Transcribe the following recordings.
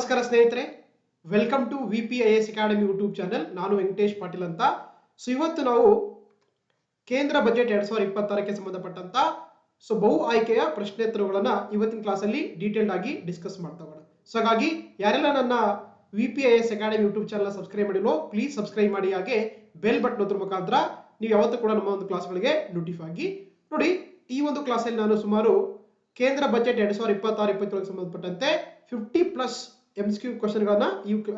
ನಮಸ್ಕಾರ ಸ್ನೇಹಿತರೆ, welcome to VPIS academy YouTube channel. ನಾನು ವೆಂಕಟೇಶ್ ಪಾಟೀಲ್ ಅಂತ. ಸೊ ಇವತ್ತು ನಾವು ಕೇಂದ್ರ ಬಜೆಟ್ 2026ಕ್ಕೆ ಸಂಬಂಧಪಟ್ಟಂತ ಬಹು ಆಯ್ಕೆಯ ಪ್ರಶ್ನೋತ್ತರಗಳನ್ನ ಇವತ್ತಿನ ಕ್ಲಾಸಲ್ಲಿ ಡೀಟೇಲ್ಡ್ ಆಗಿ ಡಿಸ್ಕಸ್ ಮಾಡ್ತಾ ಹೋಗೋಣ. ಸೊ ಹಾಗಾಗಿ ಯಾರೆಲ್ಲ ನನ್ನ VPIS academy YouTube channel subscribe ಮಾಡಿಲ್ವೋ ಪ್ಲೀಸ್ ಸಬ್ಸ್ಕ್ರೈಬ್ ಮಾಡಿ, ಹಾಗೆ ಬೆಲ್ ಬಟನ್ ಒತ್ತುವ ಮುಖಾಂತರ ನೀವು ಯಾವತ್ತೂ ಕೂಡ ನಮ್ಮ ಒಂದು ಕ್ಲಾಸ್ಗಳಿಗೆ ನೋಟಿಫೈ ಆಗಿ ನೋಡಿ. ಈ ಒಂದು ಕ್ಲಾಸಲ್ಲಿ ನಾನು ಸುಮಾರು ಕೇಂದ್ರ ಬಜೆಟ್ 2026-27ಕ್ಕೆ ಸಂಬಂಧಪಟ್ಟಂತೆ 50+ MCQ ಕ್ವಶನ್ಗಳನ್ನ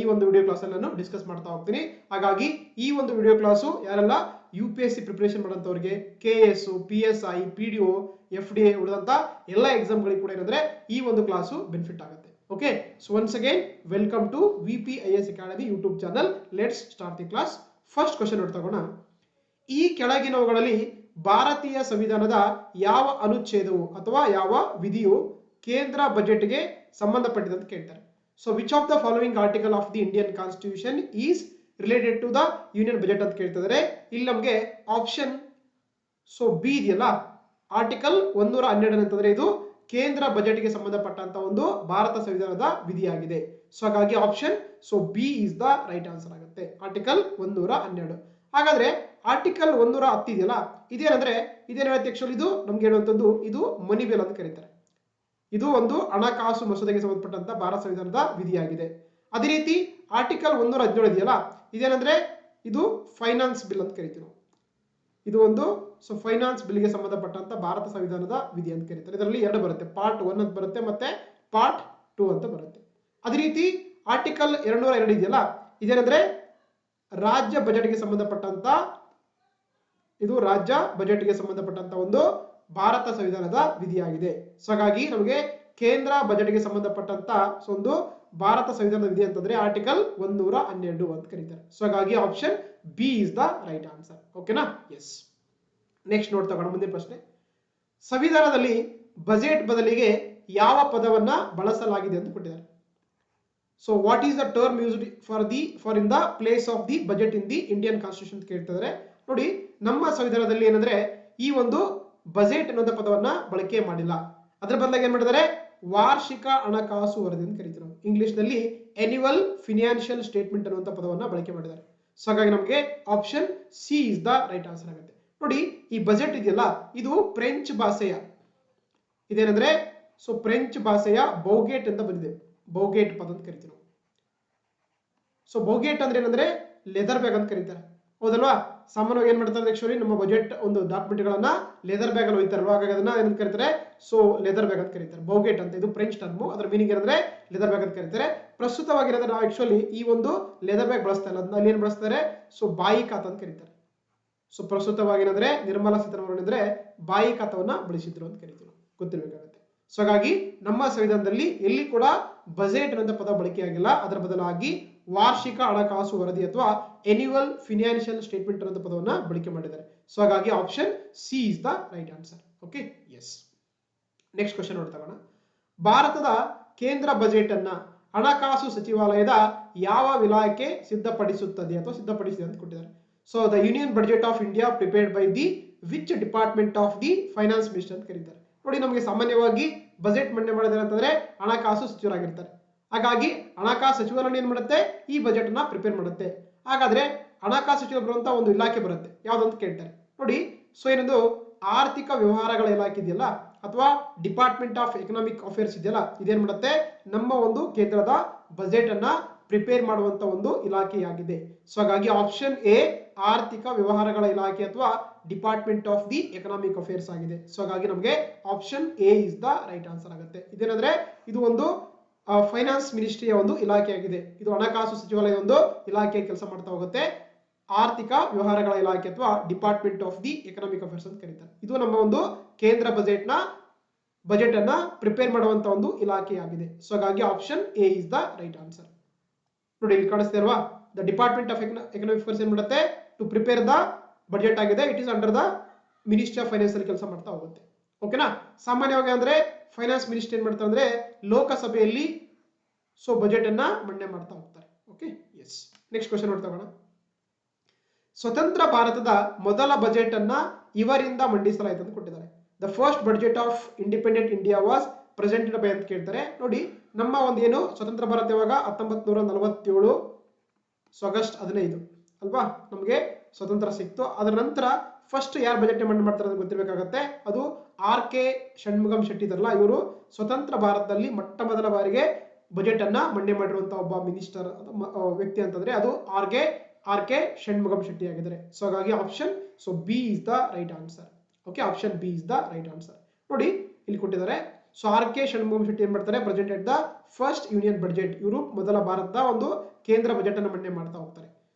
ಈ ಒಂದು ವಿಡಿಯೋ ಕ್ಲಾಸಲ್ಲಿ ನಾನು ಡಿಸ್ಕಸ್ ಮಾಡ್ತಾ ಹೋಗ್ತೀನಿ. ಹಾಗಾಗಿ ಈ ಒಂದು ವಿಡಿಯೋ ಕ್ಲಾಸು ಯಾರೆಲ್ಲ UPSC ಪ್ರಿಪರೇಷನ್ ಮಾಡೋಂಥವ್ರಿಗೆ, KS, PSI, PDO, FDA ಉಳಿದಂತ ಎಲ್ಲ ಎಕ್ಸಾಮ್ಗಳಿಗೆ ಕೂಡ ಏನಂದ್ರೆ ಈ ಒಂದು ಕ್ಲಾಸು ಬೆನಿಫಿಟ್ ಆಗುತ್ತೆ. Okay, so once again welcome to VPIS academy YouTube channel. Let's start the class. First question ನೋಡ್ತಗೋಣ. ಈ ಕೆಳಗಿನವುಗಳಲ್ಲಿ ಭಾರತೀಯ ಸಂವಿಧಾನದ ಯಾವ ಅನುಚ್ಛೇದವು ಅಥವಾ ಯಾವ ವಿಧಿಯು ಕೇಂದ್ರ ಬಜೆಟ್ಗೆ ಸಂಬಂಧಪಟ್ಟಿದೆ ಅಂತ ಕೇಳ್ತಾರೆ. So which of the following article of the Indian constitution is related to the union budget ಅಂತ ಕೇಳ್ತಿದ್ದಾರೆ. ಇಲ್ಲಿ ನಮಗೆ ಆಪ್ಷನ್ ಬಿ ಇದೆಯಲ್ಲ, ಆರ್ಟಿಕಲ್ 112 ಅಂತಂದ್ರೆ ಇದು ಕೇಂದ್ರ ಬಜೆಟ್ಗೆ ಸಂಬಂಧಪಟ್ಟಂತ ಒಂದು ಭಾರತ ಸಂವಿಧಾನದ ವಿಧಿಯಾಗಿದೆ. ಸೊ ಹಾಗಾಗಿ option B is the right answer ಆಗುತ್ತೆ, ಆರ್ಟಿಕಲ್ 112. ಹಾಗಾದ್ರೆ ಆರ್ಟಿಕಲ್ 110 ಇದೆಯಲ್ಲ, ಇದೇನಂದ್ರೆ ಇದೇನಂತೆ ಆಕ್ಚುಲಿ ಇದು ನಮ್ಗೆ ಹೇಳುವಂಥದ್ದು, ಇದು ಮನಿ ಬಿಲ್ ಅಂತ ಕರೀತಾರೆ. ಇದು ಒಂದು ಹಣಕಾಸು ಮಸೂದೆಗೆ ಸಂಬಂಧಪಟ್ಟಂತ ಭಾರತ ಸಂವಿಧಾನದ ವಿಧಿಯಾಗಿದೆ. ಅದೇ ರೀತಿ ಆರ್ಟಿಕಲ್ 117 ಇದೆಯಲ್ಲ, ಇದೇನಂದ್ರೆ ಇದು ಫೈನಾನ್ಸ್ ಬಿಲ್ ಅಂತ ಕರಿತೀವಿ ನಾವು. ಇದು ಒಂದು ಫೈನಾನ್ಸ್ ಬಿಲ್ಗೆ ಸಂಬಂಧಪಟ್ಟಂತ ಭಾರತ ಸಂವಿಧಾನದ ವಿಧಿ ಅಂತ ಕರೀತಾರೆ. ಇದರಲ್ಲಿ ಎರಡು ಬರುತ್ತೆ, ಪಾರ್ಟ್ 1 ಅಂತ ಬರುತ್ತೆ ಮತ್ತೆ ಪಾರ್ಟ್ 2 ಅಂತ ಬರುತ್ತೆ. ಅದೇ ರೀತಿ ಆರ್ಟಿಕಲ್ 202 ಇದೆಯಲ್ಲ, ಇದೇನಂದ್ರೆ ರಾಜ್ಯ ಬಜೆಟ್ಗೆ ಸಂಬಂಧಪಟ್ಟಂತ, ಇದು ರಾಜ್ಯ ಬಜೆಟ್ಗೆ ಸಂಬಂಧಪಟ್ಟಂತ ಒಂದು ಭಾರತ ಸಂವಿಧಾನದ ವಿಧಿಯಾಗಿದೆ. ಸೊ ಹಾಗಾಗಿ ನಮಗೆ ಕೇಂದ್ರ ಬಜೆಟ್ಗೆ ಸಂಬಂಧಪಟ್ಟಂತ ಒಂದು ಭಾರತ ಸಂವಿಧಾನದ ವಿಧಿ ಅಂತಂದ್ರೆ ಆರ್ಟಿಕಲ್ 112 ಅಂತ ಕರೀತಾರೆ. ಸೊ ಹಾಗಾಗಿ option B is the right answer. ಓಕೆನಾ? ಎಸ್. ನೆಕ್ಸ್ಟ್ ನೋಡ್ತಾ ಹೋಗೋಣ ಮುಂದಿನ ಪ್ರಶ್ನೆ. ಸಂವಿಧಾನದಲ್ಲಿ ಬಜೆಟ್ ಬದಲಿಗೆ ಯಾವ ಪದವನ್ನ ಬಳಸಲಾಗಿದೆ ಅಂತ ಕೊಟ್ಟಿದ್ದಾರೆ. So what is the term used for in the place of the budget in the Indian constitution ಅಂತ ಕೇಳ್ತಿದ್ದಾರೆ. ನೋಡಿ, ನಮ್ಮ ಸಂವಿಧಾನದಲ್ಲಿ ಏನಂದ್ರೆ ಈ ಒಂದು ಬಜೆಟ್ ಅನ್ನುವಂಥ ಪದವನ್ನ ಬಳಕೆ ಮಾಡಿಲ್ಲ. ಅದರ ಬದಲಾಗಿ ಏನ್ ಮಾಡಿದ್ದಾರೆ, ವಾರ್ಷಿಕ ಹಣಕಾಸು ವರದಿ ಅಂತ ಕರೀತೀವಿ ನಾವು. ಇಂಗ್ಲಿಷ್ ನಲ್ಲಿ ಆನ್ಯುವಲ್ ಫಿನಾನ್ಷಿಯಲ್ ಸ್ಟೇಟ್ಮೆಂಟ್ ಅನ್ನುವಂಥ ಪದವನ್ನ ಬಳಕೆ ಮಾಡಿದ್ದಾರೆ. ಸೊ ಹಾಗಾಗಿ ನಮಗೆ option C is the right answer ಆಗುತ್ತೆ. ನೋಡಿ, ಈ ಬಜೆಟ್ ಇದೆಯಲ್ಲ, ಇದು ಫ್ರೆಂಚ್ ಭಾಷೆಯ, ಇದೇನಂದ್ರೆ ಫ್ರೆಂಚ್ ಭಾಷೆಯ ಬೌಗೇಟ್ ಅಂತ ಬಂದಿದೆ. ಬೌಗೇಟ್ ಪದ ಅಂತ ಕರಿತೀವಿ ನಾವು. ಬೌಗೇಟ್ ಅಂದ್ರೆ ಏನಂದ್ರೆ ಲೆದರ್ ಬ್ಯಾಗ್ ಅಂತ ಕರೀತಾರೆ, ಹೌದಲ್ವಾ? ಸಾಮಾನ್ಯವಾಗಿ ಏನ್ ಮಾಡ್ತಾರೆ, ಆಕ್ಚುಲಿ ನಮ್ಮ ಬಜೆಟ್ ಒಂದು ಡಾಕ್ಯುಮೆಂಟ್ ಗಳನ್ನ ಲೆದರ್ ಬ್ಯಾಗ್ ಅಲ್ಲಿ ಒಯ್ತಾರಲ್ವಾ, ಹಾಗಾಗಿ ಅದನ್ನ ಏನ್ ಕರೀತಾರೆ, ಲೆದರ್ ಬ್ಯಾಗ್ ಅಂತ ಕರೀತಾರೆ. ಬೌಗೇಟ್ ಅಂತ ಇದು ಫ್ರೆಂಚ್ ಟರ್ಮ್, ಅದರ ಮೀನಿಂಗ್ ಏನಂದ್ರೆ ಲೆದರ್ ಬ್ಯಾಗ್ ಅಂತ ಕರೀತಾರೆ. ಪ್ರಸ್ತುತವಾಗಿರೋದ್ರೆ ನಾವು ಆಕ್ಚುಲಿ ಈ ಒಂದು ಲೆದರ್ ಬ್ಯಾಗ್ ಬಳಸ್ತಾ ಇಲ್ಲ, ಅದನ್ನ ಅಲ್ಲಿ ಏನ್ ಬಳಸ್ತಾರೆ, ಬಾಯಿ ಖಾತ ಅಂತ ಕರೀತಾರೆ. ಪ್ರಸ್ತುತವಾಗಿರೋದ್ರೆ ನಿರ್ಮಲಾ ಸೀತಾರಾಮನ್ ಅಂದ್ರೆ ಬಾಯಿ ಖಾತವನ್ನ ಬಳಸಿದ್ರು ಅಂತ ಕರಿತೀವಿ, ಗೊತ್ತಿರಬೇಕಾಗುತ್ತೆ. ಸೊ ಹಾಗಾಗಿ ನಮ್ಮ ಸಂವಿಧಾನದಲ್ಲಿ ಎಲ್ಲಿ ಕೂಡ ಬಜೆಟ್ ಅನ್ನೋ ಪದ ಬಳಕೆಯಾಗಿಲ್ಲ, ಅದರ ಬದಲಾಗಿ ವಾರ್ಷಿಕ ಹಣಕಾಸು ವರದಿ ಅಥವಾ ಆನ್ಯುವಲ್ ಫಿನಾನ್ಷಿಯಲ್ ಸ್ಟೇಟ್ಮೆಂಟ್ ಅನ್ನೋ ಪದವನ್ನ ಬಳಕೆ ಮಾಡಿದ್ದಾರೆ. ಸೊ ಹಾಗಾಗಿ option C is the right answer. Okay, yes. Next question ನೋಡ್ತಾ ಹೋಗೋಣ. ಭಾರತದ ಕೇಂದ್ರ ಬಜೆಟ್ ಅನ್ನ ಹಣಕಾಸು ಸಚಿವಾಲಯದ ಯಾವ ಇಲಾಖೆ ಸಿದ್ಧಪಡಿಸುತ್ತದೆ ಅಥವಾ ಸಿದ್ಧಪಡಿಸಿದೆ ಅಂತ ಕೊಟ್ಟಿದ್ದಾರೆ. So the union budget of India prepared by the which department of the finance minister ಅಂತ ಕರೀತಾರೆ. ನೋಡಿ, ನಮಗೆ ಸಾಮಾನ್ಯವಾಗಿ ಬಜೆಟ್ ಮಂಡನೆ ಮಾಡಿದ್ದಾರೆ ಅಂತಂದ್ರೆ ಹಣಕಾಸು ಸಚಿವರಾಗಿರ್ತಾರೆ. ಹಾಗಾಗಿ ಹಣಕಾಸು ಸಚಿವಾಲಯ ಏನ್ ಮಾಡುತ್ತೆ, ಈ ಬಜೆಟ್ ಅನ್ನ ಪ್ರಿಪೇರ್ ಮಾಡುತ್ತೆ. ಹಾಗಾದ್ರೆ ಹಣಕಾಸು ಸಚಿವರು ಬರುವಂತ ಒಂದು ಇಲಾಖೆ ಬರುತ್ತೆ, ಯಾವ್ದಂತ ಕೇಳ್ತಾರೆ. ನೋಡಿ, ಏನದು ಆರ್ಥಿಕ ವ್ಯವಹಾರಗಳ ಇಲಾಖೆ ಇದೆಯಲ್ಲ, ಅಥವಾ ಡಿಪಾರ್ಟ್ಮೆಂಟ್ ಆಫ್ ಎಕನಾಮಿಕ್ ಅಫೇರ್ಸ್ ಇದೆಯಲ್ಲ, ಇದೇನ್ ಮಾಡುತ್ತೆ, ನಮ್ಮ ಒಂದು ಕೇಂದ್ರದ ಬಜೆಟ್ ಅನ್ನ ಪ್ರಿಪೇರ್ ಮಾಡುವಂತ ಒಂದು ಇಲಾಖೆಯಾಗಿದೆ. ಸೊ ಹಾಗಾಗಿ ಆಪ್ಷನ್ ಎ ಆರ್ಥಿಕ ವ್ಯವಹಾರಗಳ ಇಲಾಖೆ ಅಥವಾ department of the economic affairs ಆಗಿದೆ. ಸೊ ಹಾಗಾಗಿ ನಮಗೆ option A is the right answer ಆಗುತ್ತೆ. ಇದೇನಂದ್ರೆ ಇದು ಒಂದು ಫೈನಾನ್ಸ್ ಮಿನಿಸ್ಟ್ರಿಯ ಒಂದು ಇಲಾಖೆಯಾಗಿದೆ. ಇದು ಹಣಕಾಸು ಸಚಿವಾಲಯ ಒಂದು ಇಲಾಖೆ ಕೆಲಸ ಮಾಡ್ತಾ ಹೋಗುತ್ತೆ. ಆರ್ಥಿಕ ವ್ಯವಹಾರಗಳ ಇಲಾಖೆ ಅಥವಾ department of the economic affairs ಅಂತ ಕರೀತಾರೆ. ಇದು ನಮ್ಮ ಒಂದು ಕೇಂದ್ರ ಬಜೆಟ್ ಅನ್ನ ಪ್ರಿಪೇರ್ ಮಾಡುವಂತ ಒಂದು ಇಲಾಖೆಯಾಗಿದೆ. ಸೊ ಹಾಗಾಗಿ option A is the right answer. ನೋಡಿ, ಇಲ್ಲಿ ಕಾಣಿಸ್ತಾ ಇಲ್ವಾ, the department of economic affairs ಏನ್ ಮಾಡುತ್ತೆ, ಟು ಪ್ರಿಪೇರ್ ದ ಬಜೆಟ್ ಆಗಿದೆ. It is under the ministry of finance ಅಲ್ಲಿ ಕೆಲಸ ಮಾಡ್ತಾ ಹೋಗುತ್ತೆ. ಓಕೆನಾ? ಸಾಮಾನ್ಯವಾಗಿ ಅಂದ್ರೆ ಫೈನಾನ್ಸ್ ಮಿನಿಸ್ಟರ್ ಏನ್ ಮಾಡ್ತಾರೆ ಅಂದ್ರೆ ಲೋಕಸಭೆಯಲ್ಲಿ ಬಜೆಟ್ ಅನ್ನ ಮಂಡನೆ ಮಾಡ್ತಾ ಹೋಗ್ತಾರೆ. Okay, yes. ನೆಕ್ಸ್ಟ್ ಕ್ವಶನ್ ನೋಡ್ತಾ ಹೋಗೋಣ. ಸ್ವತಂತ್ರ ಭಾರತದ ಮೊದಲ ಬಜೆಟ್ ಅನ್ನ ಇವರಿಂದ ಮಂಡಿಸಲಾಯಿತು ಅಂತ ಕೊಟ್ಟಿದ್ದಾರೆ. The first budget of independent India was presented by ಅಂತ ಕೇಳ್ತಾರೆ. ನೋಡಿ, ನಮ್ಮ ಒಂದು ಏನು ಸ್ವತಂತ್ರ ಭಾರತ ಯಾವಾಗ 1947 ಆಗಸ್ಟ್ 15 ಅಲ್ವಾ ನಮಗೆ ಸ್ವತಂತ್ರ ಸಿಕ್ತು. ಅದರ ನಂತರ ಫಸ್ಟ್ ಯಾರು ಬಜೆಟ್ ಮಂಡನೆ ಮಾಡ್ತಾರೆ ಅಂತ ಗೊತ್ತಿರಬೇಕಾಗತ್ತೆ. ಅದು ಆರ್ ಕೆ ಷಣ್ಮುಗಂ ಶೆಟ್ಟಿ ಇದಾರಲ್ಲ, ಇವರು ಸ್ವತಂತ್ರ ಭಾರತದಲ್ಲಿ ಮೊಟ್ಟ ಮೊದಲ ಬಾರಿಗೆ ಬಜೆಟ್ ಅನ್ನ ಮಂಡನೆ ಮಾಡಿರುವಂತಹ ಒಬ್ಬ ಮಿನಿಸ್ಟರ್ ವ್ಯಕ್ತಿ ಅಂತಂದ್ರೆ ಅದು ಆರ್ ಕೆ ಷಣ್ಮುಗಂ ಶೆಟ್ಟಿ ಆಗಿದ್ದಾರೆ. ಸೊ ಹಾಗಾಗಿ option B is the right answer. Okay, option B is the right answer. ನೋಡಿ ಇಲ್ಲಿ ಕೊಟ್ಟಿದ್ದಾರೆ. So R K Shanmugam Shetty ಏನ್ ಮಾಡ್ತಾರೆ, presented the first union budget. ಇವರು ಮೊದಲ ಭಾರತದ ಒಂದು ಕೇಂದ್ರ ಬಜೆಟ್ ಅನ್ನು ಮಂಡನೆ ಮಾಡ್ತಾ ಹೋಗ್ತಾರೆ.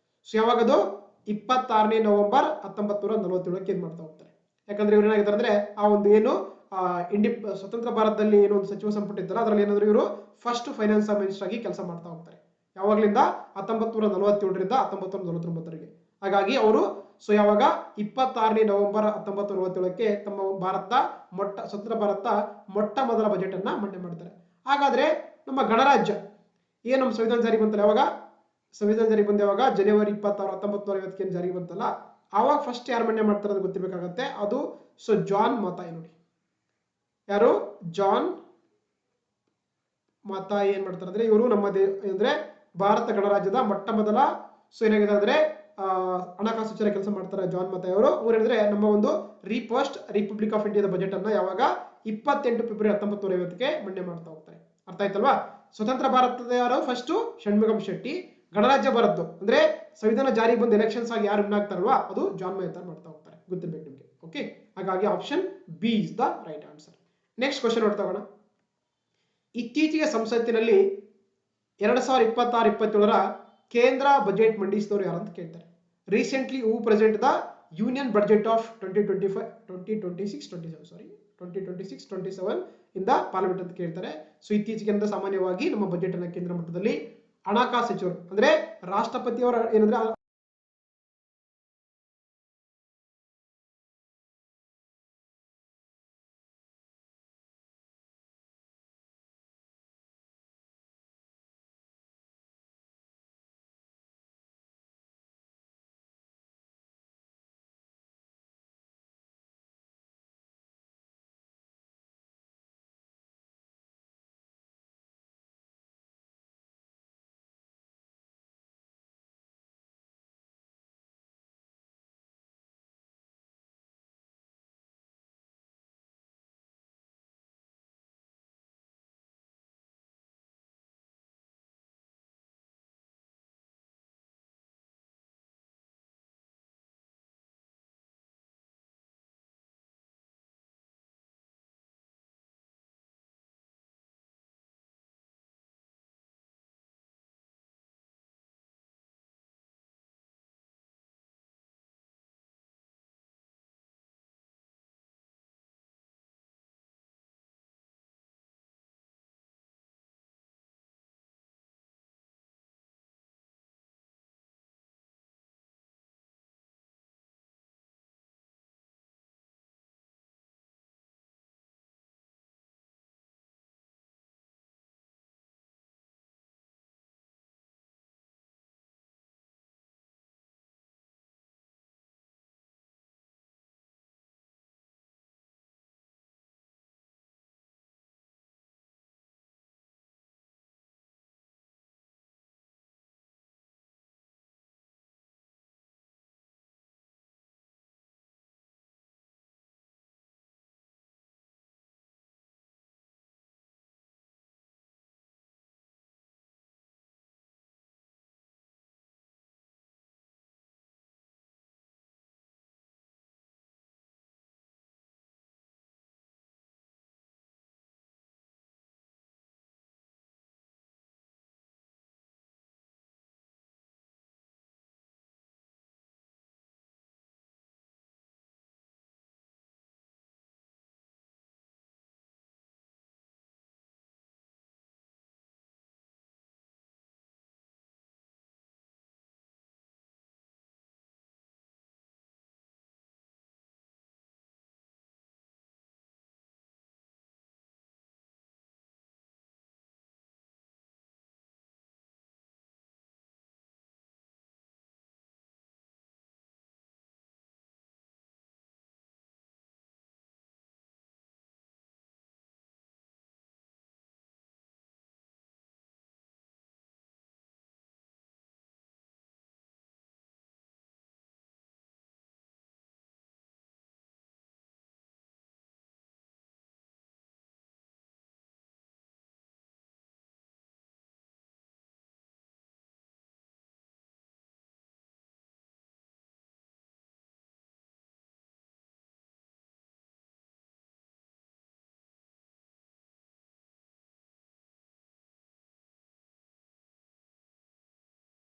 ಸೊ ಯಾವಾಗದು 26ನೇ ನವೆಂಬರ್ 1947ಕ್ಕೆ ಏನ್ ಮಾಡ್ತಾ ಹೋಗ್ತಾರೆ. ಯಾಕಂದ್ರೆ ಇವ್ರು ಏನಾಗಿದ್ದಾರೆ ಅಂದ್ರೆ ಆ ಒಂದು ಏನು ಸ್ವತಂತ್ರ ಭಾರತದಲ್ಲಿ ಏನೋ ಒಂದು ಸಚಿವ ಸಂಪುಟ ಇದ್ದಲ್ಲ, ಅದರಲ್ಲಿ ಏನಾದ್ರು ಇವರು ಫಸ್ಟ್ ಫೈನಾನ್ಸ್ ಮಿನಿಸ್ಟರ್ ಆಗಿ ಕೆಲಸ ಮಾಡ್ತಾ ಹೋಗ್ತಾರೆ. ಯಾವಾಗ್ಲಿಂದ 1947ರಿಂದ 1949ವರೆಗೆ. ಹಾಗಾಗಿ ಅವರು ಯಾವಾಗ 26ನೇ ನವೆಂಬರ್ 1947ಕ್ಕೆ ತಮ್ಮ ಸ್ವತಂತ್ರ ಭಾರತ ಮೊಟ್ಟ ಮೊದಲ ಬಜೆಟ್ ಅನ್ನ ಮಂಡನೆ ಮಾಡ್ತಾರೆ. ಹಾಗಾದ್ರೆ ನಮ್ಮ ಗಣರಾಜ್ಯ ಏನು ನಮ್ಮ ಸಂವಿಧಾನ ಜಾರಿ ಬಂತಲ್ಲ, ಯಾವಾಗ ಸಂವಿಧಾನ ಜಾರಿ ಬಂದ ಯಾವಾಗ ಜನವರಿ 26, 1950 ಜಾರಿಗೆ ಬಂತಲ್ಲ, ಆವಾಗ ಫಸ್ಟ್ ಯಾರು ಮಂಡನೆ ಮಾಡ್ತಾರೆ ಅಂತ ಗೊತ್ತಿರಬೇಕಾಗತ್ತೆ. ಅದು ಜಾನ್ ಮತಾಯ್. ನೋಡಿ ಯಾರು, ಜಾನ್ ಮತಾಯ್ ಏನ್ ಮಾಡ್ತಾರೆ ಅಂದ್ರೆ ಇವರು ನಮ್ಮ ಅಂದ್ರೆ ಭಾರತ ಗಣರಾಜ್ಯದ ಮೊಟ್ಟ ಮೊದಲ ಏನಾಗಿದೆ ಅಂದ್ರೆ ಹಣಕಾಸು ಸಚಿವರ ಕೆಲಸ ಮಾಡ್ತಾರೆ ಜಾನ್ ಮತಾಯ್ ಅವರು. ಏನಂದ್ರೆ ನಮ್ಮ ಒಂದು ಫಸ್ಟ್ ರಿಪಬ್ಲಿಕ್ ಆಫ್ ಇಂಡಿಯಾದ ಬಜೆಟ್ ಅನ್ನ ಯಾವಾಗ 28 ಫೆಬ್ರವರಿ 1950ಕ್ಕೆ ಮಂಡನೆ ಮಾಡ್ತಾ ಹೋಗ್ತಾರೆ. ಅರ್ಥ ಆಯ್ತಲ್ವಾ. ಸ್ವತಂತ್ರ ಭಾರತದ ಯಾರು ಫಸ್ಟ್ ಷಣ್ಮುಗಂ ಶೆಟ್ಟಿ, ಗಣರಾಜ್ಯ ಬರದ್ದು ಅಂದ್ರೆ ಸಂವಿಧಾನ ಜಾರಿಗೆ ಬಂದು ಎಲೆಕ್ಷನ್ಸ್ ಆಗಿ ಯಾರು ವಿನ್ ಆಗ್ತಾರಲ್ವಾ ಅದು ಜಾನ್ ಮತಾಯ್ ಮಾಡ್ತಾ ಹೋಗ್ತಾರೆ. ಗೊತ್ತಿರ್ಬೇಕು ನಿಮಗೆ. ಓಕೆ, ಹಾಗಾಗಿ option B is the right answer. Next question ನೋಡ್ತಾ ಹೋಗೋಣ. ಇತ್ತೀಚೆಗೆ ಸಂಸತ್ತಿನಲ್ಲಿ 2026-27ರ ಕೇಂದ್ರ ಬಜೆಟ್ ಮಂಡಿಸಿದವರು ಯಾರು ಅಂತ ಕೇಳ್ತಾರೆ. Recently who present the union budget of 2026-27 in the parliament ಅಂತ ಕೇಳ್ತಾರೆ. ಸೊ ಇತ್ತೀಚೆಗೆ ಸಾಮಾನ್ಯವಾಗಿ ನಮ್ಮ ಬಜೆಟ್ ಅನ್ನ ಕೇಂದ್ರ ಮಟ್ಟದಲ್ಲಿ ಹಣಕಾಸು ಸಚಿವರು ಅಂದ್ರೆ ರಾಷ್ಟ್ರಪತಿಯವರ ಏನಂದ್ರೆ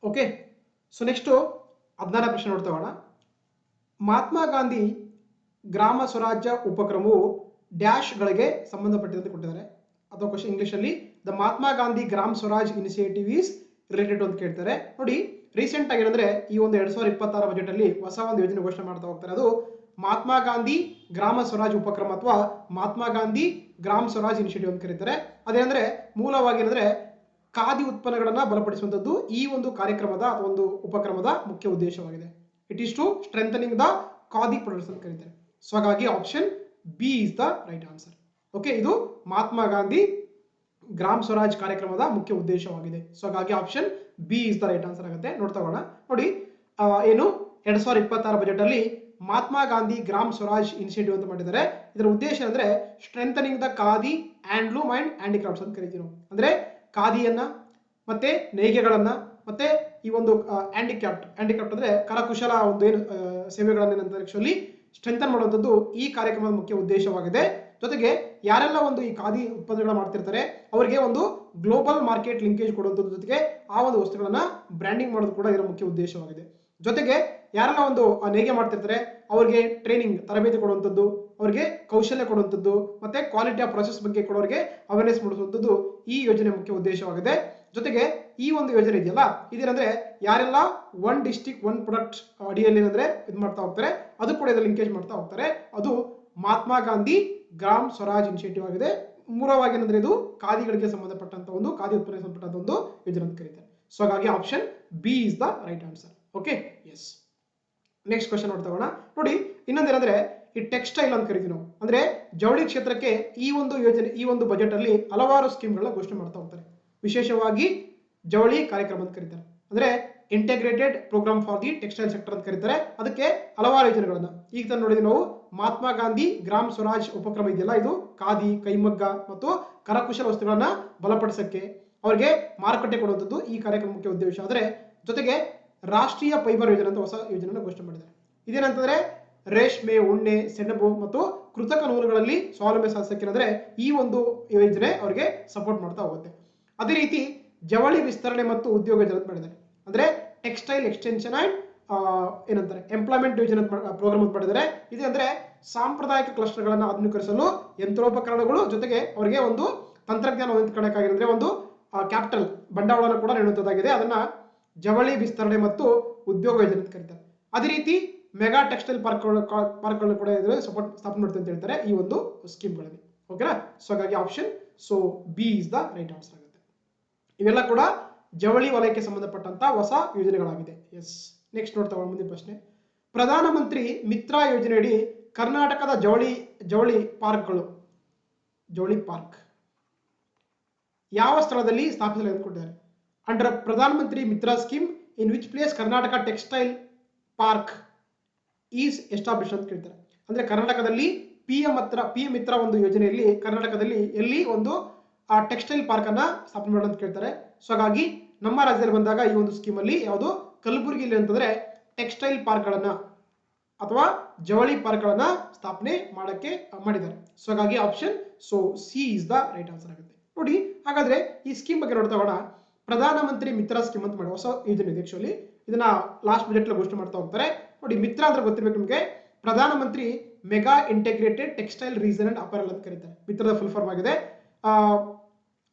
ಓಕೆ, ಸೊ ನೆಕ್ಸ್ಟ್ 16ನೇ ಪ್ರಶ್ನೆ ನೋಡ್ತಾ ಹೋಗೋಣ. ಮಹಾತ್ಮ ಗಾಂಧಿ ಗ್ರಾಮ ಸ್ವರಾಜ್ಯ ಉಪಕ್ರಮವು ಡ್ಯಾಶ್ಗಳಿಗೆ ಸಂಬಂಧಪಟ್ಟಿದಂತೆ ಕೊಟ್ಟಿದ್ದಾರೆ, ಅಥವಾ ಕ್ವಶನ್ ಇಂಗ್ಲಿಷಲ್ಲಿ the Mahatma Gandhi gram Swaraj initiative is related ಅಂತ ಕೇಳ್ತಾರೆ. ನೋಡಿ, ರೀಸೆಂಟ್ ಆಗಿ ಏನಂದ್ರೆ ಈ ಒಂದು 2026 ಬಜೆಟ್ ಅಲ್ಲಿ ಹೊಸ ಒಂದು ಯೋಜನೆ ಘೋಷಣೆ ಮಾಡ್ತಾ ಹೋಗ್ತಾರೆ. ಅದು ಮಹಾತ್ಮ ಗಾಂಧಿ ಗ್ರಾಮ ಸ್ವರಾಜ್ ಉಪಕ್ರಮ ಅಥವಾ ಮಹಾತ್ಮ ಗಾಂಧಿ ಗ್ರಾಮ್ ಸ್ವರಾಜ್ ಇನಿಷಿಯೇಟಿವ್ ಅಂತ ಕರೀತಾರೆ. ಅದೇನಂದ್ರೆ ಮೂಲವಾಗಿ ಏನಂದ್ರೆ ಖಾದಿ ಉತ್ಪನ್ನಗಳನ್ನ ಬಲಪಡಿಸುವಂತದ್ದು ಈ ಒಂದು ಕಾರ್ಯಕ್ರಮದ ಅಥವಾ ಒಂದು ಉಪಕ್ರಮದ ಮುಖ್ಯ ಉದ್ದೇಶವಾಗಿದೆ. It is to strengthening the khadi products ಅಂತ ಕರೀತಾರೆ. ಸೊ ಹಾಗಾಗಿ option B is the right answer. Okay, ಇದು ಮಹಾತ್ಮ ಗಾಂಧಿ ಗ್ರಾಮ್ ಸ್ವರಾಜ್ ಕಾರ್ಯಕ್ರಮದ ಮುಖ್ಯ ಉದ್ದೇಶವಾಗಿದೆ. ಸೊ ಹಾಗಾಗಿ option B is the right answer ಆಗುತ್ತೆ. ನೋಡ್ತಾ ಹೋಗೋಣ. ನೋಡಿ, ಏನು 2026 ಬಜೆಟ್ ಅಲ್ಲಿ ಮಹಾತ್ಮ ಗಾಂಧಿ ಗ್ರಾಮ್ ಸ್ವರಾಜ್ ಇನಿಷಿಯೇಟಿವ್ ಅಂತ ಮಾಡಿದ್ದಾರೆ. ಇದರ ಉದ್ದೇಶ ಅಂದ್ರೆ strengthening the khadi handloom and handicrafts ಅಂತ ಕರಿತೀವಿ ನಾವು. ಅಂದ್ರೆ ಖಾದಿಯನ್ನ ಮತ್ತೆ ನೇಯ್ಗೆಗಳನ್ನ ಮತ್ತೆ ಈ ಒಂದು ಹ್ಯಾಂಡಿಕ್ರಾಫ್ಟ್ ಅಂದ್ರೆ ಕರಕುಶಲ ಒಂದು ಏನು ಸೇವೆಗಳನ್ನ ಆಕ್ಚುಲಿ ಸ್ಟ್ರೆಂಥನ್ ಮಾಡುವಂಥದ್ದು ಈ ಕಾರ್ಯಕ್ರಮದ ಮುಖ್ಯ ಉದ್ದೇಶವಾಗಿದೆ. ಜೊತೆಗೆ ಯಾರೆಲ್ಲ ಒಂದು ಈ ಖಾದಿ ಉತ್ಪನ್ನಗಳ ಮಾಡ್ತಿರ್ತಾರೆ ಅವರಿಗೆ ಒಂದು ಗ್ಲೋಬಲ್ ಮಾರ್ಕೆಟ್ ಲಿಂಕೇಜ್ ಕೊಡುವಂಥದ್ದು, ಜೊತೆಗೆ ಆ ಒಂದು ವಸ್ತುಗಳನ್ನ ಬ್ರ್ಯಾಂಡಿಂಗ್ ಮಾಡೋದು ಕೂಡ ಇದರ ಮುಖ್ಯ ಉದ್ದೇಶವಾಗಿದೆ. ಜೊತೆಗೆ ಯಾರೆಲ್ಲ ಒಂದು ನೇಯ್ಗೆ ಮಾಡ್ತಿರ್ತಾರೆ ಅವರಿಗೆ ಟ್ರೈನಿಂಗ್ ತರಬೇತಿ ಕೊಡುವಂಥದ್ದು, ಅವರಿಗೆ ಕೌಶಲ್ಯ ಕೊಡುವಂಥದ್ದು, ಮತ್ತೆ ಕ್ವಾಲಿಟಿ ಆಫ್ ಪ್ರೊಸೆಸ್ ಬಗ್ಗೆ ಕೊಡೋರಿಗೆ ಅವೇರ್ನೆಸ್ ಮೂಡಿಸುವಂಥದ್ದು ಈ ಯೋಜನೆ ಮುಖ್ಯ ಉದ್ದೇಶವಾಗಿದೆ. ಜೊತೆಗೆ ಈ ಒಂದು ಯೋಜನೆ ಇದೆಯಲ್ಲ, ಇದೇನಂದ್ರೆ ಯಾರೆಲ್ಲ ಒನ್ ಡಿಸ್ಟ್ರಿಕ್ಟ್ ಒನ್ ಪ್ರಾಡಕ್ಟ್ ಅಡಿಯಲ್ಲಿ ಏನಂದ್ರೆ ಇದು ಮಾಡ್ತಾ ಹೋಗ್ತಾರೆ ಅದು ಕೂಡ ಇದರ ಲಿಂಕೇಜ್ ಮಾಡ್ತಾ ಹೋಗ್ತಾರೆ. ಅದು ಮಹಾತ್ಮ ಗಾಂಧಿ ಗ್ರಾಮ್ ಸ್ವರಾಜ್ ಇನಿಷಿಯೇಟಿವ್ ಆಗಿದೆ. ಮೂಲವಾಗಿ ಏನಂದ್ರೆ ಇದು ಖಾದಿಗಳಿಗೆ ಸಂಬಂಧಪಟ್ಟಂತ ಒಂದು ಖಾದಿ ಉತ್ಪನ್ನಕ್ಕೆ ಸಂಬಂಧಪಟ್ಟಂತ ಒಂದು ಯೋಜನೆ ಅಂತ ಕರೀತಾರೆ. ಸೊ ಹಾಗಾಗಿ option B is the right answer. Okay, yes. Next question ನೋಡ್ತಾ ಹೋಗೋಣ. ನೋಡಿ, ಇನ್ನೊಂದೇನಂದ್ರೆ ಈ ಟೆಕ್ಸ್ಟೈಲ್ ಅಂತ ಕರಿತೀವಿ ನಾವು. ಅಂದ್ರೆ ಜವಳಿ ಕ್ಷೇತ್ರಕ್ಕೆ ಈ ಒಂದು ಯೋಜನೆ ಈ ಒಂದು ಬಜೆಟ್ ಅಲ್ಲಿ ಹಲವಾರು ಸ್ಕೀಮ್ಗಳನ್ನ ಘೋಷಣೆ ಮಾಡ್ತಾ ಹೋಗ್ತಾರೆ. ವಿಶೇಷವಾಗಿ ಜವಳಿ ಕಾರ್ಯಕ್ರಮ ಅಂತ ಕರೀತಾರೆ. ಅಂದ್ರೆ integrated programme for the textile sector ಅಂತ ಕರೀತಾರೆ. ಅದಕ್ಕೆ ಹಲವಾರು ಯೋಜನೆಗಳನ್ನ ಈಗ ನೋಡಿದ್ವಿ ನಾವು. ಮಹಾತ್ಮ ಗಾಂಧಿ ಗ್ರಾಮ್ ಸ್ವರಾಜ್ ಉಪಕ್ರಮ ಇದೆಯಲ್ಲ, ಇದು ಖಾದಿ, ಕೈಮಗ್ಗ ಮತ್ತು ಕರಕುಶಲ ವಸ್ತುಗಳನ್ನ ಬಲಪಡಿಸಕ್ಕೆ ಅವರಿಗೆ ಮಾರುಕಟ್ಟೆ ಕೊಡುವಂಥದ್ದು ಈ ಕಾರ್ಯಕ್ರಮ ಮುಖ್ಯ ಉದ್ದೇಶ. ಆದರೆ ಜೊತೆಗೆ ರಾಷ್ಟ್ರೀಯ ಫೈಬರ್ ಯೋಜನೆ ಅಂತ ಹೊಸ ಯೋಜನೆಯನ್ನು ಘೋಷಣೆ ಮಾಡಿದ್ದಾರೆ. ಇದೇನಂತಂದ್ರೆ ರೇಷ್ಮೆ, ಉಣ್ಣೆ, ಸೆಣಬು ಮತ್ತು ಕೃತಕ ನೂಲುಗಳಲ್ಲಿ ಸ್ವಾವಲಂಬನೆ ಸಾಧಿಸಕ್ಕೆ ಅಂದ್ರೆ ಈ ಒಂದು ಯೋಜನೆ ಅವರಿಗೆ ಸಪೋರ್ಟ್ ಮಾಡ್ತಾ ಹೋಗುತ್ತೆ. ಅದೇ ರೀತಿ ಜವಳಿ ವಿಸ್ತರಣೆ ಮತ್ತು ಉದ್ಯೋಗ ಯೋಜನೆ ಅಂತ ಮಾಡಿದ್ದಾರೆ. ಅಂದ್ರೆ ಟೆಕ್ಸ್ಟೈಲ್ ಎಕ್ಸ್ಟೆನ್ಷನ್ ಅಂಡ್ ಏನಂತಾರೆ ಎಂಪ್ಲಾಯ್ಮೆಂಟ್ ಯೋಜನೆ ಪ್ರೋಗ್ರಾಮ್ ಅಂತ ಮಾಡಿದ್ದಾರೆ. ಇದು ಅಂದ್ರೆ ಸಾಂಪ್ರದಾಯಿಕ ಕ್ಲಸ್ಟರ್ಗಳನ್ನು ಆಧುನೀಕರಿಸಲು ಯಂತ್ರೋಪಕರಣಗಳು ಜೊತೆಗೆ ಅವರಿಗೆ ಒಂದು ತಂತ್ರಜ್ಞಾನ ಹೊಂದಿಕೊಳ್ಳಕ್ಕಾಗಿ ಅಂದ್ರೆ ಒಂದು ಕ್ಯಾಪಿಟಲ್ ಬಂಡವಾಳವನ್ನು ಕೂಡ ನೀಡುವಂತದ್ದಾಗಿದೆ. ಅದನ್ನ ಜವಳಿ ವಿಸ್ತರಣೆ ಮತ್ತು ಉದ್ಯೋಗ ಯೋಜನೆ ಅಂತ ಕರೀತಾರೆ. ಅದೇ ರೀತಿ ಮೆಗಾ ಟೆಕ್ಸ್ಟೈಲ್ ಪಾರ್ಕ್ಗಳನ್ನು ಕೂಡ ಸಪೋರ್ಟ್ ಸ್ಥಾಪನೆ ಮಾಡ್ತಾರೆ ಅಂತ ಹೇಳ್ತಾರೆ ಈ ಒಂದು ಸ್ಕೀಮ್ಗಳಲ್ಲಿ. ಓಕೆನಾ? ಸೊ ಹಾಗಾಗಿ option so B is the right answer ಆಗುತ್ತೆ. ಇವೆಲ್ಲ ಕೂಡ ಜವಳಿ ವಲಯಕ್ಕೆ ಸಂಬಂಧಪಟ್ಟಂತ ಹೊಸ ಯೋಜನೆಗಳಾಗಿದೆ. ಎಸ್. ನೆಕ್ಸ್ಟ್ ನೋಡ್ತಾ ಹೋಗೋಣ ಮುಂದಿನ ಪ್ರಶ್ನೆ. ಪ್ರಧಾನಮಂತ್ರಿ ಮಿತ್ರ ಯೋಜನೆಯಡಿ ಕರ್ನಾಟಕದ ಜವಳಿ ಪಾರ್ಕ್ ಯಾವ ಸ್ಥಳದಲ್ಲಿ ಸ್ಥಾಪಿಸಲಾಗಿದ್ದಾರೆ? Under Pradhanmantri Mitra scheme in which place Karnataka textile park is establish ಅಂತ ಕೇಳ್ತಾರೆ. ಅಂದ್ರೆ ಕರ್ನಾಟಕದಲ್ಲಿ ಪಿಎಂ ಮಿತ್ರ ಒಂದು ಯೋಜನೆಯಲ್ಲಿ ಕರ್ನಾಟಕದಲ್ಲಿ ಎಲ್ಲಿ ಒಂದು ಟೆಕ್ಸ್ಟೈಲ್ ಪಾರ್ಕ್ ಅನ್ನ ಸ್ಥಾಪನೆ ಮಾಡೋಣ ಅಂತ ಕೇಳ್ತಾರೆ. ಸೊ ಹಾಗಾಗಿ ನಮ್ಮ ರಾಜ್ಯದಲ್ಲಿ ಬಂದಾಗ ಈ ಒಂದು ಸ್ಕೀಮ್ ಅಲ್ಲಿ ಯಾವುದು ಕಲಬುರಗಿಯಲ್ಲಿ ಅಂತಂದ್ರೆ ಟೆಕ್ಸ್ಟೈಲ್ ಪಾರ್ಕ್ಗಳನ್ನ ಅಥವಾ ಜವಳಿ ಪಾರ್ಕ್ಗಳನ್ನ ಸ್ಥಾಪನೆ ಮಾಡಕ್ಕೆ ಮಾಡಿದ್ದಾರೆ. ಸೊ ಹಾಗಾಗಿ option so C is the right answer ಆಗುತ್ತೆ. ನೋಡಿ, ಹಾಗಾದ್ರೆ ಈ ಸ್ಕೀಮ್ ಬಗ್ಗೆ ನೋಡ್ತಾ ಹೋಗೋಣ. ಪ್ರಧಾನಮಂತ್ರಿ ಮಿತ್ರ ಸ್ಕೀಮ್ ಅಂತ ಮಾಡಿ ಹೊಸ ಯೋಜನೆ ಇದೆ. ಆಕ್ಚುಲಿ ಇದನ್ನ ಲಾಸ್ಟ್ ಬಜೆಟ್ ಘೋಷಣೆ ಮಾಡ್ತಾ ಹೋಗ್ತಾರೆ. ನೋಡಿ, ಮಿತ್ರ ಅಂದ್ರೆ ಗೊತ್ತಿರ್ಬೇಕು ನಿಮಗೆ. Pradhanmantri mega integrated textile region and apparel ಅಂತ ಕರೀತಾರೆ. ಮಿತ್ರದ ಫುಲ್ ಫಾರ್ಮ್ ಆಗಿದೆ.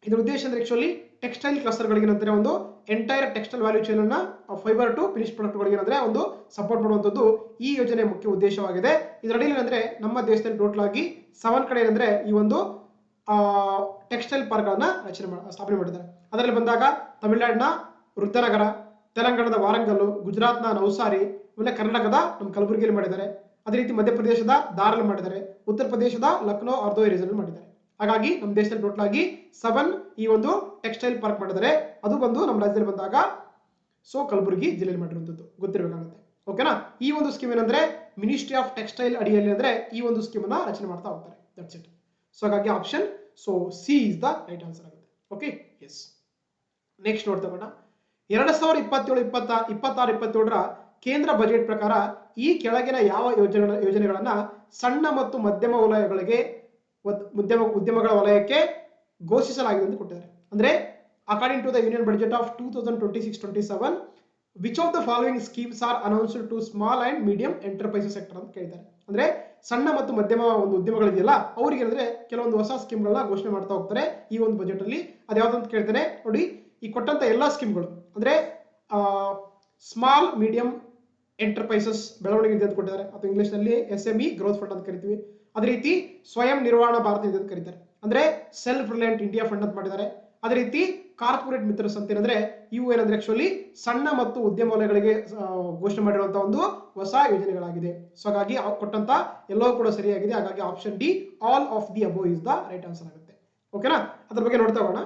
ಇದರ ಉದ್ದೇಶ ಅಂದ್ರೆ ಆಕ್ಚುಲಿ ಟೆಕ್ಸ್ಟೈಲ್ ಕ್ಲಸ್ಟರ್ಗಳಿಗೆ ಏನಂತಾರೆ ಒಂದು ಎಂಟೈರ್ ಟೆಕ್ಸ್ಟೈಲ್ ವ್ಯಾಲ್ಯೂ ಚೈನ್ ಅನ್ನ ಫೈಬರ್ ಟು ಫಿನಿಶ್ ಪ್ರಾಡಕ್ಟ್ಗಳಿಗೆ ಏನಂದ್ರೆ ಒಂದು ಸಪೋರ್ಟ್ ಮಾಡುವಂತದ್ದು ಈ ಯೋಜನೆ ಮುಖ್ಯ ಉದ್ದೇಶವಾಗಿದೆ. ಇದರಲ್ಲಿ ಏನಂದ್ರೆ ನಮ್ಮ ದೇಶದಲ್ಲಿ ಟೋಟಲ್ ಆಗಿ 7 ಕಡೆ ಏನಂದ್ರೆ ಈ ಒಂದು ಟೆಕ್ಸ್ಟೈಲ್ ಪಾರ್ಕ್ಗಳನ್ನ ಸ್ಥಾಪನೆ ಮಾಡಿದ್ದಾರೆ. ಅದರಲ್ಲಿ ಬಂದಾಗ ತಮಿಳುನಾಡಿನ ವೃದ್ಧನಗರ, ತೆಲಂಗಾಣದ ವಾರಂಗಲ್, ಗುಜರಾತ್ನ ನವಸಾರಿ, ಆಮೇಲೆ ಕರ್ನಾಟಕದ ನಮ್ಮ ಕಲಬುರಗಿಯಲ್ಲಿ ಮಾಡಿದ್ದಾರೆ. ಅದೇ ರೀತಿ ಮಧ್ಯಪ್ರದೇಶದ ದಾರಲ್ಲಿ ಮಾಡಿದ್ದಾರೆ, ಉತ್ತರ ಪ್ರದೇಶದ ಲಕ್ನೋ ಅರ್ಧೋ ರೀಸನ್ ಮಾಡಿದ್ದಾರೆ. ಹಾಗಾಗಿ ನಮ್ಮ ದೇಶದಲ್ಲಿ ಟೋಟಲ್ ಆಗಿ 7 ಈ ಒಂದು ಟೆಕ್ಸ್ಟೈಲ್ ಪಾರ್ಕ್ ಮಾಡಿದ್ದಾರೆ. ಅದು ಬಂದು ನಮ್ಮ ರಾಜ್ಯದಲ್ಲಿ ಬಂದಾಗ ಸೊ ಕಲಬುರಗಿ ಜಿಲ್ಲೆಯಲ್ಲಿ ಮಾಡಿರುವಂತದ್ದು ಗೊತ್ತಿರಬೇಕಾಗುತ್ತೆ. ಓಕೆನಾ? ಈ ಒಂದು ಸ್ಕೀಮ್ ಏನಂದ್ರೆ ಮಿನಿಸ್ಟ್ರಿ ಆಫ್ ಟೆಕ್ಸ್ಟೈಲ್ ಅಡಿಯಲ್ಲಿ ಅಂದ್ರೆ ಈ ಒಂದು ಸ್ಕೀಮ್ ಅನ್ನ ರಚನೆ ಮಾಡ್ತಾ ಹೋಗ್ತಾರೆ. That's it. ಸೊ ಹಾಗಾಗಿ option so C is the right answer ಆಗುತ್ತೆ. Okay, yes. ನೆಕ್ಸ್ಟ್ ನೋಡ್ತಾ ಹೋಗೋಣ. 2027-26-27ರ ಕೇಂದ್ರ ಬಜೆಟ್ ಪ್ರಕಾರ ಈ ಕೆಳಗಿನ ಯಾವ ಯೋಜನೆಗಳನ್ನ ಸಣ್ಣ ಮತ್ತು ಮಧ್ಯಮ ವಲಯಗಳಿಗೆ ಉದ್ಯಮಗಳ ವಲಯಕ್ಕೆ ಘೋಷಿಸಲಾಗಿದೆ ಅಂತ ಕೊಟ್ಟಿದ್ದಾರೆ. ಅಂದ್ರೆ according to the union budget of 2026-27 which of the following schemes are announced to small and medium enterprises sector ಅಂತ ಕೇಳಿದ್ದಾರೆ. ಅಂದ್ರೆ ಸಣ್ಣ ಮತ್ತು ಮಧ್ಯಮ ಒಂದು ಉದ್ಯಮಗಳಿದೆಯಲ್ಲ ಅವ್ರಿಗೆ ಅಂದ್ರೆ ಕೆಲವೊಂದು ಹೊಸ ಸ್ಕೀಮ್ಗಳನ್ನ ಘೋಷಣೆ ಮಾಡ್ತಾ ಹೋಗ್ತಾರೆ ಈ ಒಂದು ಬಜೆಟ್ ಅಲ್ಲಿ. ಅದ್ಯಾವ್ದು ಅಂತ ಕೇಳ್ತಾರೆ ನೋಡಿ. ಈ ಕೊಟ್ಟಂತ ಎಲ್ಲಾ ಸ್ಕೀಮ್ಗಳು ಅಂದ್ರೆ ಸ್ಮಾಲ್ ಮೀಡಿಯಂ ಎಂಟರ್ಪ್ರೈಸಸ್ ಬೆಳವಣಿಗೆ ನಿಧಿ ಅಂತ ಕೊಟ್ಟಿದ್ದಾರೆ, ಅಥವಾ ಇಂಗ್ಲಿಷ್ ನಲ್ಲಿ SME ಗ್ರೋತ್ ಫಂಡ್ ಅಂತ ಕರಿತೀವಿ. ಅದೇ ರೀತಿ ಸ್ವಯಂ ನಿರ್ವಹಣಾ ಭಾರತ ನಿಧಿ ಅಂತ ಕರೀತಾರೆ, ಅಂದ್ರೆ ಸೆಲ್ಫ್ ರಿಲಯಂಟ್ ಇಂಡಿಯಾ ಫಂಡ್ ಅಂತ ಮಾಡಿದ್ದಾರೆ. ಅದೇ ರೀತಿ ಕಾರ್ಪೊರೇಟ್ ಮಿತ್ರಸ್ ಅಂತ ಏನಂದ್ರೆ ಇವು ಏನಂದ್ರೆ ಆಕ್ಚುಲಿ ಸಣ್ಣ ಮತ್ತು ಉದ್ಯಮ ವಲಯಗಳಿಗೆ ಘೋಷಣೆ ಮಾಡಿರುವಂತಹ ಒಂದು ಹೊಸ ಯೋಜನೆಗಳಾಗಿದೆ. ಸೊ ಹಾಗಾಗಿ ಕೊಟ್ಟಂತ ಎಲ್ಲವೂ ಕೂಡ ಸರಿಯಾಗಿದೆ. ಹಾಗಾಗಿ option D all of the above is the right answer ಆಗುತ್ತೆ. ಓಕೆನಾ? ಅದ್ರ ಬಗ್ಗೆ ನೋಡ್ತಾ ಹೋಗೋಣ.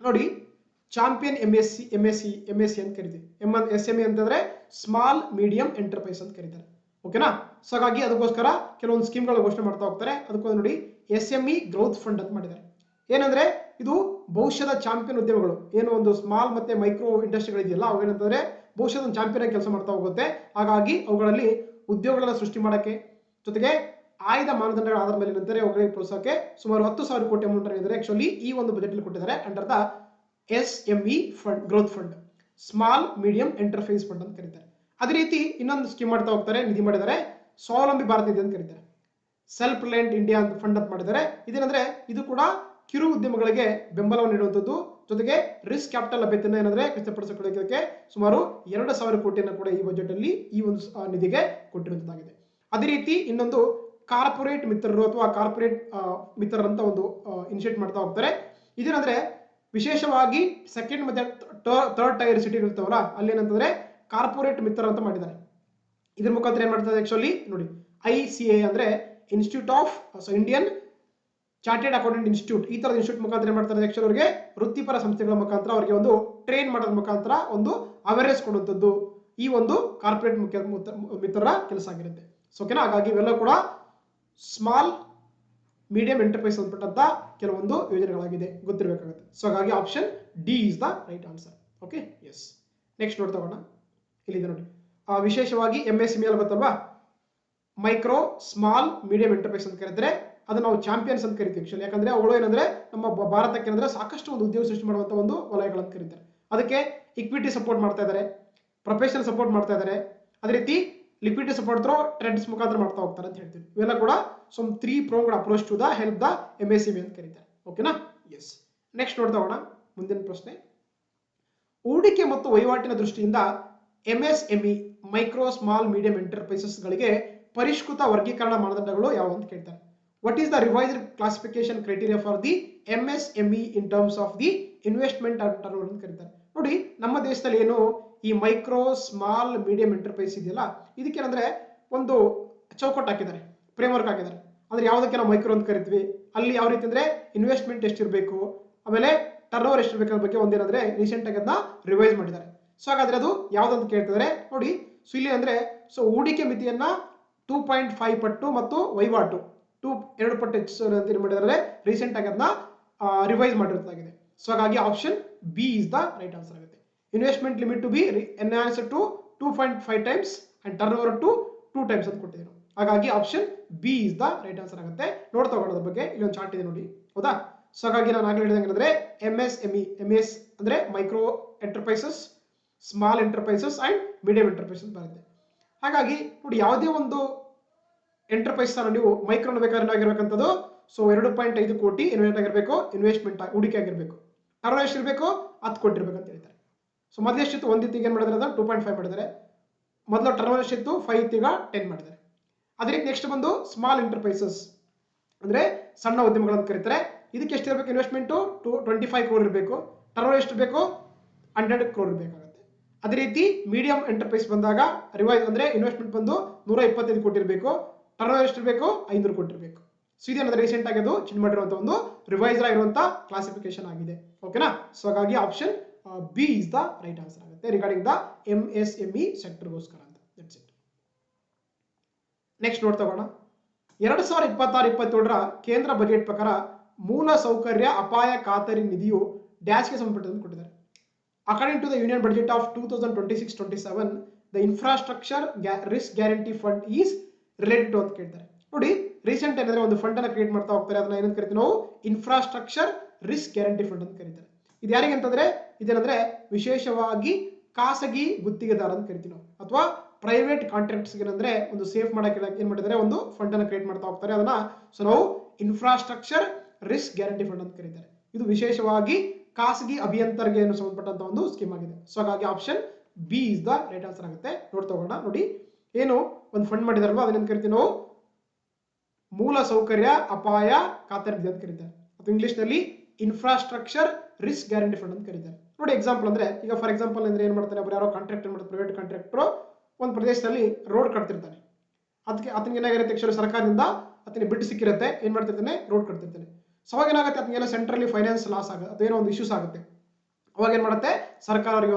ನೋಡಿ, ಚಾಂಪಿಯನ್ MSC ಅಂತ ಕರಿತೀವಿ. SME ಅಂತಂದ್ರೆ ಸ್ಮಾಲ್ ಮೀಡಿಯಂ ಎಂಟರ್ಪ್ರೈಸ್ ಅಂತ ಕರೀತಾರೆ. ಓಕೆನಾ? ಸೊ ಹಾಗಾಗಿ ಅದಕ್ಕೋಸ್ಕರ ಕೆಲವೊಂದು ಸ್ಕೀಮ್ಗಳ ಘೋಷಣೆ ಮಾಡ್ತಾ ಹೋಗ್ತಾರೆ. ಅದಕ್ಕೋಸ್ಕರ ನೋಡಿ SME ಗ್ರೋತ್ ಫಂಡ್ ಅಂತ ಮಾಡಿದ್ದಾರೆ. ಏನಂದ್ರೆ ಇದು ಭವಿಷ್ಯದ ಚಾಂಪಿಯನ್ ಉದ್ಯಮಗಳು, ಏನು ಒಂದು ಸ್ಮಾಲ್ ಮತ್ತೆ ಮೈಕ್ರೋ ಇಂಡಸ್ಟ್ರಿಗಳಿದೆಯಲ್ಲ ಅವು ಏನಂತಂದ್ರೆ ಭವಿಷ್ಯದ ಒಂದು ಚಾಂಪಿಯನ್ ಆಗಿ ಕೆಲಸ ಮಾಡ್ತಾ ಹೋಗುತ್ತೆ. ಹಾಗಾಗಿ ಅವುಗಳಲ್ಲಿ ಉದ್ಯೋಗಗಳನ್ನ ಸೃಷ್ಟಿ ಮಾಡಕ್ಕೆ ಜೊತೆಗೆ ಆಯ್ದ ಮಾನದಂಡಗಳ ಆಧಾರದ ಮೇಲೆ ಏನಂತಾರೆ ಅವುಗಳಿಗೆ ಪ್ರೋತ್ಸಾಹಕ್ಕೆ ಸುಮಾರು 10,000 ಕೋಟಿ ಅಮೌಂಟ್ ಏನಿದೆ ಆಕ್ಚುಲಿ ಈ ಒಂದು ಬಜೆಟ್ ಅಲ್ಲಿ ಕೊಟ್ಟಿದ್ದಾರೆ under the SME fund, growth fund, small medium enterprise fund ಅಂತ ಕರೀತಾರೆ. ಅದೇ ರೀತಿ ಇನ್ನೊಂದು ಸ್ಕೀಮ್ ಮಾಡ್ತಾ ಹೋಗ್ತಾರೆ, ನಿಧಿ ಮಾಡಿದ್ದಾರೆ, ಸ್ವಾವಲಂಬಿ ಭಾರತ ನಿಧಿ ಅಂತ ಕರೀತಾರೆ. ಸೆಲ್ಫ್ ರಿಲಯಂಟ್ ಇಂಡಿಯಾ ಅಂತ ಫಂಡ್ ಅಂತ ಮಾಡಿದ್ದಾರೆ. ಇದೇನಂದ್ರೆ ಇದು ಕೂಡ ಕಿರು ಉದ್ಯಮಗಳಿಗೆ ಬೆಂಬಲವನ್ನು ನೀಡುವಂಥದ್ದು, ಜೊತೆಗೆ ರಿಸ್ಕ್ ಕ್ಯಾಪಿಟಲ್ ಲಭ್ಯತೆಯನ್ನು ಏನಂದ್ರೆ ಖಚಿತಪಡಿಸಿಕೊಳ್ಳಕ್ಕೆ ಸುಮಾರು 2,000 ಕೋಟಿಯನ್ನು ಕೂಡ ಈ ಬಜೆಟ್ ಅಲ್ಲಿ ಈ ಒಂದು ನಿಧಿಗೆ ಕೊಟ್ಟಿರುವಂತದ್ದಾಗಿದೆ. ಅದೇ ರೀತಿ ಇನ್ನೊಂದು ಕಾರ್ಪೊರೇಟ್ ಮಿತ್ರರು ಅಥವಾ ಕಾರ್ಪೊರೇಟ್ ಮಿತ್ರರಂತ ಒಂದು ಇನಿಷಿಯೇಟ್ ಮಾಡ್ತಾ ಹೋಗ್ತಾರೆ. ಇದೇನಂದ್ರೆ ವಿಶೇಷವಾಗಿ ಸೆಕೆಂಡ್ ಮತ್ತೆ ಥರ್ಡ್ ಟೈರ್ ಸಿಟಿ ಇರ್ತಾವಲ್ಲ ಅಲ್ಲಿ ಏನಂತಂದ್ರೆ ಕಾರ್ಪೊರೇಟ್ ಮಿತ್ರ ಅಂತ ಮಾಡಿದ್ದಾರೆ. ಇದ್ರ ಮುಖಾಂತರ ಏನ್ ಮಾಡ್ತಾರೆ ಆಕ್ಚುಲಿ ನೋಡಿ, ICA ಅಂದ್ರೆ institute of Indian chartered accountant institute, ಈ ತರದ ಇನ್ಸ್ಟಿಟ್ಯೂಟ್ ಮುಖಾಂತರ ಏನ್ ಮಾಡ್ತಾರೆ ಆಕ್ಚುಲಿ ಅವರಿಗೆ ವೃತ್ತಿಪರ ಸಂಸ್ಥೆಗಳ ಮುಖಾಂತರ ಅವರಿಗೆ ಒಂದು ಟ್ರೈನ್ ಮಾಡೋದ್ರ ಮುಖಾಂತರ ಒಂದು ಅವೇರ್ನೆಸ್ ಕೊಡುವಂಥದ್ದು ಈ ಒಂದು ಕಾರ್ಪೊರೇಟ್ ಮಿತ್ರರ ಕೆಲಸ ಆಗಿರುತ್ತೆ. ಸೊ ಓಕೆನಾ? ಹಾಗಾಗಿ ಇವೆಲ್ಲ ಕೂಡ ಸ್ಮಾಲ್ ಮೀಡಿಯಂ ಎಂಟರ್ಪ್ರೈಸ್ ಅಂದ್ಬಿಟ್ಟಂತ ಕೆಲವೊಂದು ಯೋಜನೆಗಳಾಗಿದೆ, ಗೊತ್ತಿರಬೇಕಾಗುತ್ತೆ. ಸೊ ಹಾಗಾಗಿ option D is the right answer. Okay, yes. Next ನೋಡ್ತಾ ಹೋಗೋಣ. ಇಲ್ಲಿದೆ ನೋಡಿ, ವಿಶೇಷವಾಗಿ MSME ಅಲ್ಲಿ ಗೊತ್ತಲ್ವಾ, ಮೈಕ್ರೋ ಸ್ಮಾಲ್ ಮೀಡಿಯಂ ಎಂಟರ್ಪ್ರೈಸ್ ಅಂತ ಕರೀತಾರೆ. ಅದನ್ನ ನಾವು ಚಾಂಪಿಯನ್ಸ್ ಅಂತ ಕರಿತೀವಿ ಆಕ್ಚುಲಿ. ಯಾಕಂದ್ರೆ ಅವುಗಳು ಏನಂದ್ರೆ ನಮ್ಮ ಭಾರತಕ್ಕೆ ಏನಂದ್ರೆ ಸಾಕಷ್ಟು ಒಂದು ಉದ್ಯೋಗ ಸೃಷ್ಟಿ ಮಾಡುವಂತ ಒಂದು ವಲಯಗಳಂತ ಕರೀತಾರೆ. ಅದಕ್ಕೆ ಇಕ್ವಿಟಿ ಸಪೋರ್ಟ್ ಮಾಡ್ತಾ ಇದ್ದಾರೆ, ಪ್ರೊಫೆಷನಲ್ ಸಪೋರ್ಟ್ ಮಾಡ್ತಾ ಇದ್ದಾರೆ, ಅದೇ ರೀತಿ ಲಿಕ್ವಿಡಿಟಿ ಸಪೋರ್ಟ್ ಥ್ರೂ ಟ್ರೆಂಡ್ಸ್ ಮುಖಾಂತರ ಮಾಡ್ತಾ ಹೋಗ್ತಾರೆ ಅಂತ ಹೇಳ್ತೀವಿ. ಇವೆಲ್ಲ ಕೂಡ some 3 pronged approach to the help the MSME ಅಂತ ಕರೀತಾರೆ. ಓಕೆನಾ? ಎಸ್. ನೆಕ್ಸ್ಟ್ ನೋಡ್ತಾ ಹೋಗೋಣ ಮುಂದಿನ ಪ್ರಶ್ನೆ. ಹೂಡಿಕೆ ಮತ್ತು ವಹಿವಾಟಿನ ದೃಷ್ಟಿಯಿಂದ MSME micro small medium enterprises ಗಳಿಗೆ ಪರಿಷ್ಕೃತ ವರ್ಗೀಕರಣ ಮಾನದಂಡಗಳು ಯಾವುವು ಅಂತ ಕೇಳ್ತಾರೆ. What is the revised classification criteria for the MSME in terms of the investment ಅಂತ ಕರೀತಾರೆ. ನೋಡಿ, ನಮ್ಮ ದೇಶದಲ್ಲಿ ಏನು ಈ ಮೈಕ್ರೋ ಸ್ಮಾಲ್ ಮೀಡಿಯಂ ಎಂಟರ್ಪ್ರೈಸ್ ಇದೆಯಲ್ಲ ಇದಕ್ಕೇನಂದ್ರೆ ಒಂದು ಚೌಕಟ್ಟು ಹಾಕಿದ್ದಾರೆ, ಫ್ರೇಮ್ವರ್ಕ್ ಹಾಕಿದ್ದಾರೆ. ಅಂದ್ರೆ ಯಾವುದಕ್ಕೆ ನಾವು ಮೈಕ್ರೋ ಅಂತ ಕರಿತೀವಿ, ಅಲ್ಲಿ ಯಾವ ರೀತಿ ಅಂದ್ರೆ ಇನ್ವೆಸ್ಟ್ಮೆಂಟ್ ಎಷ್ಟಿರಬೇಕು, ಆಮೇಲೆ ಟರ್ನ್ ಓವರ್ ಎಷ್ಟಿರಬೇಕು ಬಗ್ಗೆ ಒಂದೇನಂದ್ರೆ ರೀಸೆಂಟ್ ಆಗಿ ಅದನ್ನ ರಿವೈಸ್ ಮಾಡಿದ್ದಾರೆ. ಸೊ ಹಾಗಾದ್ರೆ ಅದು ಯಾವ್ದಂತ ಕೇಳ್ತಿದ್ದಾರೆ ನೋಡಿ. ಸೊ ಇಲ್ಲಿ ಅಂದ್ರೆ ಸೊ ಹೂಡಿಕೆ ಮಿತಿಯನ್ನ 2.5 ಪಟ್ಟು ಮತ್ತು ವಹಿವಾಟು 2 ಪಟ್ಟು ಹೆಚ್ಚು ಮಾಡಿದರೆ ರೀಸೆಂಟ್ ಆಗಿ ಅದನ್ನ ರಿವೈಸ್ ಮಾಡಿರುತ್ತಾಗಿದೆ. ಸೊ ಹಾಗಾಗಿ option B is the right answer ಆಗುತ್ತೆ. Investment limit to be enhanced to 2.5 times and turnover to 2 times ಅಂತ ಕೊಟ್ಟಿದ್ದೀವಿ. ಹಾಗಾಗಿ option B is the right answer ಆಗುತ್ತೆ. ನೋಡ್ತಾ ಹೋಗೋದ್ರ ಬಗ್ಗೆ ಇಲ್ಲೊಂದು ಚಾರ್ಟ್ ಇದೆ ನೋಡಿ, ಹೌದಾ? ಸೊ ಹಾಗಾಗಿ ನಾನು ಆಗಲೇ ಹೇಳಿದಂಗೆ MSME ಅಂದ್ರೆ micro enterprises, small enterprises and medium enterprises ಬರುತ್ತೆ. ಹಾಗಾಗಿ ನೋಡಿ, ಯಾವುದೇ ಒಂದು ಎಂಟರ್ಪ್ರೈಸ್ ನೀವು ಮೈಕ್ರೋನ್ ಬೇಕಾದ್ರೆ ಆಗಿರ್ಬೇಕಂತದ್ದು ಸೊ 2.5 ಕೋಟಿ ಇನ್ವೆಸ್ಟ್ ಆಗಿರ್ಬೇಕು, ಇನ್ವೆಸ್ಟ್ಮೆಂಟ್ ಹೂಡಿಕೆ ಆಗಿರ್ಬೇಕು, ಟರ್ನ್ ಎಷ್ಟು ಇರಬೇಕು 10 ಕೋಟಿ ಇರಬೇಕು ಅಂತ ಹೇಳ್ತಾರೆ. ಸೊ ಮೊದಲು ಎಷ್ಟಿತ್ತು, ಒಂದಿತ್ತು ಏನು ಮಾಡಿದ್ರೆ ಅದನ್ನು 2.5 ಮಾಡಿದ್ದಾರೆ. ಮೊದಲು ಟರ್ನ್ ಎಷ್ಟಿತ್ತು 5 ಇತ್ತು, ಈಗ 10 ಮಾಡಿದ್ದಾರೆ. ಅದೇ ರೀತಿ ನೆಕ್ಸ್ಟ್ ಬಂದು ಸ್ಮಾಲ್ ಎಂಟರ್ಪ್ರೈಸಸ್ ಅಂದ್ರೆ ಸಣ್ಣ ಉದ್ಯಮಗಳು ಅಂತ ಕರೀತಾರೆ. ಇದಕ್ಕೆ ಎಷ್ಟು ಇರಬೇಕು ಇನ್ವೆಸ್ಟ್ಮೆಂಟ್ 25 crore ಇರಬೇಕು, ಟರ್ನ್ ಎಷ್ಟು ಬೇಕು 100 crore ಇರಬೇಕಾಗುತ್ತೆ. ಅದೇ ರೀತಿ ಮೀಡಿಯಂ ಎಂಟರ್ಪ್ರೈಸ್ ಬಂದಾಗ ರಿವೈಸ್ ಅಂದ್ರೆ ಇನ್ವೆಸ್ಟ್ಮೆಂಟ್ ಬಂದು 125 ಕೋಟಿ ಇರಬೇಕು, ಟರ್ನ್ ಎಷ್ಟು ಇರಬೇಕು 500 ಕೋಟಿ ಇರಬೇಕು. ಸೊ ಇದೇನಂದ್ರೆ ರೀಸೆಂಟ್ ಆಗಿ ಅದು ಚೇಂಜ್ ಮಾಡಿರುವಂತಹ ಒಂದು ರಿವೈಸ್ ಆಗಿರುವಂತಹ ಕ್ಲಾಸಿಫಿಕೇಶನ್ ಆಗಿದೆ. ಓಕೆನಾ? ಸೊ ಹಾಗಾಗಿ option B is the right answer ಆಗುತ್ತೆ ರಿಗಾರ್ಡಿಂಗ್ ದ MSME ಸೆಕ್ಟರ್ಗೋಸ್ಕರ ಅಂತ. That's it. ನೆಕ್ಸ್ಟ್ ನೋಡ್ತಾ ಹೋಗೋಣ. 2026-27ರ ಕೇಂದ್ರ ಬಜೆಟ್ ಪ್ರಕಾರ ಮೂಲ ಸೌಕರ್ಯ ಅಪಾಯ ಖಾತರಿ ನಿಧಿಯು ಡ್ಯಾಶ್ಗೆ ಸಂಬಂಧಪಟ್ಟಂತೆ ಕೊಟ್ಟಿದ್ದಾರೆ. According to the union budget of 2026-27 the infrastructure risk guarantee fund is related to ಅಂತ ಕೇಳ್ತಾರೆ. ನೋಡಿ, ರೀಸೆಂಟ್ ಏನಂದ್ರೆ ಒಂದು ಫಂಡ್ ಅನ್ನ ಕ್ರಿಯೇಟ್ ಮಾಡ್ತಾ ಹೋಗ್ತಾರೆ. ಅದನ್ನ ಏನಂತ ಕರಿತೀವಿ ನಾವು, ಇನ್ಫ್ರಾಸ್ಟ್ರಕ್ಚರ್ ರಿಸ್ಕ್ ಗ್ಯಾರಂಟಿ ಫಂಡ್ ಅಂತ ಕರೀತಾರೆ. ಇದು ಯಾರಿಗೆ ಅಂತಂದ್ರೆ ಇದೇನಂದ್ರೆ ವಿಶೇಷವಾಗಿ ಖಾಸಗಿ ಗುತ್ತಿಗೆದಾರ ಅಂತ ಕರಿತೀವಿ ನಾವು, ಅಥವಾ ಪ್ರೈವೇಟ್ ಕಾಂಟ್ರಾಕ್ಟ್ಸ್ ಏನಂದ್ರೆ ಒಂದು ಸೇಫ್ ಮಾಡಕ್ಕೆ ಏನ್ ಮಾಡಿದ್ದಾರೆ, ಒಂದು ಫಂಡ್ ಅನ್ನು ಕ್ರಿಯೇಟ್ ಮಾಡ್ತಾ ಹೋಗ್ತಾರೆ. ಅದನ್ನ ಸೊ ನಾವು ಇನ್ಫ್ರಾಸ್ಟ್ರಕ್ಚರ್ ರಿಸ್ಕ್ ಗ್ಯಾರಂಟಿ ಫಂಡ್ ಅಂತ ಕರೀತಾರೆ. ಇದು ವಿಶೇಷವಾಗಿ ಖಾಸಗಿ ಅಭಿಯಂತರಿಗೆ ಸಂಬಂಧಪಟ್ಟಂತ ಒಂದು ಸ್ಕೀಮ್ ಆಗಿದೆ. ಸೊ ಹಾಗಾಗಿ option B is the right answer ಆಗುತ್ತೆ. ನೋಡ್ತಾ ಹೋಗೋಣ. ನೋಡಿ, ಏನು ಒಂದು ಫಂಡ್ ಮಾಡಿದಾರಲ್ವಾ ಅದನ್ನ ಕರಿತೀವಿ ನಾವು ಮೂಲ ಸೌಕರ್ಯ ಅಪಾಯ ಖಾತೆ ನಿಧಿ ಅಂತ ಕರೀತಾರೆ, ಅಥವಾ ಇಂಗ್ಲಿಷ್ ನಲ್ಲಿ ಇನ್ಫ್ರಾಸ್ಟ್ರಕ್ಚರ್ ರಿಸ್ಕ್ ಗ್ಯಾರಂಟಿ ಫಂಡ್ ಅಂತ ಕರೀತಾರೆ. ನೋಡಿ, ಎಕ್ಸಾಂಪಲ್ ಅಂದ್ರೆ ಈಗ ಫಾರ್ ಎಕ್ಸಾಂಪಲ್ ಅಂದ್ರೆ ಏನ್ ಮಾಡ್ತಾರೆ, ಒಬ್ಬರು ಯಾರೋ ಕಾಂಟ್ರಾಕ್ಟರ್ ಮಾಡ್ತಾರೆ, ಪ್ರೈವೇಟ್ ಕಾಂಟ್ರಾಕ್ಟರ್ ಒಂದು ಪ್ರದೇಶದಲ್ಲಿ ರೋಡ್ ಕಟ್ತಿರ್ತಾನೆ. ಅದಕ್ಕೆ ಆತನಿಗೆ ಏನಾಗಿರುತ್ತೆ, ಆಕ್ಚುಲಿ ಸರ್ಕಾರದಿಂದ ಆತನಿಗೆ ಬಿಟ್ಟು ಸಿಕ್ಕಿರುತ್ತೆ, ಏನ್ ಮಾಡ್ತಿರ್ತಾನೆ, ರೋಡ್ ಕಟ್ತಿರ್ತಾನೆ. ಸೊ ಅವಾಗ ಏನಾಗುತ್ತೆ, ಆತನಿಗೆಲ್ಲ ಸೆಂಟ್ರಲಿ ಫೈನಾನ್ಸ್ ಲಾಸ್ ಆಗುತ್ತೆ, ಅದೇನೋ ಒಂದು ಇಶ್ಯೂಸ್ ಆಗುತ್ತೆ. ಅವಾಗ ಏನ್ ಮಾಡುತ್ತೆ, ಸರ್ಕಾರ ಅವರಿಗೆ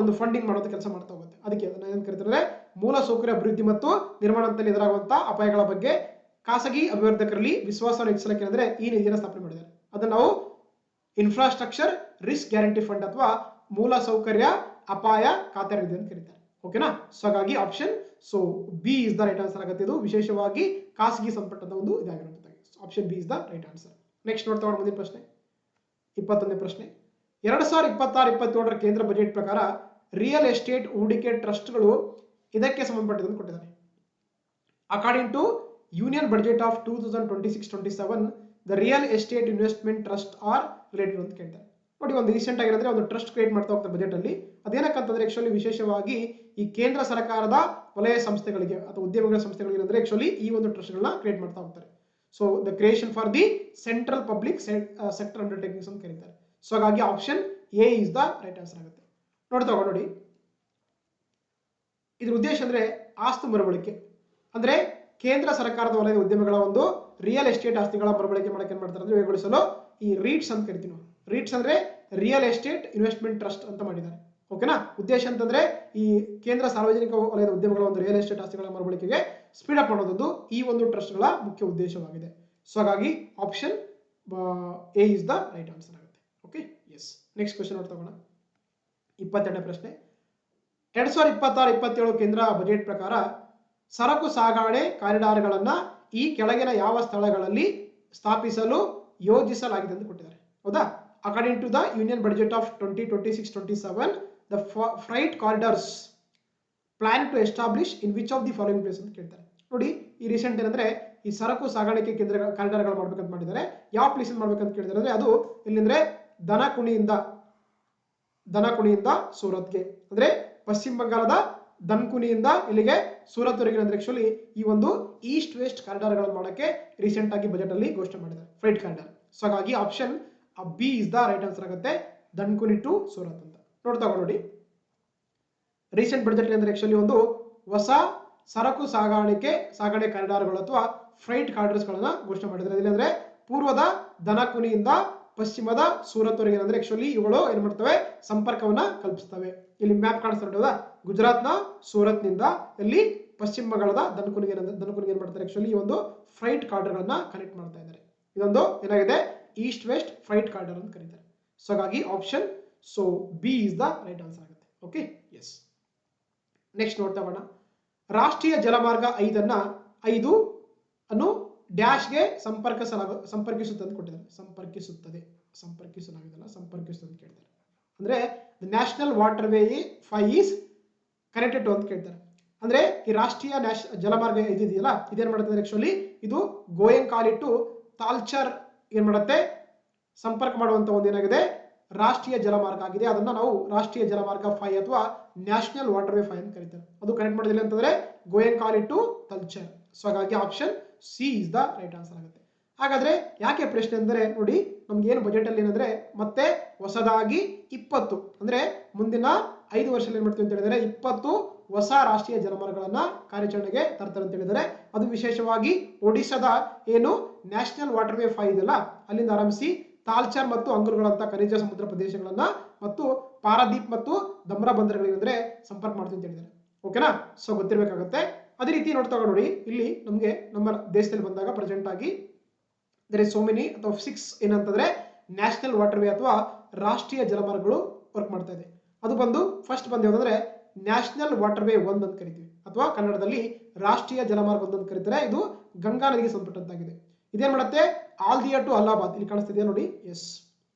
ಒಂದು ಫಂಡಿಂಗ್ ಮಾಡೋದು ಕೆಲಸ ಮಾಡ್ತಾ ಹೋಗುತ್ತೆ. ಅದಕ್ಕೆ ಅದನ್ನ ಏನ್ ಕರೀತಾರೆ, ಮೂಲ ಸೌಕರ್ಯ ಅಭಿವೃದ್ಧಿ ಮತ್ತು ನಿರ್ಮಾಣದಲ್ಲಿ ಎದುರಾಗುವಂತಹ ಅಪಾಯಗಳ ಬಗ್ಗೆ ಖಾಸಗಿ ಅಭಿವರ್ಧಕರಲ್ಲಿ ವಿಶ್ವಾಸವನ್ನು ಹೆಚ್ಚಿಸಲಿಕ್ಕೆ ಅಂದ್ರೆ ಈ ನಿಧಿಯನ್ನು ಸ್ಥಾಪನೆ ಮಾಡಿದ್ದಾರೆ. ಅದನ್ನ ನಾವು ಇನ್ಫ್ರಾಸ್ಟ್ರಕ್ಚರ್ ರಿಸ್ಕ್ ಗ್ಯಾರಂಟಿ ಫಂಡ್ ಅಥವಾ ಮೂಲ ಸೌಕರ್ಯ ಅಪಾಯ ಖಾತೆ ನಿಧಿ ಅಂತ ಕರೀತಾರೆ. ಓಕೆನಾ. ಸೊ ಹಾಗಾಗಿ option so B is the right answer ಆಗುತ್ತೆ. ಇದು ವಿಶೇಷವಾಗಿ ಖಾಸಗಿ ಸಂಪಟ್ಟಂತ ಒಂದು ಇದಾಗಿರುತ್ತದೆ. Option B is the right answer. Next ನೋಡ್ತಾ ಹೋಗೋಣ ಮುಂದಿನ ಪ್ರಶ್ನೆ, 21ನೇ ಪ್ರಶ್ನೆ. 2026-27 ಕೇಂದ್ರ ಬಜೆಟ್ ಪ್ರಕಾರ ರಿಯಲ್ ಎಸ್ಟೇಟ್ ಹೂಡಿಕೆ ಟ್ರಸ್ಟ್ಗಳು ಇದಕ್ಕೆ ಸಂಬಂಧಪಟ್ಟಿದ್ದನ್ನು ಕೊಟ್ಟಿದ್ದಾರೆ. According to union budget of 2026-27 the real estate investment trust are related ಅಂತ ಕೇಳ್ತಾರೆ. ನೋಡಿ, ಒಂದು ರೀಸೆಂಟ್ ಆಗಿದ್ರೆ ಒಂದು ಟ್ರಸ್ಟ್ ಕ್ರಿಯೇಟ್ ಮಾಡ್ತಾ ಹೋಗ್ತಾರೆ ಬಜೆಟ್ ಅಲ್ಲಿ. ಅದೇನಕ್ಕಂತಂದ್ರೆ ಆಕ್ಚುಲಿ ವಿಶೇಷವಾಗಿ ಈ ಕೇಂದ್ರ ಸರ್ಕಾರದ ವಲಯ ಸಂಸ್ಥೆಗಳಿಗೆ ಅಥವಾ ಉದ್ಯಮಗಳ ಸಂಸ್ಥೆಗಳಿಗೆ ಅಂದ್ರೆ ಆಕ್ಚುಲಿ ಈ ಒಂದು ಟ್ರಸ್ಟ್ ಗಳನ್ನ ಕ್ರಿಯೇಟ್ ಮಾಡ್ತಾ ಹೋಗ್ತಾರೆ. So the creation for the central public sector undertakings ಅಂತ ಕರೀತಾರೆ. ಸೊ ಹಾಗಾಗಿ option A is the right answer ಆಗುತ್ತೆ. ನೋಡ್ತಾ ನೋಡಿ, ಇದ್ರ ಉದ್ದೇಶ ಅಂದ್ರೆ ಆಸ್ತಿ ಮರುಬಳಕೆ, ಅಂದ್ರೆ ಕೇಂದ್ರ ಸರ್ಕಾರದ ವಲಯದ ಉದ್ಯಮಗಳ ಒಂದು ರಿಯಲ್ ಎಸ್ಟೇಟ್ ಆಸ್ತಿಗಳ ಮರುಬಳಕೆ ಮಾಡಕ್ಕೆ ಏನ್ ಮಾಡ್ತಾರೆ ಅಂದ್ರೆ ವೇಗಗೊಳಿಸಲು ಈ ರೀಟ್ಸ್ ಅಂತ ಕರಿತೀವಿ ನಾವು. ರೀಟ್ಸ್ ಅಂದ್ರೆ ರಿಯಲ್ ಎಸ್ಟೇಟ್ ಇನ್ವೆಸ್ಟ್ಮೆಂಟ್ ಟ್ರಸ್ಟ್ ಅಂತ ಮಾಡಿದ್ದಾರೆ. ಓಕೆನಾ. ಉದ್ದೇಶ ಅಂತಂದ್ರೆ ಈ ಕೇಂದ್ರ ಸಾರ್ವಜನಿಕ ವಲಯದ ಉದ್ಯಮಗಳ ಒಂದು ರಿಯಲ್ ಎಸ್ಟೇಟ್ ಆಸ್ತಿಗಳ ಮರುಬಳಕೆಗೆ ಸ್ಪೀಡ್ ಅಪ್ ಮಾಡೋದು ಈ ಒಂದು ಟ್ರಸ್ಟ್ ಗಳ ಮುಖ್ಯ ಉದ್ದೇಶವಾಗಿದೆ. ಸೊ ಹಾಗಾಗಿ option A is the right answer ಆಗುತ್ತೆ. Okay, yes. ನೆಕ್ಸ್ಟ್ ಕ್ವೆಶ್ಚನ್ ನೋಡ್ತಾ ಹೋಗೋಣ. 22ನೇ ಪ್ರಶ್ನೆ. 2026-27 ಕೇಂದ್ರ ಬಜೆಟ್ ಪ್ರಕಾರ ಸರಕು ಸಾಗಣೆ ಕಾರಿಡಾರ್ಗಳನ್ನ ಈ ಕೆಳಗಿನ ಯಾವ ಸ್ಥಳಗಳಲ್ಲಿ ಸ್ಥಾಪಿಸಲು ಯೋಜಿಸಲಾಗಿದೆ ಅಂತ ಕೊಟ್ಟಿದ್ದಾರೆ. ಹೌದಾ. According to the union budget of 2026-27 the freight corridors plan to establish in which of the following place ಅಂತ ಕೇಳ್ತಾರೆ. ನೋಡಿ, ಈ ರೀಸೆಂಟ್ ಏನಂದ್ರೆ ಈ ಸರಕು ಸಾಗಾಣಿಕೆ ಕೇಂದ್ರ ಕಾರಿಡಾರ್ಗಳು ಮಾಡ್ಬೇಕಂತ ಮಾಡಿದ್ದಾರೆ. ಯಾವ ಪ್ಲೇಸ್ ಮಾಡ್ಬೇಕಂತ ಕೇಳಿದ್ದಾರೆ ಅಂದ್ರೆ ಅದು ಎಲ್ಲಿಂದ್ರೆ ದನಕುಣಿಯಿಂದ ಸೂರತ್ಗೆ, ಅಂದ್ರೆ ಪಶ್ಚಿಮ ಬಂಗಾಳದ ದನ್ಕುನಿಯಿಂದ ಇಲ್ಲಿಗೆ ಸೂರತ್ ವರೆಗೆ ಅಂದ್ರೆ ಆಕ್ಚುಲಿ ಈ ಒಂದು ಈಸ್ಟ್ ವೆಸ್ಟ್ ಕಾರಿಡಾರ್ಗಳನ್ನು ಮಾಡಕ್ಕೆ ರೀಸೆಂಟ್ ಆಗಿ ಬಜೆಟ್ ಅಲ್ಲಿ ಘೋಷಣೆ ಮಾಡಿದ್ದಾರೆ, ಫ್ರೈಟ್ ಕಾರಿಡಾರ್. ಸೊ ಹಾಗಾಗಿ option B is the right answer ಆಗುತ್ತೆ, ದನ್ಕುನಿ ಟು ಸೂರತ್ ಅಂತ. ನೋಡ್ತಾ ನೋಡಿ, ರೀಸೆಂಟ್ ಬಜೆಟ್ ಅಂದ್ರೆ ಆಕ್ಚುಲಿ ಒಂದು ಹೊಸ ಸರಕು ಸಾಗಣೆ ಕಾರಿಡಾರ್ಗಳು ಅಥವಾ ಫ್ರೈಟ್ ಕಾರಿಡಾರ್ಸ್ ಗಳನ್ನ ಘೋಷಣೆ ಮಾಡಿದ್ದಾರೆ. ಇಲ್ಲಂದ್ರೆ ಪೂರ್ವದ ದನಕುನಿಯಿಂದ ಪಶ್ಚಿಮದ ಸೂರತ್ ವರೆಗೆ ಅಂದ್ರೆ ಆಕ್ಚುಲಿ ಇವುಗಳು ಏನ್ ಮಾಡ್ತವೆ, ಸಂಪರ್ಕವನ್ನ ಕಲ್ಪಿಸ್ತವೆ. ಇಲ್ಲಿ ಮ್ಯಾಪ್ ಕಾಣಿಸ್ತಾ ಗುಜರಾತ್ ನ ಸೂರತ್ ನಿಂದ ಇಲ್ಲಿ ಪಶ್ಚಿಮ ಬಂಗಾಳದ ದನಕುನಿಗೆ ಏನ್ ಮಾಡ್ತಾರೆ, ಆಕ್ಚುಲಿ ಈ ಒಂದು ಫ್ರೈಟ್ ಕಾರಿಡಾರ್ ಗಳನ್ನ ಕನೆಕ್ಟ್ ಮಾಡ್ತಾ ಇದ್ದಾರೆ. ಇದೊಂದು ಏನಾಗಿದೆ, ಈಸ್ಟ್ ವೆಸ್ಟ್ ಫ್ರೈಟ್ ಕಾರಿಡಾರ್ ಅಂತ ಕರೀತಾರೆ. ಸೊ ಹಾಗಾಗಿ option so B is the right answer ಆಗುತ್ತೆ. Okay, yes. ನೆಕ್ಸ್ಟ್ ನೋಡ್ತಾ ಹೋಗೋಣ. ರಾಷ್ಟ್ರೀಯ ಜಲಮಾರ್ಗ 5 ಅನ್ನು ಡ್ಯಾಶ್ಗೆ ಸಂಪರ್ಕಿಸುತ್ತದೆ ಅಂತ ಕೊಟ್ಟಿದ್ದಾರೆ. ಸಂಪರ್ಕಿಸಲಾಗಿದೆ ಅಂತ ಕೇಳ್ತಾರೆ. ಅಂದ್ರೆ national waterway 5 is connected to ಅಂತ ಕೇಳ್ತಾರೆ. ಅಂದ್ರೆ ಈ ರಾಷ್ಟ್ರೀಯ ಜಲಮಾರ್ಗ ಇದೆಯಲ್ಲ, ಇದೇನ್ ಮಾಡುತ್ತೆ ಆಕ್ಚುಲಿ ಇದು ಗೋಯಂಕಾಲಿ ಟು ತಾಲ್ಚರ್ ಏನ್ ಮಾಡುತ್ತೆ, ಸಂಪರ್ಕ ಮಾಡುವಂತ ಒಂದು ಏನಾಗಿದೆ ರಾಷ್ಟ್ರೀಯ ಜಲಮಾರ್ಗ ಆಗಿದೆ. ಅದನ್ನ ನಾವು ರಾಷ್ಟ್ರೀಯ ಜಲಮಾರ್ಗ 5 ಅಥವಾ ನ್ಯಾಷನಲ್ ವಾಟರ್ ವೇ 5 ಅಂತ ಕರೀತಾರೆ. ಅದು ಕನೆಕ್ಟ್ ಮಾಡೋದಿಲ್ಲ ಅಂತಂದ್ರೆ ಗೋಯಂಕಾಲಿ ಟು ತಲ್ಚರ್. ಸೊ ಹಾಗಾಗಿ option C is the right answer ಆಗುತ್ತೆ. ಹಾಗಾದ್ರೆ ಯಾಕೆ ಪ್ರಶ್ನೆ ಅಂದ್ರೆ ನೋಡಿ, ನಮ್ಗೆ ಏನು ಬಜೆಟ್ ಅಲ್ಲಿ ಏನಂದ್ರೆ ಮತ್ತೆ ಹೊಸದಾಗಿ 20 ಅಂದ್ರೆ ಮುಂದಿನ 5 ವರ್ಷದಲ್ಲಿ ಏನ್ ಮಾಡ್ತೀವಿ ಅಂತ ಹೇಳಿದ್ರೆ 20 ಹೊಸ ರಾಷ್ಟ್ರೀಯ ಜಲಮಾರ್ಗಗಳನ್ನ ಕಾರ್ಯಾಚರಣೆಗೆ ತರ್ತಾರೆ ಅಂತ ಹೇಳಿದರೆ, ಅದು ವಿಶೇಷವಾಗಿ ಒಡಿಶಾದ ಏನು ನ್ಯಾಷನಲ್ ವಾಟರ್ ವೇ 5 ಇದೆಲ್ಲ ಅಲ್ಲಿಂದ ಆರಂಭಿಸಿ ತಾಲ್ಚರ್ ಮತ್ತು ಅಂಗುರ್ಗಳಂತ ಖನಿಜ ಸಮುದ್ರ ಪ್ರದೇಶಗಳನ್ನ ಮತ್ತು ಪಾರಾದೀಪ್ ಮತ್ತು ದಮ್ರಾ ಬಂದರುಗಳಿಗೆ ಅಂದ್ರೆ ಸಂಪರ್ಕ ಮಾಡ್ತೀವಿ ಅಂತ ಹೇಳಿದ್ದಾರೆ. ಓಕೆನಾ. ಸೊ ಗೊತ್ತಿರಬೇಕಾಗುತ್ತೆ. ಅದೇ ರೀತಿ ನೋಡ್ತಾ ನೋಡಿ, ಇಲ್ಲಿ ನಮಗೆ ನಮ್ಮ ದೇಶದಲ್ಲಿ ಬಂದಾಗ ಪ್ರೆಸೆಂಟ್ ಆಗಿ there is so many ಅಥವಾ 6 ಏನಂತಂದ್ರೆ ನ್ಯಾಷನಲ್ ವಾಟರ್ ವೇ ಅಥವಾ ರಾಷ್ಟ್ರೀಯ ಜಲಮಾರ್ಗಗಳು ವರ್ಕ್ ಮಾಡ್ತಾ ಇದೆ. ಅದು ಬಂದು ಫಸ್ಟ್ ಬಂದು ಯಾವ್ದಂದ್ರೆ ನ್ಯಾಷನಲ್ ವಾಟರ್ ವೇ 1 ಅಂತ ಕರಿತೀವಿ, ಅಥವಾ ಕನ್ನಡದಲ್ಲಿ ರಾಷ್ಟ್ರೀಯ ಜಲಮಾರ್ಗ 1 ಅಂತ ಕರೀತಾರೆ. ಇದು ಗಂಗಾ ನದಿಗೆ ಸಂಬಂಧಪಟ್ಟಂತಾಗಿದೆ. ಇದೇನ್ ಮಾಡುತ್ತೆ, ಆಲ್ದಿಯಾ ಟು ಅಲಹಾಬಾದ್ ಇಲ್ಲಿ ಕಾಣಿಸ್ತಿದೆಯಾ ನೋಡಿ, ಎಸ್.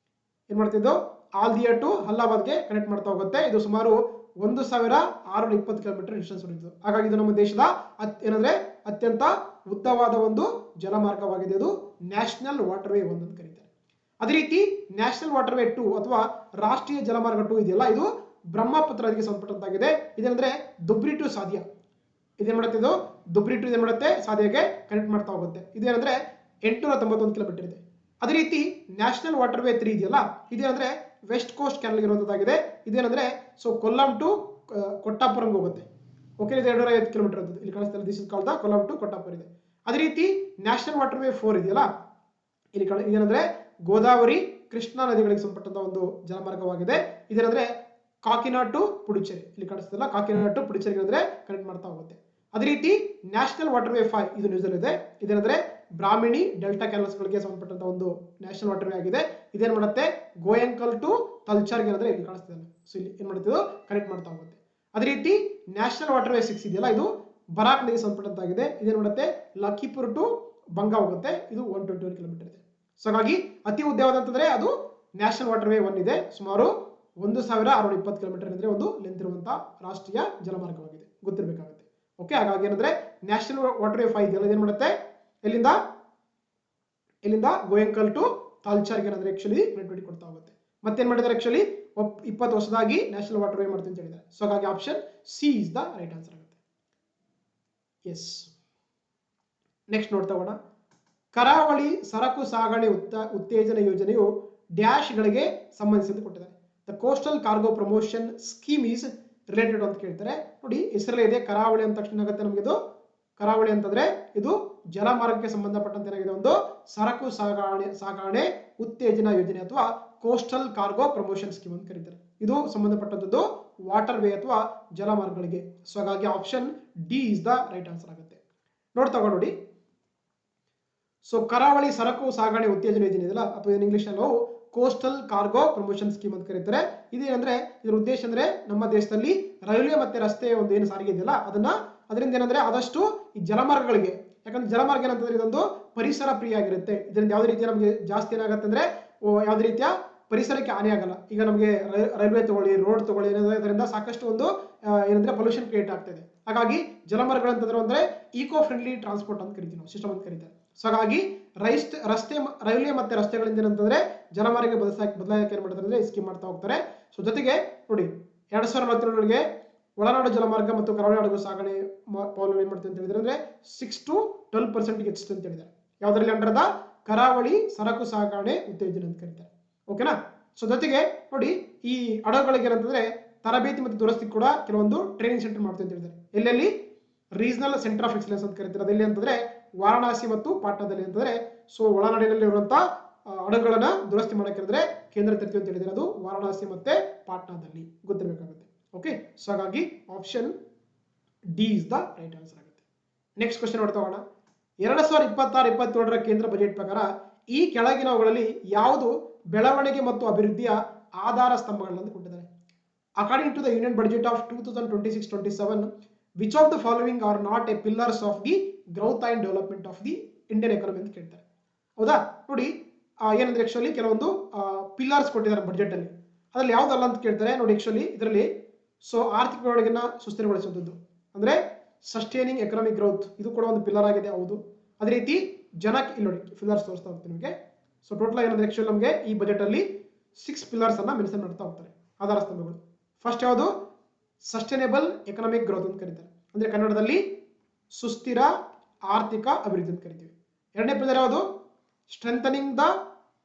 ಏನ್ ಮಾಡ್ತಿದ್ದು, ಆಲ್ದಿಯಾ ಟು ಅಲ್ಲಾಬಾದ್ಗೆ ಕನೆಕ್ಟ್ ಮಾಡ್ತಾ ಹೋಗುತ್ತೆ. ಇದು ಸುಮಾರು 1620 ಕಿಲೋಮೀಟರ್ ಡಿಸ್ಟೆನ್ಸ್ ಹೊಂದಿದ್ದು. ಹಾಗಾಗಿ ಇದು ನಮ್ಮ ದೇಶದ ಏನಂದ್ರೆ ಅತ್ಯಂತ ಉದ್ದವಾದ ಒಂದು ಜಲಮಾರ್ಗವಾಗಿದೆ. ಇದು ನ್ಯಾಷನಲ್ ವಾಟರ್ ವೇ 1 ಅಂತ ಕರೀತಾರೆ. ಅದೇ ರೀತಿ ನ್ಯಾಷನಲ್ ವಾಟರ್ ವೇ 2 ಅಥವಾ ರಾಷ್ಟ್ರೀಯ ಜಲಮಾರ್ಗ 2 ಇದೆಯಲ್ಲ, ಇದು ಬ್ರಹ್ಮಪುತ್ರ ನದಿಗೆ ಸಂಬಂಧಪಟ್ಟಂತಾಗಿದೆ. ಇದೇನಂದ್ರೆ ದುಬ್ರಿ ಟು ಸಾದಿಯಾ ಇದೇನ್ ಮಾಡುತ್ತೆ, ಇದು ದುಬ್ರಿ ಟು ಏನ್ ಮಾಡುತ್ತೆ ಸಾದಿಯಾಗೆ ಕನೆಕ್ಟ್ ಮಾಡ್ತಾ ಹೋಗುತ್ತೆ. ಇದೇನಂದ್ರೆ 891 ಕಿಲೋಮೀಟರ್ ಇದೆ. ಅದೇ ರೀತಿ ನ್ಯಾಷನಲ್ ವಾಟರ್ ವೇ 3 ಇದೆಯಲ್ಲ, ಇದೇನಂದ್ರೆ ವೆಸ್ಟ್ ಕೋಸ್ಟ್ ಕ್ಯಾನಲ್ ಇರುವಂತದ್ದಾಗಿದೆ. ಇದೇನಂದ್ರೆ ಸೊ ಕೊಲ್ಲಂ ಟು ಕೊಟ್ಟಾಪುರಂಗೆ ಹೋಗುತ್ತೆ. ಓಕೆ, ಇದು 250 ಕಿಲೋಮೀಟರ್ ಅಂತ ಇಲ್ಲಿ ಕಾಣಿಸ್ತಾ ಇದೆ. This is called the Kollam to Kottapuram ಇದೆ. ಅದೇ ರೀತಿ ನ್ಯಾಷನಲ್ ವಾಟರ್ ವೇ 4 ಇದೆಯಲ್ಲ, ಇಲ್ಲಿ ಇದೇನಂದ್ರೆ ಗೋದಾವರಿ ಕೃಷ್ಣಾ ನದಿಗಳಿಗೆ ಸಂಬಂಧಪಟ್ಟಂತ ಒಂದು ಜಲಮಾರ್ಗವಾಗಿದೆ. ಇದೇನಂದ್ರೆ ಕಾಕಿನಾಡ್ ಟು ಪುಡುಚೇರಿ ಇಲ್ಲಿ ಕಾಣಿಸ್ತಿಲ್ಲ, ಕಾಕಿನಾಡ್ ಟು ಪುಡುಚೇರಿಗೆ ಅಂದ್ರೆ ಕನೆಕ್ಟ್ ಮಾಡ್ತಾ ಹೋಗುತ್ತೆ. ಅದೇ ರೀತಿ ನ್ಯಾಷನಲ್ ವಾಟರ್ ವೇ 5 ಇದು ನ್ಯೂಸ್ ಅಲ್ಲಿ ಇದೆ. ಇದೇನಂದ್ರೆ ಬ್ರಾಹ್ಮಣಿ ಡೆಲ್ಟಾ ಕ್ಯಾನಲ್ಸ್ ಗಳಿಗೆ ಸಂಬಂಧಪಟ್ಟಂತ ಒಂದು ನ್ಯಾಷನಲ್ ವಾಟರ್ ವೇ ಆಗಿದೆ. ಇದೇನ್ ಮಾಡುತ್ತೆ ಗೋಯಂಕಲ್ ಟು ತಲ್ಚಾರ್ಗೆ ಅಂದ್ರೆ ಇಲ್ಲಿ ಕಾಣಿಸ್ತಿದೆ. ಸೊ ಇಲ್ಲಿ ಏನ್ ಮಾಡುತ್ತೆ ಕನೆಕ್ಟ್ ಮಾಡ್ತಾ ಹೋಗುತ್ತೆ. ಅದೇ ರೀತಿ ನ್ಯಾಷನಲ್ ವಾಟರ್ ವೇ 6 ಇದೆಯಲ್ಲ, ಇದು ಬರಾಕ್ ನದಿಗೆ ಸಂಬಂಧಪಟ್ಟಂತಾಗಿದೆ. ಇದೇನ್ ಮಾಡುತ್ತೆ ಲಖಿಪುರ್ ಟು ಬಂಗಾ ಹೋಗುತ್ತೆ. ಇದು 121 ಕಿಲೋಮೀಟರ್ ಇದೆ. ಸೊ ಹಾಗಾಗಿ ಅತಿ ಉದ್ದವಾದಂತಂದ್ರೆ ಅದು ನ್ಯಾಷನಲ್ ವಾಟರ್ ವೇ 1 ಇದೆ. ಸುಮಾರು 1620 ಕಿಲೋಮೀಟರ್ ಅಂದ್ರೆ ಒಂದು ಲೆಂತ್ ಇರುವಂತಹ ರಾಷ್ಟ್ರೀಯ ಜಲಮಾರ್ಗವಾಗಿದೆ, ಗೊತ್ತಿರಬೇಕಾಗುತ್ತೆ. ಓಕೆ, ಹಾಗಾಗಿ ಏನಂದ್ರೆ ನ್ಯಾಷನಲ್ ವಾಟರ್ ವೇ 5 ಇದೆಯಲ್ಲ, ಇದೇನ್ ಮಾಡುತ್ತೆ ಎಲ್ಲಿಂದ ಗೋಯಂಕಲ್ ಟು ತಾಲ್ಚಾರ್ಗೆ ಅಂದ್ರೆ ಆಕ್ಚುಲಿ ಕನೆಕ್ಟಿವಿಟಿ ಕೊಡ್ತಾ ಹೋಗುತ್ತೆ. ಮತ್ತೇನ್ ಮಾಡಿದ್ದಾರೆ ಆಕ್ಚುಲಿ 20 ವರ್ಷದಾಗಿ ನ್ಯಾಷನಲ್ ವಾಟರ್ ವೇ ಮಾಡ್ತೀನಿ ಅಂತ ಹೇಳಿದ್ದಾರೆ. ಸೊ ಹಾಗಾಗಿ option C is the right answer ಆಗುತ್ತೆ. ಎಸ್, ನೆಕ್ಸ್ಟ್ ನೋಡ್ತಾ ಹೋಗೋಣ. ಕರಾವಳಿ ಸರಕು ಸಾಗಣೆ ಉತ್ತೇಜನ ಯೋಜನೆಯು ಡ್ಯಾಶ್ ಗಳಿಗೆ ಸಂಬಂಧಿಸಿದಂತೆ ಕೊಟ್ಟಿದ್ದಾರೆ. The coastal cargo promotion scheme is related ಅಂತ ಕೇಳ್ತಾರೆ. ನೋಡಿ, ಹೆಸರಲ್ಲೇ ಇದೆ ಕರಾವಳಿ ಅಂತ ತಕ್ಷಣ ಆಗುತ್ತೆ ನಮಗೆ. ಇದು ಕರಾವಳಿ ಅಂತಂದ್ರೆ ಇದು ಜಲಮಾರ್ಗಕ್ಕೆ ಸಂಬಂಧಪಟ್ಟಂತೆ ಏನಾಗಿದೆ, ಒಂದು ಸರಕು ಸಾಗಣೆ ಉತ್ತೇಜನ ಯೋಜನೆ ಅಥವಾ ಕೋಸ್ಟಲ್ ಕಾರ್ಗೋ ಪ್ರಮೋಷನ್ ಸ್ಕೀಮ್ ಅಂತ ಕರೀತಾರೆ. ಇದು ಸಂಬಂಧಪಟ್ಟದ್ದು ವಾಟರ್ ವೇ ಅಥವಾ ಜಲಮಾರ್ಗಗಳಿಗೆ. ಸೊ ಹಾಗಾಗಿ option D is the right answer ಆಗುತ್ತೆ. ನೋಡ್ತಾ ನೋಡಿ, ಸೊ ಕರಾವಳಿ ಸರಕು ಸಾಗಣೆ ಉತ್ತೇಜನ ಯೋಜನೆ ಇದೆಯಲ್ಲ, ಅಥವಾ ಇಂಗ್ಲಿಷ್ ನಾವು ಕೋಸ್ಟಲ್ ಕಾರ್ಗೋ ಪ್ರಮೋಷನ್ ಸ್ಕೀಮ್ ಅಂತ ಕರೀತಾರೆ. ಇದೇನಂದ್ರೆ ಇದರ ಉದ್ದೇಶ ಅಂದ್ರೆ ನಮ್ಮ ದೇಶದಲ್ಲಿ ರೈಲ್ವೆ ಮತ್ತೆ ರಸ್ತೆ ಒಂದು ಏನು ಸಾರಿಗೆ ಇದೆಯಲ್ಲ, ಅದರಿಂದ ಏನಂದ್ರೆ ಆದಷ್ಟು ಈ ಜಲಮಾರ್ಗಗಳಿಗೆ, ಯಾಕಂದ್ರೆ ಜಲಮಾರ್ಗ ಏನಂತಂದ್ರೆ ಇದೊಂದು ಪರಿಸರ ಪ್ರಿಯ ಆಗಿರುತ್ತೆ. ಇದರಿಂದ ಯಾವುದೇ ರೀತಿಯ ನಮಗೆ ಜಾಸ್ತಿ ಏನಾಗುತ್ತೆ ಅಂದ್ರೆ ಯಾವುದೇ ರೀತಿಯ ಪರಿಸರಕ್ಕೆ ಹಾನಿ ಆಗಲ್ಲ. ಈಗ ನಮಗೆ ರೈಲ್ವೆ ತಗೊಳ್ಳಿ, ರೋಡ್ ತಗೊಳ್ಳಿ, ಇದರಿಂದ ಸಾಕಷ್ಟು ಒಂದು ಏನಂದ್ರೆ ಪೊಲ್ಯೂಷನ್ ಕ್ರಿಯೇಟ್ ಆಗ್ತದೆ. ಹಾಗಾಗಿ ಜಲಮಾರ್ಗಗಳಂತಂದ್ರೆ ಅಂದ್ರೆ ಈಕೋ ಫ್ರೆಂಡ್ಲಿ ಟ್ರಾನ್ಸ್ಪೋರ್ಟ್ ಅಂತ ಕರಿತೀವಿ ನಾವು, ಸಿಸ್ಟಮ್ ಅಂತ ಕರೀತಾರೆ. ಸೊ ಹಾಗಾಗಿ ರೈಲ್ವೆ ಮತ್ತೆ ರಸ್ತೆಗಳಿಂದ ಏನಂತಂದ್ರೆ ಜಲಮಾರ್ಗ ಬದಲಾಯಿಕೆ ಏನ್ ಮಾಡ್ತಾರೆ ಅಂದ್ರೆ ಸ್ಕೀಮ್ ಮಾಡ್ತಾ ಹೋಗ್ತಾರೆ. ಸೊ ಜೊತೆಗೆ ನೋಡಿ 2047 ಒಳನಾಡು ಜಲಮಾರ್ಗ ಮತ್ತು ಕರಾವಳಿ ಹಡಗು ಸಾಗಣೆ ಪಾಲನೆ ಏನ್ ಮಾಡ್ತೀವಿ ಅಂತ ಹೇಳಿದ್ರೆ ಅಂದ್ರೆ 6 to 12% ಹೆಚ್ಚಿತು ಅಂತ ಹೇಳಿದ್ದಾರೆ. ಯಾವ್ದ್ರಲ್ಲಿ ಅಂಡರ್ ಕರಾವಳಿ ಸರಕು ಸಾಗಣೆ ಉತ್ತೇಜನ ಅಂತ ಕರೀತಾರೆ. ಓಕೆನಾ. ಸೊ ಜೊತೆಗೆ ನೋಡಿ, ಈ ಹಡಗುಗಳಿಗೆ ಏನಂತಂದ್ರೆ ತರಬೇತಿ ಮತ್ತು ದುರಸ್ತಿ ಕೂಡ ಕೆಲವೊಂದು ಟ್ರೈನಿಂಗ್ ಸೆಂಟರ್ ಮಾಡ್ತೀವಿ ಅಂತ ಹೇಳಿದ್ದಾರೆ. ಎಲ್ಲೆಲ್ಲಿ ರೀಜನಲ್ ಸೆಂಟರ್ ಆಫ್ ಎಕ್ಸಲೆನ್ಸ್ ಅಂತ ಕರೀತಾರೆ. ಅದೆಲ್ಲಿ ಅಂತಂದ್ರೆ ವಾರಣಾಸಿ ಮತ್ತು ಪಾಟ್ನಾದಲ್ಲಿ ಅಂತಂದ್ರೆ, ಸೊ ಒಳನಾಡಿನಲ್ಲಿ ಇರುವಂತಹ ಹಡಗುಗಳನ್ನ ದುರಸ್ತಿ ಮಾಡಕ್ಕೆ ಕೇಂದ್ರ ತರ್ತೀವಿ ಅಂತ ಹೇಳಿದ್ರೆ ಅದು ವಾರಣಾಸಿ ಮತ್ತೆ ಪಾಟ್ನಾದಲ್ಲಿ, ಗೊತ್ತಿರಬೇಕಾಗುತ್ತೆ. ಓಕೆ, ಸೊ ಹಾಗಾಗಿ option D is the right answer ಆಗುತ್ತೆ. ನೆಕ್ಸ್ಟ್ ಕ್ವೆಶ್ಚನ್ ನೋಡ್ತಾ ಹೋಗೋಣ. 2026-27 ಕೇಂದ್ರ ಬಜೆಟ್ ಪ್ರಕಾರ ಈ ಕೆಳಗಿನವುಗಳಲ್ಲಿ ಯಾವುದು ಬೆಳವಣಿಗೆ ಮತ್ತು ಅಭಿವೃದ್ಧಿಯ ಆಧಾರ ಸ್ತಂಭಗಳನ್ನು ಕೊಟ್ಟಿದ್ದಾರೆ? According to the union budget of 2026-27, which of the following are not a pillars of the growth and development of the Indian economy ಅಂತ ಕೇಳ್ತಾರೆ. ಹೌದಾ. ನೋಡಿ, ಏನಂದ್ರೆ ಆಕ್ಚುಲಿ ಕೆಲವೊಂದು ಪಿಲ್ಲರ್ಸ್ ಕೊಟ್ಟಿದ್ದಾರೆ ಬಜೆಟ್ ಅಲ್ಲಿ, ಅದ್ರಲ್ಲಿ ಯಾವ್ದಲ್ಲ ಅಂತ ಕೇಳ್ತಾರೆ. ನೋಡಿ, ಆಕ್ಚುಲಿ ಇದರಲ್ಲಿ ಸೊ ಆರ್ಥಿಕ ಬೆಳವಣಿಗೆನ ಸುಸ್ಥಿರಗೊಳಿಸುವಂಥದ್ದು ಅಂದ್ರೆ ಸಸ್ಟೈನಿಂಗ್ ಎಕನಾಮಿಕ್ ಗ್ರೌತ್, ಇದು ಕೂಡ ಒಂದು ಪಿಲ್ಲರ್ ಆಗಿದೆ. ಹೌದು. ಅದೇ ರೀತಿ ಇಲ್ಲಿ ನೋಡಿ ಪಿಲ್ಲರ್ಸ್ ತೋರಿಸ್ತಾ ಹೋಗ್ತೀನಿ ನಿಮಗೆ. ಸೊ ಟೋಟಲ್ ಏನಂದ್ರೆ ಆಕ್ಚುಲಿ ನಮಗೆ ಈ ಬಜೆಟ್ ಅಲ್ಲಿ 6 ಪಿಲ್ಲರ್ಸ್ ಅನ್ನ ಮೆನ್ಷನ್ ಮಾಡ್ತಾ ಹೋಗ್ತಾರೆ, ಆಧಾರ ಸ್ತಂಭಗಳು. ಫಸ್ಟ್ ಯಾವುದು ಸಸ್ಟೈನೇಬಲ್ ಎಕನಾಮಿಕ್ ಗ್ರೋತ್ ಅಂತ ಕರೀತಾರೆ, ಅಂದ್ರೆ ಕನ್ನಡದಲ್ಲಿ ಸುಸ್ಥಿರ ಆರ್ಥಿಕ ಅಭಿವೃದ್ಧಿ ಅಂತ ಕರಿತೀವಿ. ಎರಡನೇ ಪಿಲ್ಲರ್ ಯಾವುದು strengthening the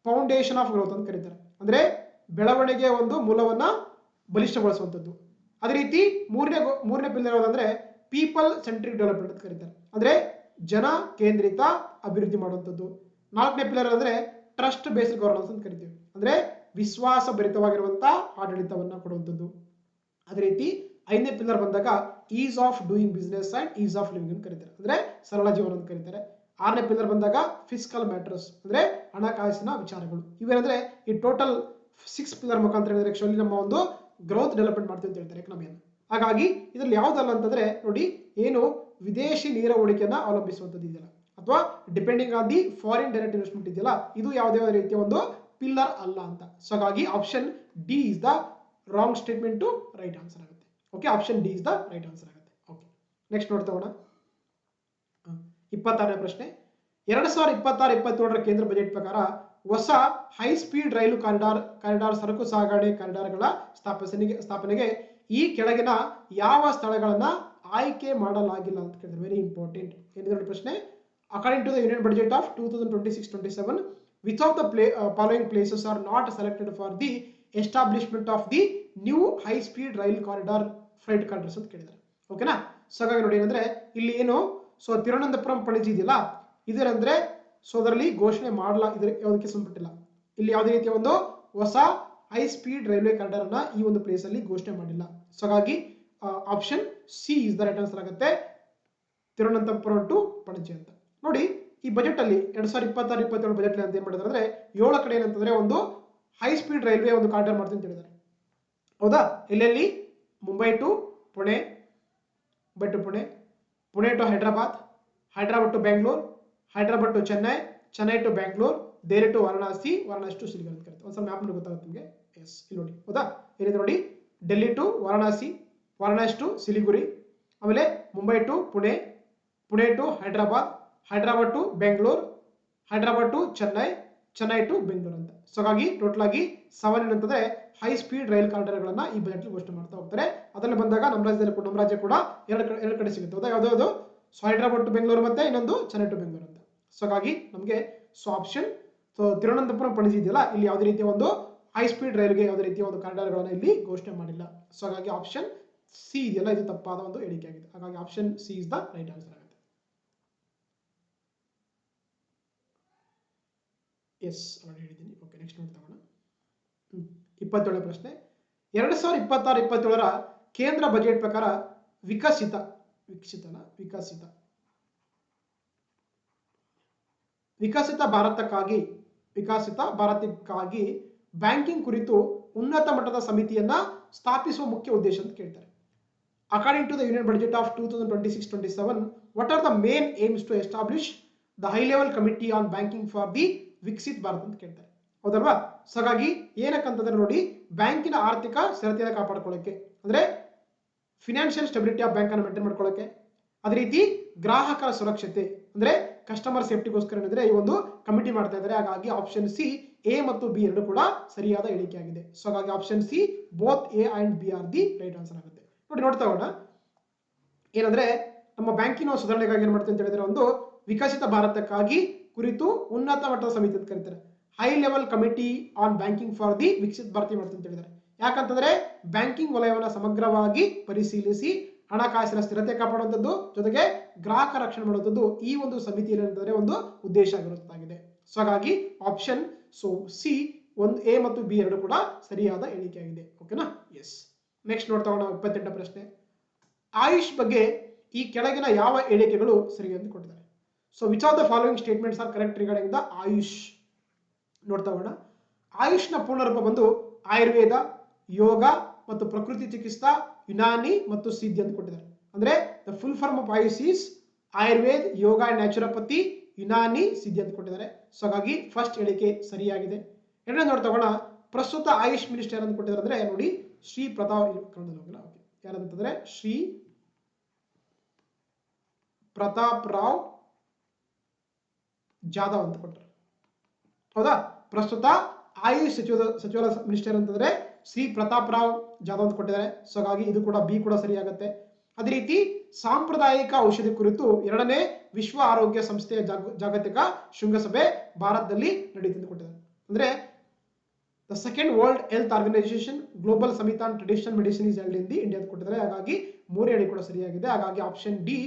foundation of growth ಅಂತ ಕರೀತಾರೆ, ಅಂದ್ರೆ ಬೆಳವಣಿಗೆಯ ಒಂದು ಮೂಲವನ್ನ ಬಲಿಷ್ಠಗೊಳಿಸುವಂಥದ್ದು. ಅದೇ ರೀತಿ ಮೂರನೇ ಪಿಲ್ಲರ್ ಯಾವ್ದಂದ್ರೆ ಪೀಪಲ್ ಸೆಂಟ್ರಿಕ್ ಡೆವಲಪ್ಮೆಂಟ್ ಅಂತ ಕರೀತಾರೆ, ಅಂದ್ರೆ ಜನ ಕೇಂದ್ರಿತ ಅಭಿವೃದ್ಧಿ ಮಾಡುವಂಥದ್ದು. ನಾಲ್ಕನೇ ಪಿಲ್ಲರ್ ಅಂದ್ರೆ ಟ್ರಸ್ಟ್ ಬೇಸ್ಡ್ ಗವರ್ನೆನ್ಸ್ ಅಂತ ಕರಿತೀವಿ, ಅಂದ್ರೆ ವಿಶ್ವಾಸ ಭರಿತವಾಗಿರುವಂತಹ ಆಡಳಿತವನ್ನ ಕೊಡುವಂಥದ್ದು. ಅದೇ ರೀತಿ ಐದನೇ ಪಿಲ್ಲರ್ ಬಂದಾಗ is of doing business and is of living ಅಂತ ಕರೀತಾರೆ, ಅಂದ್ರೆ ಸರಳ ಜೀವನ ಅಂತ ಕರೀತಾರೆ. ಆರನೇ ಪಿಲ್ಲರ್ ಬಂದಾಗ ಫಿಸ್ಕಲ್ ಮ್ಯಾಟರ್ಸ್, ಅಂದ್ರೆ ಹಣಕಾಸಿನ ವಿಚಾರಗಳು. ಇವೇನಂದ್ರೆ ಈ ಟೋಟಲ್ 6 ಪಿಲ್ಲರ್ ಮುಖಾಂತರ ಹೇಳಿದ್ರೆ ಆಕ್ಚುಲಿ ನಮ್ಮ ಒಂದು ಗ್ರೋತ್ ಡೆವಲಪ್ಮೆಂಟ್ ಮಾಡ್ತೀವಿ ಅಂತ ಹೇಳ್ತಾರೆ ಎಕನಾಮಿಯನ್ನು. ಹಾಗಾಗಿ ಇದರಲ್ಲಿ ಯಾವ್ದಲ್ಲ ಅಂತಂದ್ರೆ ನೋಡಿ, ಏನು ವಿದೇಶಿ ನೇರ ಹೂಡಿಕೆಯನ್ನ ಅವಲಂಬಿಸುವಂಥದ್ದು ಇದೆಯಲ್ಲ, ಅಥವಾ depending on the foreign direct investment ಇದೆಯಲ್ಲ, ಇದು ಯಾವುದೇ ರೀತಿಯ ಒಂದು ಪಿಲ್ಲರ್ ಅಲ್ಲ ಅಂತ. ಸೊ ಹಾಗಾಗಿ option D is the wrong statement to right answer ಆಗುತ್ತೆ. Okay, option D is the right answer ಆಗುತ್ತೆ. ಓಕೆ, ನೆಕ್ಸ್ಟ್ ನೋಡ್ತಾ ಹೋಗೋಣ. 26ನೇ ಪ್ರಶ್ನೆ. 2026-27ರ ಕೇಂದ್ರ ಬಜೆಟ್ ಪ್ರಕಾರ ಹೊಸ ಹೈ ಸ್ಪೀಡ್ ರೈಲು ಕಾರಿಡಾರ್ ಸರಕು ಸಾಗಣೆ ಕಾರಿಡಾರ್ಗಳ ಸ್ಥಾಪನೆಗೆ ಈ ಕೆಳಗಿನ ಯಾವ ಸ್ಥಳಗಳನ್ನ ಆಯ್ಕೆ ಮಾಡಲಾಗಿಲ್ಲ ಅಂತ ಕೇಳಿದ್ರೆ ವೆರಿ ಇಂಪಾರ್ಟೆಂಟ್. ಏನಿದೆ ಪ್ರಶ್ನೆ. According to the union budget of 2026-27 which of the following places are not selected for the establishment of the new high speed rail corridor freight corridors ಅಂತ ಕೇಳಿದ್ದಾರೆ. ಓಕೆನಾ. ಸೊ ಹಾಗಾಗಿ ನೋಡಿ ಏನಂದ್ರೆ ಇಲ್ಲಿ ಏನು, ಸೊ ತಿರುವನಂತಪುರಂ ಪಣಜಿ ಇದೆಯಲ್ಲ, ಇದರಂದ್ರೆ ಸೊ ಅದರಲ್ಲಿ ಘೋಷಣೆ ಮಾಡಲ್ಲ, ಇದ್ರ ಯಾವುದಕ್ಕೆ ಸಂಬಂಧಪಟ್ಟಿಲ್ಲ. ಇಲ್ಲಿ ಯಾವುದೇ ರೀತಿಯ ಒಂದು ಹೊಸ ಹೈ ಸ್ಪೀಡ್ ರೈಲ್ವೆ ಕಾರಿಡಾರ್ ಅನ್ನ ಈ ಒಂದು ಪ್ಲೇಸ್ ಅಲ್ಲಿ ಘೋಷಣೆ ಮಾಡಿಲ್ಲ. ಸೊ ಹಾಗಾಗಿ option C is the right answer ಆಗುತ್ತೆ, ತಿರುವನಂತಪುರಂ ಟು ಪಣಜಿ ಅಂತ. ನೋಡಿ ಈ ಬಜೆಟ್ ಅಲ್ಲಿ 2026-27 ಬಜೆಟ್ ಅಂತ ಏನ್ ಮಾಡಿದ್ರೆ ಅಂದ್ರೆ 7 ಕಡೆ ಏನಂತಂದ್ರೆ ಒಂದು ಹೈ ಸ್ಪೀಡ್ ರೈಲ್ವೆ ಒಂದು ಕಾರಿಡಾರ್ ಮಾಡ್ತೀನಿ ಅಂತ ಹೇಳಿದ್ದಾರೆ. ಹೌದಾ. ಎಲ್ಲೆಲ್ಲಿ? Mumbai to Pune, Mumbai to Pune, Pune to Hyderabad, Hyderabad to Bengaluru, Hyderabad to Chennai, Chennai to Bengaluru, Delhi to Varanasi, Varanasi to Siliguri ಅಂತ ಕರೀತಾರೆ. ಒಂದ್ಸಲ ಮ್ಯಾಪ್ ನೋಡಿ ಗೊತ್ತಾಗುತ್ತೆ ನಿಮಗೆ. ಎಸ್, ಇಲ್ಲಿ ನೋಡಿ. ಹೌದಾ. ಏನಿದೆ ನೋಡಿ, ಡೆಲ್ಲಿ ಟು ವಾರಣಾಸಿ, ವಾರಣಾಸಿ ಟು ಸಿಲಿಗುರಿ, ಆಮೇಲೆ Mumbai to Pune, Pune to Hyderabad, Hyderabad to Bengaluru, Hyderabad to Chennai, Chennai to Bengaluru ಅಂತ. ಸೊ ಹಾಗಾಗಿ ಟೋಟಲ್ ಆಗಿ 7 ಏನಂತಂದ್ರೆ ಹೈ ಸ್ಪೀಡ್ ರೈಲ್ ಕಾರಿಡಾರ್ಗಳನ್ನ ಈ ಬಜೆಟ್ ಘೋಷಣೆ ಮಾಡ್ತಾ ಹೋಗ್ತಾರೆ. ಅದರಲ್ಲಿ ಬಂದಾಗ ನಮ್ಮ ರಾಜ್ಯ ಕೂಡ ಎರಡು ಕಡೆ ಸಿಗುತ್ತೆ. ಹೌದಾ. ಯಾವ್ದು? ಸೊ ಹೈದರಾಬಾದ್ ಟು ಬೆಂಗಳೂರು ಮತ್ತೆ ಇನ್ನೊಂದು ಚೆನ್ನೈ ಟು ಬೆಂಗಳೂರು ಅಂತ. ಸೊ ಹಾಗಾಗಿ ನಮಗೆ so option so Thiruvananthapuram Panaji ಇದೆಯಲ್ಲ, ಇಲ್ಲಿ ಯಾವುದೇ ರೀತಿಯ ಒಂದು ಹೈ ಸ್ಪೀಡ್ ರೈಲ್ಗೆ ಯಾವುದೇ ರೀತಿಯ ಒಂದು ಕಾರಿಡಾರ್ಗಳನ್ನ ಇಲ್ಲಿ ಘೋಷಣೆ ಮಾಡಿಲ್ಲ. ಸೊ ಹಾಗಾಗಿ ಆಪ್ಷನ್ ಸಿ ಇದೆಯಲ್ಲ, ಇದು ತಪ್ಪಾದ ಒಂದು ಹೇಳಿಕೆ ಆಗಿದೆ. ಹಾಗಾಗಿ option C is the right answer ಆಗುತ್ತೆ. ಎಸ್, ಆಲ್ರೆಡಿ ಹೇಳಿದ್ದೀನಿ. ಓಕೆ, ನೆಕ್ಸ್ಟ್ ನೋಡ್ತಾ ಹೋಗೋಣ. 27ನೇ ಪ್ರಶ್ನೆ. 2026-27ರ ಕೇಂದ್ರ ಬಜೆಟ್ ಪ್ರಕಾರ ವಿಕಸಿತ ಭಾರತಕ್ಕಾಗಿ ಬ್ಯಾಂಕಿಂಗ್ ಕುರಿತು ಉನ್ನತ ಮಟ್ಟದ ಸಮಿತಿಯನ್ನ ಸ್ಥಾಪಿಸುವ ಮುಖ್ಯ ಉದ್ದೇಶ ಅಂತ ಕೇಳ್ತಾರೆ. According to the union budget of 2026-27 what are the main aims to establish the high level committee on banking for the Viksit Bharat ಅಂತ ಕೇಳ್ತಾರೆ. ಹೌದಲ್ವಾ. ಸೊ ಹಾಗಾಗಿ ಏನಕ್ಕಂತಂದ್ರೆ ನೋಡಿ, ಬ್ಯಾಂಕಿನ ಆರ್ಥಿಕ ಸ್ಥಿರತೆಯನ್ನು ಕಾಪಾಡ್ಕೊಳ್ಳೋಕೆ, ಅಂದ್ರೆ ಫಿನಾನ್ಷಿಯಲ್ ಸ್ಟೆಬಿಲಿಟಿ ಆಫ್ ಬ್ಯಾಂಕ್ ಅನ್ನು ಮೇಂಟೈನ್ ಮಾಡ್ಕೊಳ್ಳೋಕೆ, ಅದೇ ರೀತಿ ಗ್ರಾಹಕರ ಸುರಕ್ಷತೆ ಅಂದ್ರೆ ಕಸ್ಟಮರ್ ಸೇಫ್ಟಿಗೋಸ್ಕರ ಏನಿದ್ರೆ ಈ ಒಂದು ಕಮಿಟಿ ಮಾಡ್ತಾ ಇದ್ದಾರೆ. ಹಾಗಾಗಿ ಆಪ್ಷನ್ ಸಿ ಎ ಮತ್ತು ಬಿ ಎರಡು ಕೂಡ ಸರಿಯಾದ ಹೇಳಿಕೆ ಆಗಿದೆ. ಸೊ ಹಾಗಾಗಿ option C both A and B R the right answer ಆಗುತ್ತೆ. ನೋಡ್ತಾ ಹೋಗೋಣ. ಏನಂದ್ರೆ ನಮ್ಮ ಬ್ಯಾಂಕಿನ ಸುಧಾರಣೆಗಾಗಿ ಏನ್ ಮಾಡ್ತೀವಿ ಅಂತ ಹೇಳಿದ್ರೆ ಒಂದು ವಿಕಸಿತ ಭಾರತಕ್ಕಾಗಿ ಕುರಿತು ಉನ್ನತ ಮಟ್ಟದ ಸಮಿತಿ ಅಂತ ಕರೀತಾರೆ. High level committee on banking for the Viksit Bharat ಮಾಡ್ತೀವಿ ಅಂತ ಹೇಳಿದ್ದಾರೆ. ಯಾಕಂತಂದ್ರೆ ಬ್ಯಾಂಕಿಂಗ್ ವಲಯವನ್ನು ಸಮಗ್ರವಾಗಿ ಪರಿಶೀಲಿಸಿ ಹಣಕಾಸಿನ ಸ್ಥಿರತೆ ಕಾಪಾಡುವಂಥದ್ದು ಜೊತೆಗೆ ಗ್ರಾಹಕ ರಕ್ಷಣೆ ಮಾಡುವಂಥದ್ದು ಈ ಒಂದು ಸಮಿತಿಯಲ್ಲಿ ಏನಂತಂದ್ರೆ ಒಂದು ಉದ್ದೇಶ ಆಗಿರುತ್ತಾಗಿದೆ. ಸೊ ಹಾಗಾಗಿ ಆಪ್ಷನ್ ಸೊ ಸಿ ಒಂದು ಎ ಮತ್ತು ಬಿ ಎರಡು ಕೂಡ ಸರಿಯಾದ ಹೇಳಿಕೆಯಾಗಿದೆ. ಓಕೆನಾ. ಎಸ್, ನೆಕ್ಸ್ಟ್ ನೋಡ್ತಾ ಹೋಗೋಣ. 28ನೇ ಪ್ರಶ್ನೆ. ಆಯುಷ್ ಬಗ್ಗೆ ಈ ಕೆಳಗಿನ ಯಾವ ಹೇಳಿಕೆಗಳು ಸರಿ ಅಂತ ಕೊಟ್ಟಿದ್ದಾರೆ. So which of the following statements are correct regarding the AYUSH. ನೋಡ್ತಾ ಹೋಗೋಣ. ಆಯುಷ್ನ ಪೂರ್ಣರೂಪ ಬಂದು ಆಯುರ್ವೇದ, ಯೋಗ ಮತ್ತು ಪ್ರಕೃತಿ ಚಿಕಿತ್ಸಾ, ಯುನಾನಿ ಮತ್ತು ಸಿದ್ಧಿ ಅಂತ ಕೊಟ್ಟಿದ್ದಾರೆ. ಅಂದ್ರೆ the full form of AYUSH is Ayurveda, yoga and naturopathy, Unani, Siddhi ಅಂತ ಕೊಟ್ಟಿದ್ದಾರೆ. ಸೊ ಹಾಗಾಗಿ ಫಸ್ಟ್ ಹೇಳಿಕೆ ಸರಿಯಾಗಿದೆ. ಎರಡನೇ ನೋಡ್ತಾ ಹೋಗೋಣ. ಪ್ರಸ್ತುತ ಆಯುಷ್ ಮಿನಿಸ್ಟರ್ ಅಂತ ಕೊಟ್ಟಿದ್ದಾರೆ ಅಂದ್ರೆ ನೋಡಿ ಶ್ರೀ ಯಾರಂತಂದ್ರೆ ಶ್ರೀ ಪ್ರತಾಪ್ ರಾವ್ ಜಾಧವ್ ಅಂತ ಕೊಟ್ಟರು. ಹೌದಾ. ಪ್ರಸ್ತುತ ಆಯುಷ್ ಸಚಿವರ ಮಿನಿಸ್ಟರ್ ಅಂತಂದ್ರೆ ಶ್ರೀ ಪ್ರತಾಪ್ ರಾವ್ ಜಾಧವ್ ಅಂತ ಕೊಟ್ಟಿದ್ದಾರೆ. ಸೊ ಹಾಗಾಗಿ ಇದು ಕೂಡ ಬಿ ಕೂಡ ಸರಿಯಾಗುತ್ತೆ. ಅದೇ ರೀತಿ ಸಾಂಪ್ರದಾಯಿಕ ಔಷಧಿ ಕುರಿತು 2ನೇ ವಿಶ್ವ ಆರೋಗ್ಯ ಸಂಸ್ಥೆಯ ಜಾಗತಿಕ ಶೃಂಗಸಭೆ ಭಾರತದಲ್ಲಿ ನಡೆಯುತ್ತೆ ಅಂತ ಕೊಟ್ಟಿದ್ದಾರೆ. ಅಂದ್ರೆ the second world health organisation global summit on traditional medicine is held in the India ಅಂತ ಕೊಟ್ಟಿದ್ದಾರೆ. ಹಾಗಾಗಿ 3 ಹೇಳಿ ಕೂಡ ಸರಿಯಾಗಿದೆ. ಹಾಗಾಗಿ ಆಪ್ಷನ್ ಡಿ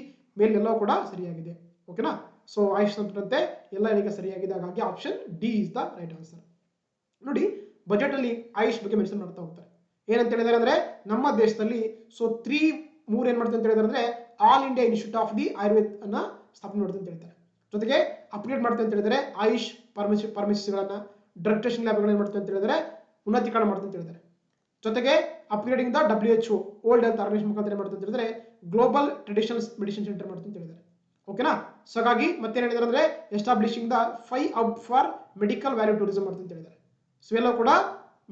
ಮೇಲೆಲ್ಲ ಕೂಡ ಸರಿಯಾಗಿದೆ. ಓಕೆನಾ. ಸೊ ಆಯುಷ್ ಸಂಬಂಧಪಟ್ಟಂತೆ ಎಲ್ಲ ಹೇಳಿಕೆ ಸರಿಯಾಗಿದೆ. ಹಾಗಾಗಿ option D is the right answer. ನೋಡಿ ಬಜೆಟ್ ಅಲ್ಲಿ ಆಯುಷ್ ಬಗ್ಗೆ ಮೆನ್ಷನ್ ಮಾಡ್ತಾ ಹೋಗ್ತಾರೆ. ಏನಂತ ಹೇಳಿದಾರೆ ಅಂದ್ರೆ ನಮ್ಮ ದೇಶದಲ್ಲಿ ಸೊ 3 ಏನ್ ಮಾಡ್ತಾರೆ ಅಂತ ಹೇಳಿದ್ರೆ ಅಂದ್ರೆ all India institute of the Ayurved ಅನ್ನ ಸ್ಥಾಪನೆ ಮಾಡ್ತಾರೆ ಅಂತ ಹೇಳ್ತಾರೆ. ಜೊತೆಗೆ ಅಪ್ಗ್ರೇಡ್ ಮಾಡ್ತಾರೆ ಅಂತ ಹೇಳಿದ್ರೆ ಆಯುಷ್ ಫಾರ್ಮಸಿಗಳನ್ನ, ಡ್ರಗ್ ಟೆಸ್ಟಿಂಗ್ ಲ್ಯಾಬ್ಗಳನ್ನ ಏನ್ ಮಾಡ್ತಾರೆ ಅಂತ ಹೇಳಿದ್ರೆ ಉನ್ನತೀಕರಣ ಮಾಡ್ತಾರೆ ಅಂತ ಹೇಳಿದ್ದಾರೆ. ಜೊತೆಗೆ upgrading the WHO world health organisation ಮುಖಾಂತರ ಏನ್ ಮಾಡ್ತಾರೆ ಅಂತ ಹೇಳಿದ್ರೆ ಗ್ಲೋಬಲ್ ಟ್ರೆಡಿಷನಲ್ ಮೆಡಿಸಿನ್ ಸೆಂಟರ್ ಮಾಡ್ತಾರೆ ಅಂತ ಹೇಳಿದ್ದಾರೆ. ಓಕೆನಾ. ಸೊ ಹಾಗಾಗಿ ಮತ್ತೇನು ಹೇಳಿದಾರೆ ಅಂದ್ರೆ establishing the 5 hub for medical value tourism ಮಾಡ್ತಾರೆ ಅಂತ ಹೇಳಿದ್ದಾರೆ. ಸೊ ಇವೆಲ್ಲ ಕೂಡ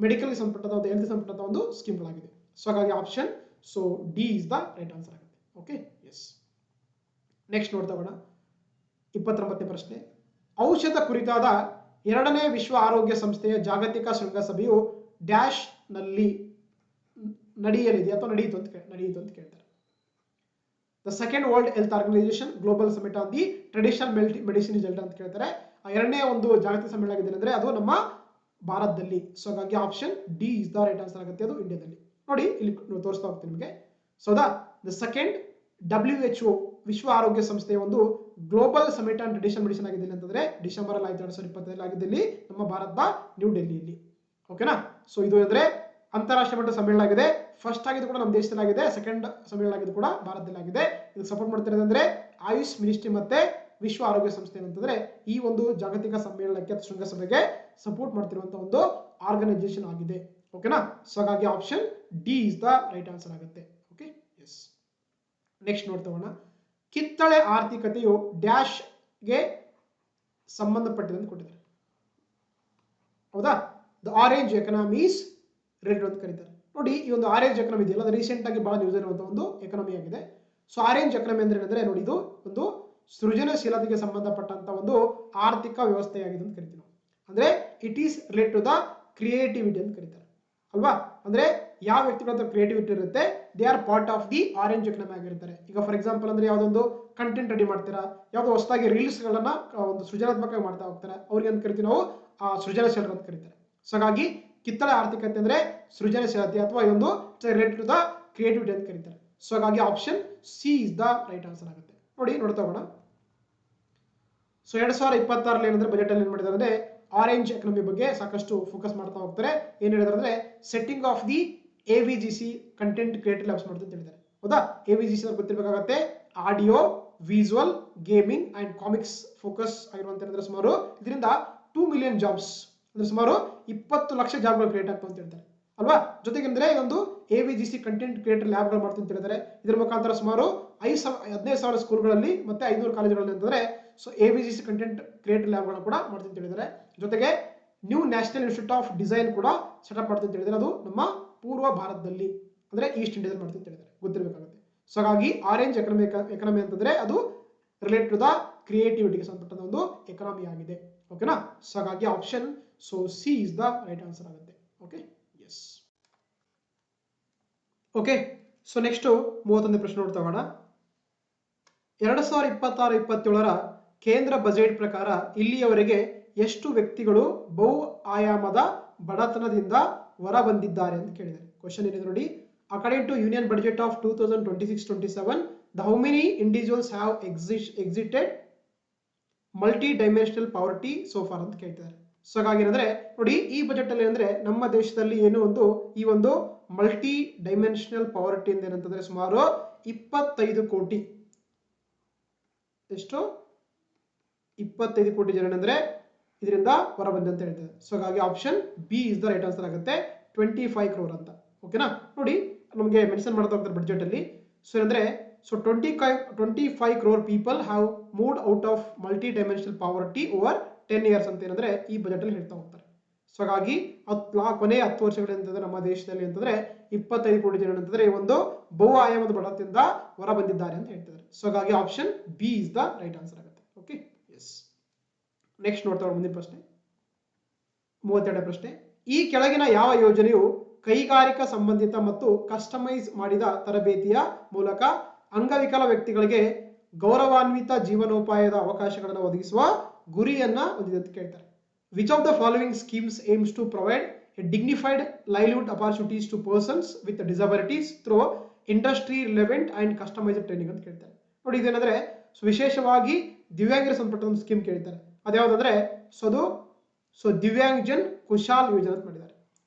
ಮೆಡಿಕಲ್ಗೆ ಸಂಬಂಧಪಟ್ಟಂತ ಒಂದು ಹೆಲ್ತ್ ಸಂಬಂಧಪಟ್ಟಂತ ಒಂದು ಸ್ಕೀಮ್ಗಳಾಗಿದೆ. ಸೊ ಹಾಗಾಗಿ option so D is the right answer ಆಗುತ್ತೆ. Okay, yes. ನೆಕ್ಸ್ಟ್ ನೋಡ್ತಾ ಹೋಗೋಣ. 29ನೇ ಪ್ರಶ್ನೆ. ಔಷಧ ಕುರಿತಾದ 2ನೇ ವಿಶ್ವ ಆರೋಗ್ಯ ಸಂಸ್ಥೆಯ ಜಾಗತಿಕ ಶೃಂಗಸಭೆಯು ಡ್ಯಾಶ್ ನಲ್ಲಿ ನಡೆಯಲಿದೆ ಅಥವಾ ನಡೆಯಿತು ಅಂತ ಕೇಳ್ತಾರೆ. The second world health organisation global summit on the traditional medicine is held ಅಂತ ಕೇಳ್ತಾರೆ. ಆ 2ನೇ ಒಂದು ಜಾಗತಿಕ ಸಮ್ಮೇಳನ ಆಗಿದೆ ಅಂದ್ರೆ ಅದು ನಮ್ಮ ಭಾರತದಲ್ಲಿ. ಸೊ ಹಾಗಾಗಿ option D is the right answer ಆಗುತ್ತೆ, ಅದು ಇಂಡಿಯಾದಲ್ಲಿ. ನೋಡಿ ಇಲ್ಲಿ ತೋರಿಸ್ತಾ ಹೋಗ್ತೀನಿ ನಿಮಗೆ. ಸೊ ದ ಸೆಕೆಂಡ್ WHO ವಿಶ್ವ ಆರೋಗ್ಯ ಸಂಸ್ಥೆಯ ಒಂದು global summit on traditional medicine ಆಗಿದೆ ಅಂತಂದ್ರೆ ಡಿಸೆಂಬರ್ 2020 ಆಗಿದ್ದಲ್ಲಿ ನಮ್ಮ ಭಾರತದ ನ್ಯೂ ಡೆಲ್ಲಿಯಲ್ಲಿ. ಓಕೆನಾ. ಸೊ ಇದು ಅಂದ್ರೆ ಅಂತಾರಾಷ್ಟ್ರೀಯ ಮಟ್ಟದ ಸಮ್ಮೇಳನ ಆಗಿದೆ. ಫಸ್ಟ್ ಆಗಿದ್ದು ಕೂಡ ನಮ್ಮ ದೇಶದಲ್ಲಿ ಆಗಿದೆ, ಸೆಕೆಂಡ್ ಸಮ್ಮೇಳನ ಆಗಿದ್ದು ಕೂಡ ಭಾರತದಲ್ಲಿ ಆಗಿದೆ. ಇದಕ್ಕೆ ಸಪೋರ್ಟ್ ಮಾಡ್ತಿರೋದು ಅಂದ್ರೆ ಆಯುಷ್ ಮಿನಿಸ್ಟ್ರಿ ಮತ್ತೆ ವಿಶ್ವ ಆರೋಗ್ಯ ಸಂಸ್ಥೆ ಅಂತಂದ್ರೆ ಈ ಒಂದು ಜಾಗತಿಕ ಸಮ್ಮೇಳನಕ್ಕೆ ಶೃಂಗಸಭೆಗೆ ಸಪೋರ್ಟ್ ಮಾಡ್ತಿರುವಂತಹ ಒಂದು ಆರ್ಗನೈಸೇಷನ್ ಆಗಿದೆ. ಓಕೆನಾ. ಸೊ ಹಾಗಾಗಿ option D is the right answer ಆಗುತ್ತೆ. Okay, yes. ನೆಕ್ಸ್ಟ್ ನೋಡ್ತಾ ಹೋಗೋಣ. ಕಿತ್ತಳೆ ಆರ್ಥಿಕತೆಯು ಡ್ಯಾಶ್ಗೆ ಸಂಬಂಧಪಟ್ಟಿದೆ ಅಂತ ಕೊಟ್ಟಿದ್ದಾರೆ. ಹೌದಾ. ದ ಆರೆಂಜ್ ಎಕನಾಮೀಸ್ ರೆಡ್ ಅಂತ ಕರೀತಾರೆ. ನೋಡಿ ಈ ಒಂದು ಆರೆಂಜ್ ಎಕನಾಮಿ ಇದೆಯಲ್ಲ, ಅದು ರೀಸೆಂಟ್ ಆಗಿ ಬಹಳ ನ್ಯೂಸ್ ಇರುವಂತಹ ಒಂದು ಎಕನಾಮಿ ಆಗಿದೆ. ಸೊ ಆರೆಂಜ್ ಎಕನಾಮಿ ಅಂದ್ರೆ ಏನಂದ್ರೆ ನೋಡಿ ಇದು ಒಂದು ಸೃಜನಶೀಲತೆಗೆ ಸಂಬಂಧಪಟ್ಟಂತ ಒಂದು ಆರ್ಥಿಕ ವ್ಯವಸ್ಥೆಯಾಗಿದೆ ಅಂತ ಕರಿತೀವಿ ನಾವು. ಅಂದ್ರೆ it is related to the creativity ಅಂತ ಕರೀತಾರೆ ಅಲ್ವಾ. ಅಂದ್ರೆ ಯಾವ ವ್ಯಕ್ತಿಗಳ ಹತ್ರ ಕ್ರಿಯೇಟಿವಿಟಿ ಇರುತ್ತೆ, they are part of the orange economy ಆಗಿರ್ತಾರೆ. ಈಗ ಫಾರ್ ಎಕ್ಸಾಂಪಲ್ ಅಂದ್ರೆ ಯಾವ್ದೊಂದು ಕಂಟೆಂಟ್ ರೆಡಿ ಮಾಡ್ತೀರಾ, ಯಾವ್ದೋ ಹೊಸದಾಗಿ ರೀಲ್ಸ್ ಗಳನ್ನ ಒಂದು ಸೃಜನಾತ್ಮಕವಾಗಿ ಮಾಡ್ತಾ ಹೋಗ್ತಾರೆ, ಅವ್ರಿಗೆ ಅಂತ ಕರಿತೀವಿ ನಾವು ಸೃಜನಶೀಲರು ಅಂತ ಕರೀತಾರೆ. ಸೊ ಹಾಗಾಗಿ ಕಿತ್ತಳೆ ಆರ್ಥಿಕತೆ ಅಂದ್ರೆ ಸೃಜನಶೀಲತೆ ಅಥವಾ ಇದೊಂದು ರಿಲೇಟೆಡ್ ಟು ದ ಕ್ರಿಯೇಟಿವಿಟಿ ಅಂತ ಕರೀತಾರೆ. ಸೊ ಹಾಗಾಗಿ option C is the right answer ಆಗುತ್ತೆ. ನೋಡಿ ನೋಡ್ತಾ ಹೋಗೋಣ. ಸೊ 2026 ಏನಂದ್ರೆ ಬಜೆಟ್ ಅಲ್ಲಿ ಏನ್ ಮಾಡಿದ್ದಾರೆ ಅಂದ್ರೆ ಆರೆಂಜ್ ಎಕನಾಮಿ ಬಗ್ಗೆ ಸಾಕಷ್ಟು ಫೋಕಸ್ ಮಾಡ್ತಾ ಹೋಗ್ತಾರೆ. ಏನ್ ಹೇಳಿದ್ರೆ ಅಂದ್ರೆ setting of the AVGC content creator labs ಮಾಡ್ತಾ ಅಂತ ಹೇಳಿದ್ದಾರೆ. ಹೌದಾ. AVGC ಅವ್ರಿಗೆ ಗೊತ್ತಿರಬೇಕಾಗತ್ತೆ, audio visual gaming and comics focus ಆಗಿರುವಂತ ಸುಮಾರು ಇದರಿಂದ 2 ಮಿಲಿಯನ್ ಜಾಬ್ಸ್ ಅಂದ್ರೆ ಸುಮಾರು 20 ಲಕ್ಷ ಜಾಬ್ಗಳು ಕ್ರಿಯೇಟ್ ಆಗ್ತವೆ ಅಂತ ಹೇಳ್ತಾರೆ ಅಲ್ವಾ. ಜೊತೆಗೆ ಅಂದ್ರೆ ಒಂದು AVGC ಕಂಟೆಂಟ್ ಕ್ರಿಯೇಟರ್ ಲ್ಯಾಬ್ಗಳು ಮಾಡ್ತಾ ಅಂತ ಹೇಳಿದ್ದಾರೆ. ಇದರ ಮುಖಾಂತರ ಸುಮಾರು 15,000 ಸ್ಕೂಲ್ಗಳಲ್ಲಿ ಮತ್ತೆ 500 ಕಾಲೇಜುಗಳಲ್ಲಿ ಅಂತಂದ್ರೆ ಸೊ AVGC ಕಂಟೆಂಟ್ ಕ್ರಿಯೇಟರ್ ಲ್ಯಾಬ್ಗಳನ್ನ ಕೂಡ ಮಾಡ್ತಾ ಅಂತ ಹೇಳಿದ್ದಾರೆ. ಜೊತೆಗೆ new national institute of design ಕೂಡ ಸೆಟಪ್ ಮಾಡ್ತಾ ಅಂತ ಹೇಳಿದ್ದಾರೆ. ಅದು ನಮ್ಮ ಪೂರ್ವ ಭಾರತದಲ್ಲಿ ಅಂದ್ರೆ ಈಸ್ಟ್ ಇಂಡಿಯಾದಲ್ಲಿ ಮಾಡ್ತಾ ಅಂತ ಹೇಳಿದ್ದಾರೆ, ಗೊತ್ತಿರಬೇಕಾಗುತ್ತೆ. ಸೊ ಹಾಗಾಗಿ ಆರೆಂಜ್ ಎಕನಾಮಿ ಅಂತಂದ್ರೆ ಅದು ರಿಲೇಟೆಡ್ ಟು ದ ಕ್ರಿಯೇಟಿವಿಟಿಗೆ ಸಂಬಂಧಪಟ್ಟ ಒಂದು ಎಕನಾಮಿ ಆಗಿದೆ. ಓಕೆನಾ. ಸೊ ಹಾಗಾಗಿ option so C is the right answer ಆಗುತ್ತೆ. Okay, yes. Okay, so next 31ನೇ ಪ್ರಶ್ನೆ ನೋಡ್ತಾ ಹೋಗೋಣ. 2026-27 ಕೇಂದ್ರ ಬಜೆಟ್ ಪ್ರಕಾರ ಇಲ್ಲಿಯವರೆಗೆ ಎಷ್ಟು ವ್ಯಕ್ತಿಗಳು ಬಹು ಆಯಾಮದ ಬಡತನದಿಂದ ಹೊರ ಬಂದಿದ್ದಾರೆ ಅಂತ ಕೇಳಿದ್ದಾರೆ. ಕ್ವಶನ್ ಏನಿದೆ ನೋಡಿ. According to union budget of 2026-27 how many individuals have exited multi dimensional poverty so far ಅಂತ ಕೇಳ್ತಾರೆ. ಸೊ ಹಾಗಾಗಿ ಏನಂದ್ರೆ ನೋಡಿ ಈ ಬಜೆಟ್ ಅಲ್ಲಿ ಅಂದ್ರೆ ನಮ್ಮ ದೇಶದಲ್ಲಿ ಏನು ಒಂದು ಈ ಒಂದು ಮಲ್ಟಿ ಡೈಮೆನ್ಷನಲ್ ಪಾವರ್ಟಿ ಅಂತ ಏನಂತಂದ್ರೆ ಸುಮಾರು 25 ಕೋಟಿ ಎಷ್ಟು 25 ಕೋಟಿ ಜನ ಅಂದ್ರೆ ಇದರಿಂದ ಹೊರ ಬಂದ ಅಂತ ಹೇಳ್ತಾರೆ. ಸೊ ಹಾಗಾಗಿ option B is the right answer ಆಗುತ್ತೆ, 25 crore ಅಂತ. ಓಕೆನಾ. ನೋಡಿ ನಮಗೆ ಮೆನ್ಷನ್ ಮಾಡ್ತಾ ಹೋಗ್ತಾರೆ ಬಜೆಟ್ ಅಲ್ಲಿ. ಸೊ ಅಂದ್ರೆ so 25 crore people have moved out of multi-dimensional poverty over 10 years ಅಂತ ಏನಂದ್ರೆ ಈ ಬಜೆಟ್ ಅಲ್ಲಿ ಹೇಳ್ತಾ ಹೋಗ್ತಾರೆ. ಸೊ ಹಾಗಾಗಿ ಕೊನೆ 10 ವರ್ಷಗಳಿಂದ ನಮ್ಮ ದೇಶದಲ್ಲಿ ಅಂತಂದ್ರೆ 25 ಕೋಟಿ ಜನ ಅಂತಂದ್ರೆ ಒಂದು ಬಹು ಆಯಾಮದ ಬಡತನದಿಂದ ಹೊರ ಬಂದಿದ್ದಾರೆ ಅಂತ ಹೇಳ್ತಿದ್ದಾರೆ. ಸೊ ಹಾಗಾಗಿ option B is the right answer ಆಗುತ್ತೆ. Okay, yes. ನೆಕ್ಸ್ಟ್ ನೋಡ್ತಾ ಮುಂದಿನ ಪ್ರಶ್ನೆ 32ನೇ ಪ್ರಶ್ನೆ. ಈ ಕೆಳಗಿನ ಯಾವ ಯೋಜನೆಯು ಕೈಗಾರಿಕಾ ಸಂಬಂಧಿತ ಮತ್ತು ಕಸ್ಟಮೈಸ್ ಮಾಡಿದ ತರಬೇತಿಯ ಮೂಲಕ ಅಂಗವಿಕಲ ವ್ಯಕ್ತಿಗಳಿಗೆ ಗೌರವಾನ್ವಿತ ಜೀವನೋಪಾಯದ ಅವಕಾಶಗಳನ್ನು ಒದಗಿಸುವ ಗುರಿಯನ್ನ ಹೊಂದಿದೆ ಅಂತ ಕೇಳ್ತಾರೆ. Which of the following schemes aims to provide a dignified livelihood opportunities to persons with disabilities through industry relevant and customised training ಅಂತ ಕೇಳ್ತಾರೆ. ನೋಡಿ ಇದೇನಂದ್ರೆ ವಿಶೇಷವಾಗಿ ದಿವ್ಯಾಂಗರ ಸಂಬಂಧಪಟ್ಟ ಒಂದು ಸ್ಕೀಮ್ ಕೇಳ್ತಾರೆ. ಅದ್ಯಾವುದಂದ್ರೆ ಸೊ ದಿವ್ಯಾಂಗಜನ್ ಕುಶಾಲ್ ಯೋಜನೆ ಅಂತ ಮಾಡಿದ್ದಾರೆ.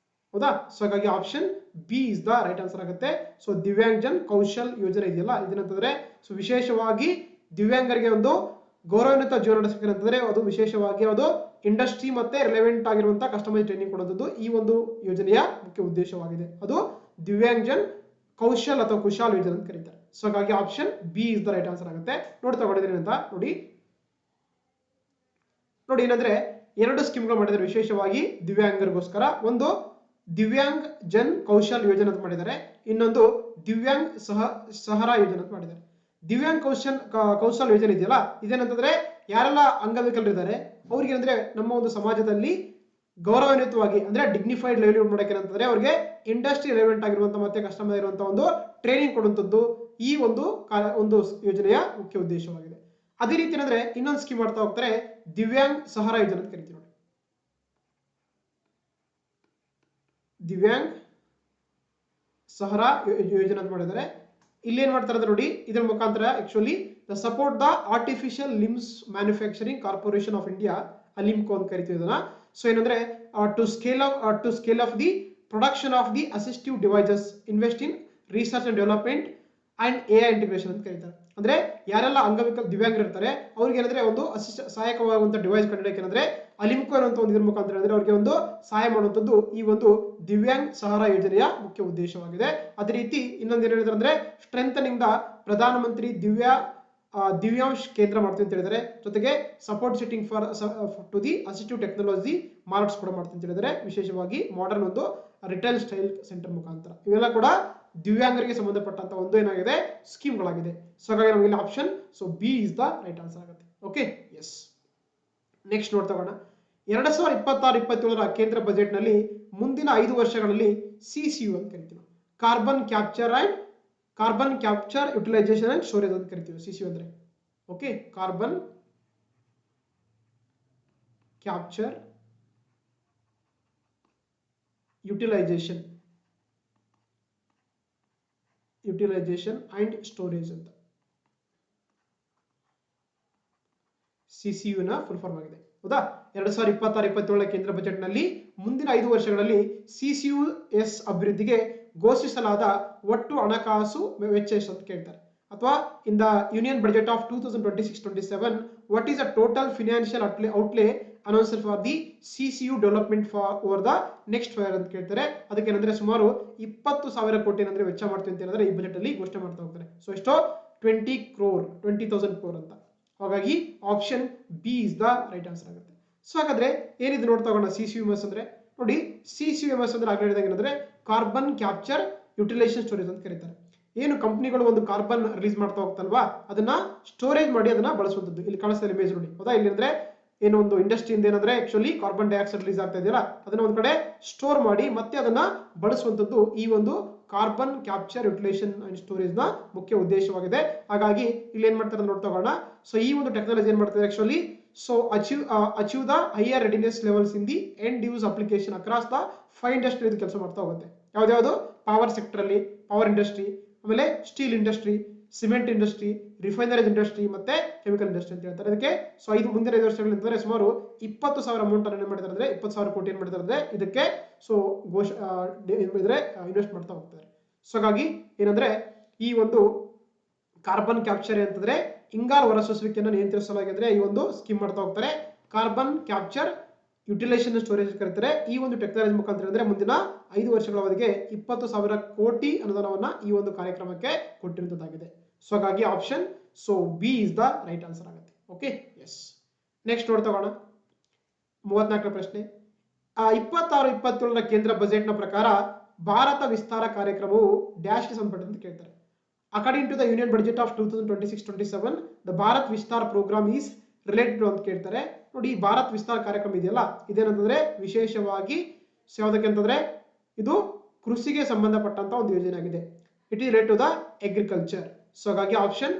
ಹೌದಾ. ಸೊ ಹಾಗಾಗಿ option B is the right answer ಆಗುತ್ತೆ. ಸೊ ದಿವ್ಯಾಂಗಜನ್ ಕೌಶಲ್ ಯೋಜನೆ ಇದೆಯಲ್ಲ ಇದೇನಂತಂದ್ರೆ ಸೊ ವಿಶೇಷವಾಗಿ ದಿವ್ಯಾಂಗರಿಗೆ ಒಂದು ಗೌರವಾನ್ವಿತ ಜೀವನ ನಡೆಸಬೇಕು ಅಂತಂದ್ರೆ ಅದು ವಿಶೇಷವಾಗಿ ಅದು ಇಂಡಸ್ಟ್ರಿ ಮತ್ತೆ ರಿಲೆವೆಂಟ್ ಆಗಿರುವಂತಹ ಕಸ್ಟಮೈಸ್ ಟ್ರೈನಿಂಗ್ ಕೊಡುವಂಥದ್ದು ಈ ಒಂದು ಯೋಜನೆಯ ಮುಖ್ಯ ಉದ್ದೇಶವಾಗಿದೆ. ಅದು ದಿವ್ಯಾಂಗಜನ್ ಕೌಶಲ್ ಅಥವಾ ಕುಶಾಲ್ ಯೋಜನೆ ಅಂತ ಕರೀತಾರೆ. ಸೊ ಹಾಗಾಗಿ option B is the right answer ಆಗುತ್ತೆ. ನೋಡ್ತಾ ಹೊಡೆದ್ರಿ ಅಂತ ನೋಡಿ ಏನಂದ್ರೆ ಎರಡು ಸ್ಕೀಮ್ಗಳು ಮಾಡಿದ್ದಾರೆ ವಿಶೇಷವಾಗಿ ದಿವ್ಯಾಂಗರಿಗೋಸ್ಕರ. ಒಂದು ದಿವ್ಯಾಂಗ್ ಜನ್ ಕೌಶಲ್ ಯೋಜನೆ ಅಂತ ಮಾಡಿದ್ದಾರೆ, ಇನ್ನೊಂದು ದಿವ್ಯಾಂಗ್ ಸಹರಾ ಯೋಜನೆ ಅಂತ ಮಾಡಿದ್ದಾರೆ. ದಿವ್ಯಾಂಗ್ ಕೌಶಲ್ ಯೋಜನೆ ಇದೆಯಲ್ಲ, ಇದೇನಂತಂದ್ರೆ ಯಾರೆಲ್ಲ ಅಂಗವಿಕಲರಿದ್ದಾರೆ ಅವ್ರಿಗೆ ಅಂದ್ರೆ ನಮ್ಮ ಒಂದು ಸಮಾಜದಲ್ಲಿ ಗೌರವಾನ್ವಿತವಾಗಿ ಅಂದ್ರೆ ಡಿಗ್ನಿಫೈಡ್ ಲೈವ್ಲಿಹುಡ್ ಮಾಡಕ್ಕೆ ಏನಂತಂದ್ರೆ ಅವ್ರಿಗೆ ಇಂಡಸ್ಟ್ರಿ ರೆಲೆವೆಂಟ್ ಆಗಿರುವಂತ ಮತ್ತೆ ಕಸ್ಟಮರ್ ಆಗಿರುವಂತ ಒಂದು ಟ್ರೈನಿಂಗ್ ಕೊಡುವಂತದ್ದು ಈ ಒಂದು ಯೋಜನೆಯ ಮುಖ್ಯ ಉದ್ದೇಶವಾಗಿದೆ. ಅದೇ ರೀತಿ ಏನಂದ್ರೆ ಇನ್ನೊಂದು ಸ್ಕೀಮ್ ಮಾಡ್ತಾ ಹೋಗ್ತಾರೆ, ದಿವ್ಯಾಂಗ್ ಸಹರಾ ಯೋಜನೆ ಅಂತ ಕರಿತೀವಿ ನೋಡಿ. ದಿವ್ಯಾಂಗ್ ಸಹರಾ ಯೋಜನೆ ಅಂತ ಮಾಡಿದ್ದಾರೆ. ಇಲ್ಲಿ ಏನ್ ಮಾಡ್ತಾರೆ ಅಂದ್ರೆ ನೋಡಿ, ಇದರ ಮುಖಾಂತರ actually the support the artificial limbs manufacturing corporation of India, ALIMCO ಅಂತ ಕರಿತೀವಿ ಇದನ್ನ. ಸೊ ಏನಂದ್ರೆ to scale of the production of the assistive devices, invest in research and development and AI integration ಅಂತ ಕರೀತಾರೆ. ಅಂದ್ರೆ ಯಾರೆಲ್ಲ ದಿವ್ಯಾಂಗರು ಇರ್ತಾರೆ ಅವ್ರಿಗೆ ಏನಂದ್ರೆ ಒಂದು ಸಹಾಯಕವಾಗುವಂತ ಡಿವೈಸ್ ಕಂಡುಹಿಡಿಯಕ್ಕೆ ಏನಂದ್ರೆ ಅಲಿಮ್ಕೋ ಅನ್ನುವಂತ ಒಂದು ಇದ್ರ ಮುಖಾಂತರ ಅಂದ್ರೆ ಅವ್ರಿಗೆ ಒಂದು ಸಹಾಯ ಮಾಡುವಂತದ್ದು ಈ ಒಂದು ದಿವ್ಯಾಂಗ್ ಸಹರಾ ಯೋಜನೆಯ ಮುಖ್ಯ ಉದ್ದೇಶವಾಗಿದೆ. ಅದೇ ರೀತಿ ಇನ್ನೊಂದು ಏನ್ ಹೇಳಿದ್ರೆ ಅಂದ್ರೆ ಸ್ಟ್ರೆಂಥನಿಂಗ್ ದ ಪ್ರಧಾನಮಂತ್ರಿ ದಿವ್ಯಾಂಶ್ ಕೇಂದ್ರ ಮಾಡ್ತೀವಿ ಅಂತ ಹೇಳಿದರೆ, ಜೊತೆಗೆ support sitting for to the assistive technology marks ಕೂಡ ಮಾಡ್ತೀನಿ ಅಂತ ಹೇಳಿದರೆ, ವಿಶೇಷವಾಗಿ ಮಾಡರ್ನ್ ಒಂದು ರಿಟೇಲ್ ಸ್ಟೈಲ್ ಸೆಂಟರ್ ಮುಖಾಂತರ. ಇವೆಲ್ಲ ಕೂಡ ದಿವ್ಯಾಂಗರಿಗೆ ಸಂಬಂಧಪಟ್ಟಂತ ಒಂದು ಏನಾಗಿದೆ ಸ್ಕೀಮ್ಗಳಾಗಿದೆ. ಸೊ ಹಾಗಾಗಿ ನಮಗೆ ಇಲ್ಲಿ option B is the right answer ಆಗುತ್ತೆ. Okay, yes. ನೆಕ್ಸ್ಟ್ ನೋಡ್ತಾ ಹೋಗೋಣ. 2026-27ರ ಕೇಂದ್ರ ಬಜೆಟ್ ನಲ್ಲಿ ಮುಂದಿನ 5 ವರ್ಷಗಳಲ್ಲಿ CCU ಅಂತ ಕರಿತೀವಿ, carbon capture utilisation and storage ಅಂತ ಕರಿತೀವಿ. CCU ಅಂದ್ರೆ okay, carbon capture utilisation and storage ಅಂತ CCU ನ ಫುಲ್ ಫಾರ್ಮ್ ಆಗಿದೆ. ಹೌದಾ, 2026-27ರ ಕೇಂದ್ರ ಬಜೆಟ್ ನಲ್ಲಿ ಮುಂದಿನ 5 ವರ್ಷಗಳಲ್ಲಿ CCUS ಅಭಿವೃದ್ಧಿಗೆ ಘೋಷಿಸಲಾದ ಒಟ್ಟು ಹಣಕಾಸು ವೆಚ್ಚ ಎಷ್ಟು ಅಂತ ಕೇಳ್ತಾರೆ. ಅಥವಾ ಇನ್ the union budget of 2026-27 what is the total financial ಔಟ್ಲೇ announced for the CCU development for over the next 5 ಅಂತ ಕೇಳ್ತಾರೆ. ಅದಕ್ಕೆ ಏನಂದ್ರೆ ಸುಮಾರು 20,000 ಕೋಟಿ ಏನಂದ್ರೆ ವೆಚ್ಚ ಮಾಡ್ತೀವಿ ಅಂತ ಹೇಳಿದ್ರೆ ಈ ಬಜೆಟ್ ಅಲ್ಲಿ ಘೋಷಣೆ ಮಾಡ್ತಾ ಹೋಗ್ತಾರೆ. ಸೊ ಎಷ್ಟೋ 20,000 crore ಅಂತ. ಹಾಗಾಗಿ option B is the right answer ಆಗುತ್ತೆ. ಸೊ ಹಾಗಾದ್ರೆ ಏನಿದೆ ನೋಡ್ತಾ ಹೋಗೋಣ. CCUMS ಅಂದ್ರೆ ನೋಡಿ, CCUMS ಅಂದ್ರೆ ಆಗಲೇ ಹೇಳಿದಾಗ ಏನಂದ್ರೆ ಕಾರ್ಬನ್ ಕ್ಯಾಪ್ಚರ್ ಯುಟಿಲೈಸೇಷನ್ ಸ್ಟೋರೇಜ್ ಅಂತ ಕರೀತಾರೆ. ಏನು ಕಂಪನಿಗಳು ಒಂದು ಕಾರ್ಬನ್ ರಿಲೀಸ್ ಮಾಡ್ತಾ ಹೋಗ್ತಲ್ವಾ, ಅದನ್ನ ಸ್ಟೋರೇಜ್ ಮಾಡಿ ಅದನ್ನ ಬಳಸುವಂತದ್ದು. ಇಲ್ಲಿ ಕಾಣಿಸ್ತಾ ಇಮೇಜ್ ನೋಡಿ. ಹೌದಾ, ಇಲ್ಲಿ ಅಂದ್ರೆ ಏನು ಒಂದು ಇಂಡಸ್ಟ್ರಿಯಿಂದ ಏನಂದ್ರೆ ಆಕ್ಚುಲಿ ಕಾರ್ಬನ್ ಡೈಆಕ್ಸೈಡ್ ರಿಲೀಸ್ ಆಗ್ತಾ ಇದೆಯಲ್ಲ, ಅದನ್ನ ಒಂದ್ ಕಡೆ ಸ್ಟೋರ್ ಮಾಡಿ ಮತ್ತೆ ಅದನ್ನ ಬಳಸುವಂತದ್ದು ಈ ಒಂದು carbon capture utilisation and storage ನ ಮುಖ್ಯ ಉದ್ದೇಶವಾಗಿದೆ. ಹಾಗಾಗಿ ಇಲ್ಲಿ ಏನ್ ಮಾಡ್ತಾರೆ ನೋಡ್ತಾ ಹೋಗೋಣ. ಸೊ ಈ ಒಂದು ಟೆಕ್ನಾಲಜಿ ಏನ್ ಮಾಡ್ತಾರೆ actually achieve the higher readiness levels in the end use application across the 5 industry ಕೆಲಸ ಮಾಡ್ತಾ ಹೋಗುತ್ತೆ. ಯಾವ್ದು ಪವರ್ ಸೆಕ್ಟರ್ ಅಲ್ಲಿ, ಪವರ್ ಇಂಡಸ್ಟ್ರಿ, ಆಮೇಲೆ steel industry, cement industry, refineries industry ಮತ್ತೆ ಕೆಮಿಕಲ್ ಇಂಡಸ್ಟ್ರಿ ಅಂತ ಹೇಳ್ತಾರೆ. ಅದಕ್ಕೆ ಸೊ ಮುಂದಿನ 5 ವರ್ಷಗಳಲ್ಲಿ ಅಂತಂದ್ರೆ ಸುಮಾರು 20,000 ಅಮೌಂಟ್ ಅನ್ನು ಏನ್ ಮಾಡ್ತಾರೆ ಅಂದ್ರೆ 20,000 ಕೋಟಿ ಏನ್ ಮಾಡ್ತಾರೆ ಅಂದ್ರೆ ಇದಕ್ಕೆ ಇನ್ವೆಸ್ಟ್ ಮಾಡ್ತಾ ಹೋಗ್ತಾರೆ. ಸೊ ಹಾಗಾಗಿ ಏನಂದ್ರೆ ಈ ಒಂದು ಕಾರ್ಬನ್ ಕ್ಯಾಪ್ಚರ್ ಅಂತಂದ್ರೆ ಇಂಗಾಲ ಹೊರಸೂಸುವಿಕೆಯನ್ನು ನಿಯಂತ್ರಿಸಲಾಗಿದೆ ಈ ಒಂದು ಸ್ಕೀಮ್ ಮಾಡ್ತಾ ಹೋಗ್ತಾರೆ. ಕಾರ್ಬನ್ ಕ್ಯಾಪ್ಚರ್ ಯುಟಿಲೈಸೇಷನ್ ಸ್ಟೋರೇಜ್ ಕರೀತಾರೆ. ಈ ಒಂದು ಟೆಕ್ನಾಲಜಿ ಮುಖಾಂತರ ಅಂದ್ರೆ ಮುಂದಿನ 5 ವರ್ಷಗಳ ಅವಧಿಗೆ 20,000 ಕೋಟಿ ಅನುದಾನವನ್ನ ಈ ಒಂದು ಕಾರ್ಯಕ್ರಮಕ್ಕೆ ಕೊಟ್ಟಿರುವಂತದ್ದಾಗಿದೆ. ಸೊ ಹಾಗಾಗಿ option B is the right answer ಆಗುತ್ತೆ. Okay, yes. ನೆಕ್ಸ್ಟ್ ನೋಡ್ತಾ ಹೋಗೋಣ. 34ನೇ ಪ್ರಶ್ನೆ. 26-27ರ ಕೇಂದ್ರ ಬಜೆಟ್ ನ ಪ್ರಕಾರ ಭಾರತ ವಿಸ್ತಾರ ಕಾರ್ಯಕ್ರಮವು ಡ್ಯಾಶ್ ಸಂಬಂಧಪಟ್ಟಂತೆ ಕೇಳ್ತಾರೆ. According to the union budget of 2026-27 the Bharat Vistaar programme is related ಅಂತ ಕೇಳ್ತಾರೆ. ನೋಡಿ, ಭಾರತ್ ವಿಸ್ತಾರ ಕಾರ್ಯಕ್ರಮ ಇದೆಯಲ್ಲ, ಇದೇನಂತಂದ್ರೆ ವಿಶೇಷವಾಗಿ ಯಾವುದಕ್ಕೆ ಅಂತಂದ್ರೆ ಇದು ಕೃಷಿಗೆ ಸಂಬಂಧಪಟ್ಟಂತ ಒಂದು ಯೋಜನೆ ಆಗಿದೆ. It is related to the agriculture. So ಹಾಗಾಗಿ option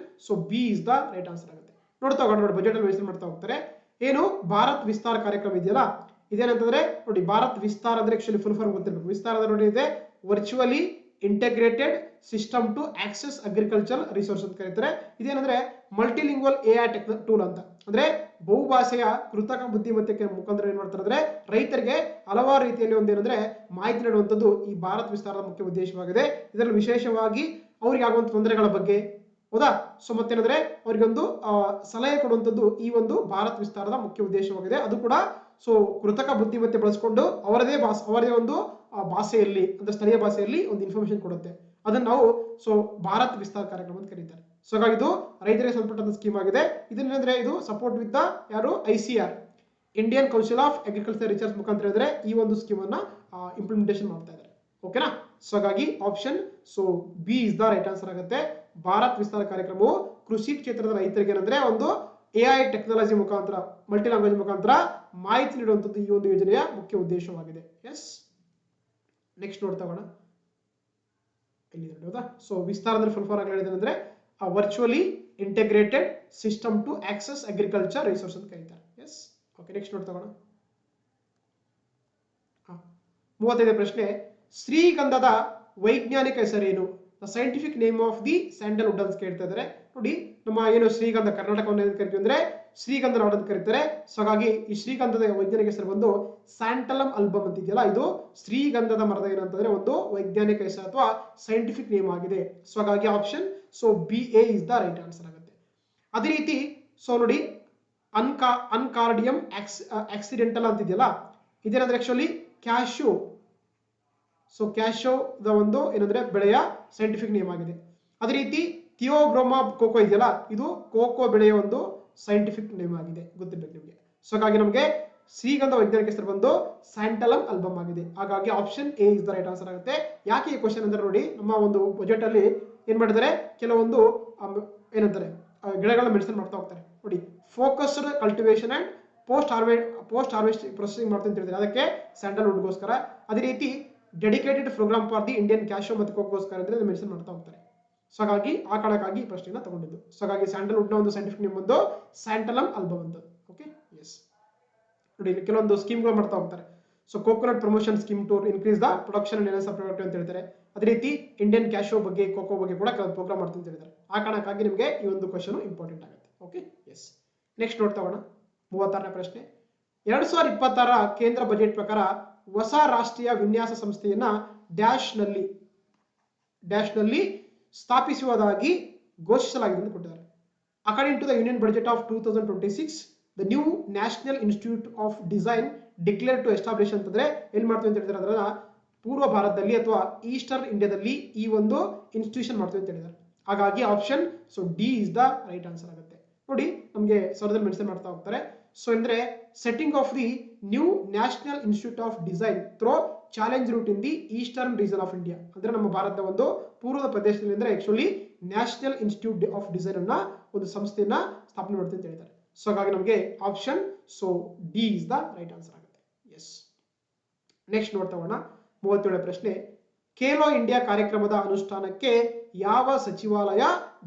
B is the right answer ಆಗುತ್ತೆ. ನೋಡ್ತಾ ಹೋಗೋಣ. ನೋಡಿ, ಬಜೆಟ್ ಅಲ್ಲಿ ಮೆನ್ಷನ್ ಮಾಡ್ತಾ ಹೋಗ್ತಾರೆ. ಏನು ಭಾರತ್ ವಿಸ್ತಾರ ಕಾರ್ಯಕ್ರಮ ಇದೆಯಲ್ಲ, ಇದೇನಂತಂದ್ರೆ ನೋಡಿ, ಭಾರತ್ ವಿಸ್ತಾರ ಅಂದ್ರೆ ಆಕ್ಚುಲಿ ಫುಲ್ ಫಾರ್ಮ್ ಗೊತ್ತಿರಬೇಕು. ವಿಸ್ತಾರ ಅಂದ್ರೆ ನೋಡಿ ಇದೆ virtually integrated system to access agriculture resource ಅಂತ ಕರೀತಾರೆ. ಇದೇನಂದ್ರೆ ಮಲ್ಟಿಲಿಂಗ್ವಲ್ AI ಟೂಲ್ ಅಂತ. ಅಂದ್ರೆ ಬಹುಭಾಷೆಯ ಕೃತಕ ಬುದ್ಧಿಮತ್ತೆ ಮುಖಾಂತರ ಏನ್ ಮಾಡ್ತಾರೆ ಅಂದ್ರೆ ರೈತರಿಗೆ ಹಲವಾರು ರೀತಿಯಲ್ಲಿ ಒಂದೇನಂದ್ರೆ ಮಾಹಿತಿ ನೀಡುವಂತದ್ದು ಈ ಭಾರತ್ ವಿಸ್ತಾರದ ಮುಖ್ಯ ಉದ್ದೇಶವಾಗಿದೆ. ಇದರಲ್ಲಿ ವಿಶೇಷವಾಗಿ ಅವ್ರಿಗೆ ಆಗುವಂತ ತೊಂದರೆಗಳ ಬಗ್ಗೆ, ಹೌದಾ, ಸೊ ಮತ್ತೇನಂದ್ರೆ ಅವ್ರಿಗೊಂದು ಸಲಹೆ ಕೊಡುವಂತದ್ದು ಈ ಒಂದು ಭಾರತ್ ವಿಸ್ತಾರದ ಮುಖ್ಯ ಉದ್ದೇಶವಾಗಿದೆ. ಅದು ಕೂಡ ಕೃತಕ ಬುದ್ಧಿಮತ್ತೆ ಬಳಸಿಕೊಂಡು ಅವರದೇ ಒಂದು ಭಾಷೆಯಲ್ಲಿ ಅಂದ್ರೆ ಸ್ಥಳೀಯ ಭಾಷೆಯಲ್ಲಿ ಒಂದು ಇನ್ಫಾರ್ಮೇಶನ್ ಕೊಡುತ್ತೆ. ಅದನ್ನ ನಾವು ಭಾರತ್ ವಿಸ್ತಾರ ಕಾರ್ಯಕ್ರಮ ಅಂತ ಕರೀತಾರೆ. ಸೊ ಹಾಗಾಗಿ ಇದು ರೈತರಿಗೆ ಸಂಬಂಧಪಟ್ಟಂತ ಸ್ಕೀಮ್ ಆಗಿದೆ. ಇದನ್ನೇಂದ್ರೆ ಇದು ಸಪೋರ್ಟ್ ವಿತ್ ದ ಯಾರು ICR Indian council of agriculture research ಮುಖಾಂತರ ಹೇಳಿದ್ರೆ ಈ ಒಂದು ಸ್ಕೀಮ್ ಅನ್ನ ಇಂಪ್ಲಿಮೆಂಟೇಷನ್ ಮಾಡ್ತಾ ಇದ್ದಾರೆ. ಓಕೆನಾ? ಸೊ ಹಾಗಾಗಿ option so B is the right answer ಆಗುತ್ತೆ. ಭಾರತ್ ವಿಸ್ತಾರ ಕಾರ್ಯಕ್ರಮವು ಕೃಷಿ ಕ್ಷೇತ್ರದ ರೈತರಿಗೆ ಏನಂದ್ರೆ ಒಂದು AI ಟೆಕ್ನಾಲಜಿ ಮುಖಾಂತರ ಮಲ್ಟಿ ಲ್ಯಾಂಗ್ವೇಜ್ ಮುಖಾಂತರ ಮಾಹಿತಿ ನೀಡುವಂಥದ್ದು ಈ ಒಂದು ಯೋಜನೆಯ ಮುಖ್ಯ ಉದ್ದೇಶವಾಗಿದೆ. ಎಸ್, ನೆಕ್ಸ್ಟ್ ನೋಡ್ತಾ ಹೋಗೋಣ. ಇಲ್ಲಿ ಹೌದಾ? ಸೊ ವಿಸ್ತಾರ ಅಂದ್ರೆ ಫುಲ್ ಫಾರ್ ಆಗಿ ಹೇಳಿದ್ರೆ virtually integrated system to access agriculture resource ಅಂತ ಕರೀತಾರೆ. S, okay. ನೆಕ್ಸ್ಟ್ ನೋಡ್ತಾ ಹೋಗೋಣ. 35ನೇ ಪ್ರಶ್ನೆ, ಶ್ರೀಗಂಧದ ವೈಜ್ಞಾನಿಕ ಹೆಸರೇನು? The scientific name of the Sandalwood ಅಂತ ಕೇಳ್ತಾ ಇದ್ದಾರೆ. ನೋಡಿ, ನಮ್ಮ ಏನು ಶ್ರೀಗಂಧ ಕರ್ನಾಟಕವನ್ನು ಏನು ಕರಿತೀವಿ ಅಂದ್ರೆ ಶ್ರೀಗಂಧ ನಾಡು ಅಂತ ಕರೀತಾರೆ. ಸೊ ಹಾಗಾಗಿ ಈ ಶ್ರೀಗಂಧದ ವೈಜ್ಞಾನಿಕ ಹೆಸರು ಬಂದು ಸ್ಯಾಂಟಲಮ್ ಆಲ್ಬಮ್ ಅಂತ ಇದೆಯಲ್ಲ, ಇದು ಶ್ರೀಗಂಧದ ಮರದ ಏನಂತಂದ್ರೆ ಒಂದು ವೈಜ್ಞಾನಿಕ ಹೆಸರು ಅಥವಾ ಸೈಂಟಿಫಿಕ್ ನೇಮ್ ಆಗಿದೆ. ಸೊ ಹಾಗಾಗಿ option so BA is the right answer ಆಗುತ್ತೆ. ಅದೇ ರೀತಿ ಸೊ ನೋಡಿ, ಅನ್ಕಾರ್ಡಿಯಂ ಆಕ್ಸಿಡೆಂಟಲ್ ಅಂತ ಇದೆಯಲ್ಲ, ಇದೇನಂದ್ರೆ ಆಕ್ಚುಲಿ ಕ್ಯಾಶ್ಯೂ. ಸೊ ಕ್ಯಾಶ್ಯೋದ ಒಂದು ಏನಂದ್ರೆ ಬೆಳೆಯ ಸೈಂಟಿಫಿಕ್ ನೇಮ್ ಆಗಿದೆ. ಅದೇ ರೀತಿ ಥಿಯೋಬ್ರೋಮಾ ಕೋಕೋ ಇದೆಯಲ್ಲ, ಇದು ಕೋಕೋ ಬೆಳೆಯ ಒಂದು ಸೈಂಟಿಫಿಕ್ ನೇಮ್ ಆಗಿದೆ, ಗೊತ್ತಿರಬೇಕು ನಿಮಗೆ. ಸೊ ಹಾಗಾಗಿ ನಮಗೆ ಶ್ರೀಗಂಧ ವೈಜ್ಞಾನಿಕ ಹೆಸರು ಬಂದು ಸ್ಯಾಂಟಲಮ್ ಆಲ್ಬಮ್ ಆಗಿದೆ. ಹಾಗಾಗಿ option A is the right answer ಆಗುತ್ತೆ. ಯಾಕೆ ಈ ಕ್ವಶನ್ ಅಂದ್ರೆ ನೋಡಿ, ನಮ್ಮ ಒಂದು ಬಜೆಟ್ ಅಲ್ಲಿ ಏನ್ ಮಾಡಿದ್ದಾರೆ, ಕೆಲವೊಂದು ಏನಂತಾರೆ ಗಿಡಗಳನ್ನ ಮೆಡಿಸಿನ್ ಮಾಡ್ತಾ ಹೋಗ್ತಾರೆ. ನೋಡಿ, focused cultivation and post harvest processing ಮಾಡ್ತಾ ಅಂತ ಹೇಳಿದ್ರೆ ಅದಕ್ಕೆ ಸ್ಯಾಂಡಲ್ವುಡ್ಗೋಸ್ಕರ. ಅದೇ ರೀತಿ dedicated programme for the Indian cashew ಮತ್ತು ಕೋಕೋಸ್ಕರ ಅಂದ್ರೆ ಮೆಡಿಸಿನ್ ಮಾಡ್ತಾ ಹೋಗ್ತಾರೆ. ಸೊ ಹಾಗಾಗಿ ಆ ಕಾರಣಕ್ಕಾಗಿ ಈ ಪ್ರಶ್ನೆನ ತಗೊಂಡಿದ್ದು. ಸೊ ಹಾಗಾಗಿ ಸ್ಯಾಂಡಲ್ವುಡ್ ನ ಒಂದು ಸೈಂಟಿಫಿಕ್ ನೇಮ್ ಒಂದು ಸ್ಯಾಂಟಲಮ್ ಆಲ್ಬಮ್ ಅಂತ. Okay, yes. ನೋಡಿ, ಕೆಲವೊಂದು ಸ್ಕೀಮ್ಗಳು ಮಾಡ್ತಾ ಹೋಗ್ತಾರೆ. So coconut promotion scheme to increase the production and energy product ಅಂತ ಹೇಳ್ತಾರೆ. ಅದೇ ರೀತಿ ಇಂಡಿಯನ್ ಕ್ಯಾಶ್ಯೋ ಬಗ್ಗೆ, ಕೋಕೋ ಬಗ್ಗೆ ಕೂಡ ಕೆಲವು ಪ್ರೋಗ್ರಾಮ್ ಮಾಡ್ತಾ ಅಂತ ಹೇಳಿದ್ದಾರೆ. ಆ ಕಾರಣಕ್ಕಾಗಿ ನಿಮಗೆ ಈ ಒಂದು ಕ್ವಶನ್ ಇಂಪಾರ್ಟೆಂಟ್ ಆಗುತ್ತೆ. Okay, yes. ನೆಕ್ಸ್ಟ್ ನೋಡ್ತಾ ಹೋಗೋಣ. 36ನೇ ಪ್ರಶ್ನೆ, 2026 ಕೇಂದ್ರ ಬಜೆಟ್ ಪ್ರಕಾರ ಹೊಸ ರಾಷ್ಟ್ರೀಯ ವಿನ್ಯಾಸ ಸಂಸ್ಥೆಯನ್ನ ಡ್ಯಾಶ್ ನಲ್ಲಿ ಸ್ಥಾಪಿಸುವುದಾಗಿ ಘೋಷಿಸಲಾಗಿದೆ ಎಂದು ಕೊಟ್ಟಿದ್ದಾರೆ. According to the union budget of 2026, the new national institute of design declare to establish ಅಂತಂದ್ರೆ ಎಲ್ಲಿ ಮಾಡ್ತೀವಿ ಅಂತ ಹೇಳಿದ್ರೆ ಅದನ್ನ ಪೂರ್ವ ಭಾರತದಲ್ಲಿ ಅಥವಾ ಈಸ್ಟರ್ನ್ ಇಂಡಿಯಾದಲ್ಲಿ ಈ ಒಂದು ಇನ್ಸ್ಟಿಟ್ಯೂಷನ್ ಮಾಡ್ತೀವಿ ಅಂತ ಹೇಳಿದ್ದಾರೆ. ಹಾಗಾಗಿ option so D is the right answer ಆಗುತ್ತೆ. ನೋಡಿ, ನಮಗೆ ಸೌರದಲ್ಲಿ ಮೆನ್ಷನ್ ಮಾಡ್ತಾ ಹೋಗ್ತಾರೆ. ಸೊ ಅಂದ್ರೆ setting of the new national institute of design through challenge route in the eastern region of India. ಅಂದ್ರೆ ನಮ್ಮ ಭಾರತದ ಒಂದು ಪೂರ್ವದ ಪ್ರದೇಶದಲ್ಲಿ ಅಂದ್ರೆ actually national institute of design ಅನ್ನ ಒಂದು ಸಂಸ್ಥೆಯನ್ನ ಸ್ಥಾಪನೆ ಮಾಡ್ತೀವಿ ಅಂತ ಹೇಳ್ತಾರೆ. ಸೊ ಹಾಗಾಗಿ ನಮಗೆ option so D is the right answer ಆಗುತ್ತೆ. ಎಸ್, ನೆಕ್ಸ್ಟ್ ನೋಡ್ತಾ ಹೋಗೋಣ. 37ನೇ ಪ್ರಶ್ನೆ, ಖೇಲೋ ಇಂಡಿಯಾ ಕಾರ್ಯಕ್ರಮದ ಅನುಷ್ಠಾನಕ್ಕೆ ಯಾವ ಸಚಿವಾಲಯ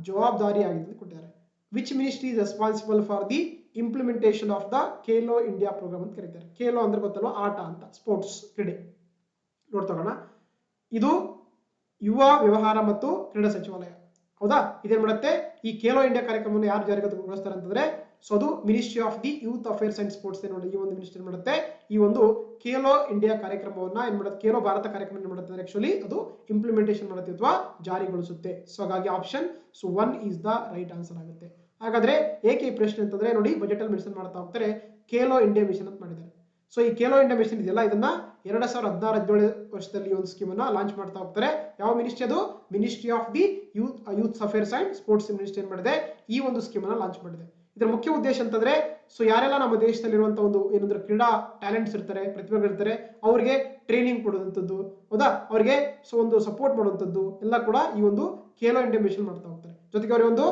ಜವಾಬ್ದಾರಿಯಾಗಿದೆ ಅಂತ ಕೊಟ್ಟಿದ್ದಾರೆ. Which ministry is responsible for the implementation of the Khelo India programme ಅಂತ ಕರೀತಾರೆ. ಖೇಲೋ ಅಂದ್ರೆ ಗೊತ್ತಲ್ವಾ, ಆಟ ಅಂತ, ಸ್ಪೋರ್ಟ್ಸ್, ಕ್ರೀಡೆ. ನೋಡ್ತಾ ಹೋಗೋಣ. ಇದು ಯುವ ವ್ಯವಹಾರ ಮತ್ತು ಕ್ರೀಡಾ ಸಚಿವಾಲಯ. ಹೌದಾ? ಇದೇನ್ ಮಾಡುತ್ತೆ, ಈ ಖೇಲೋ ಇಂಡಿಯಾ ಕಾರ್ಯಕ್ರಮವನ್ನು ಯಾರು ಜಾರಿಗೊಳಿಸ್ತಾರೆ ಅಂತಂದ್ರೆ ಸೊ ಅದು ministry of the youth affairs and sports ನೋಡಿ, ಈ ಒಂದು ಮಿನಿಸ್ಟ್ರಿ ಮಾಡುತ್ತೆ ಈ ಒಂದು ಖೇಲೋ ಇಂಡಿಯಾ ಕಾರ್ಯಕ್ರಮವನ್ನ ಏನ್ ಮಾಡುತ್ತೆ, ಖೇಲೋ ಭಾರತ ಕಾರ್ಯಕ್ರಮ ಏನ್ ಮಾಡುತ್ತೆ ಆಕ್ಚುಲಿ ಅದು ಇಂಪ್ಲಿಮೆಂಟೇಷನ್ ಮಾಡುತ್ತೆ ಅಥವಾ ಜಾರಿಗೊಳಿಸುತ್ತೆ. ಸೊ ಹಾಗಾಗಿ option so 1 is the right answer ಆಗುತ್ತೆ. ಹಾಗಾದ್ರೆ ಏಕೆ ಈ ಪ್ರಶ್ನೆ ಅಂತಂದ್ರೆ ನೋಡಿ, ಬಜೆಟ್ ಅಲ್ಲಿ ಮೆನ್ಷನ್ ಮಾಡ್ತಾ ಹೋಗ್ತಾರೆ ಖೇಲೋ ಇಂಡಿಯಾ ಮಿಷನ್ ಅಂತ ಮಾಡಿದ್ದಾರೆ. ಸೊ ಈ ಖೇಲೋ ಇಂಡಿಯಾ ಮಿಷನ್ ಇದೆಯಲ್ಲ, ಇದನ್ನ 2016-17 ವರ್ಷದಲ್ಲಿ ಒಂದು ಸ್ಕೀಮ್ ಅನ್ನ ಲಾಂಚ್ ಮಾಡ್ತಾ ಹೋಗ್ತಾರೆ. ಯಾವ ಮಿನಿಸ್ಟ್ರಿ ಅದು? Ministry of the youth affairs and sports ministry ಏನ್ ಮಾಡಿದೆ, ಈ ಒಂದು ಸ್ಕೀಮ್ ಅನ್ನ ಲಾಂಚ್ ಮಾಡಿದೆ. ಇದರ ಮುಖ್ಯ ಉದ್ದೇಶ ಅಂತಂದ್ರೆ ಸೊ ಯಾರೆಲ್ಲ ನಮ್ಮ ದೇಶದಲ್ಲಿರುವಂತಹ ಒಂದು ಏನಂದ್ರೆ ಕ್ರೀಡಾ ಟ್ಯಾಲೆಂಟ್ಸ್ ಇರ್ತಾರೆ, ಪ್ರತಿಭೆಗಳಿರ್ತಾರೆ, ಅವರಿಗೆ ಟ್ರೈನಿಂಗ್ ಕೊಡುವಂಥದ್ದು, ಹೌದಾ, ಅವರಿಗೆ ಸೊ ಒಂದು ಸಪೋರ್ಟ್ ಮಾಡುವಂಥದ್ದು ಎಲ್ಲ ಕೂಡ ಈ ಒಂದು ಖೇಲೋ ಇಂಡಿಯಾ ಮಿಷನ್ ಮಾಡ್ತಾ ಹೋಗ್ತಾರೆ. ಜೊತೆಗೆ ಅವರಿಗೆ ಒಂದು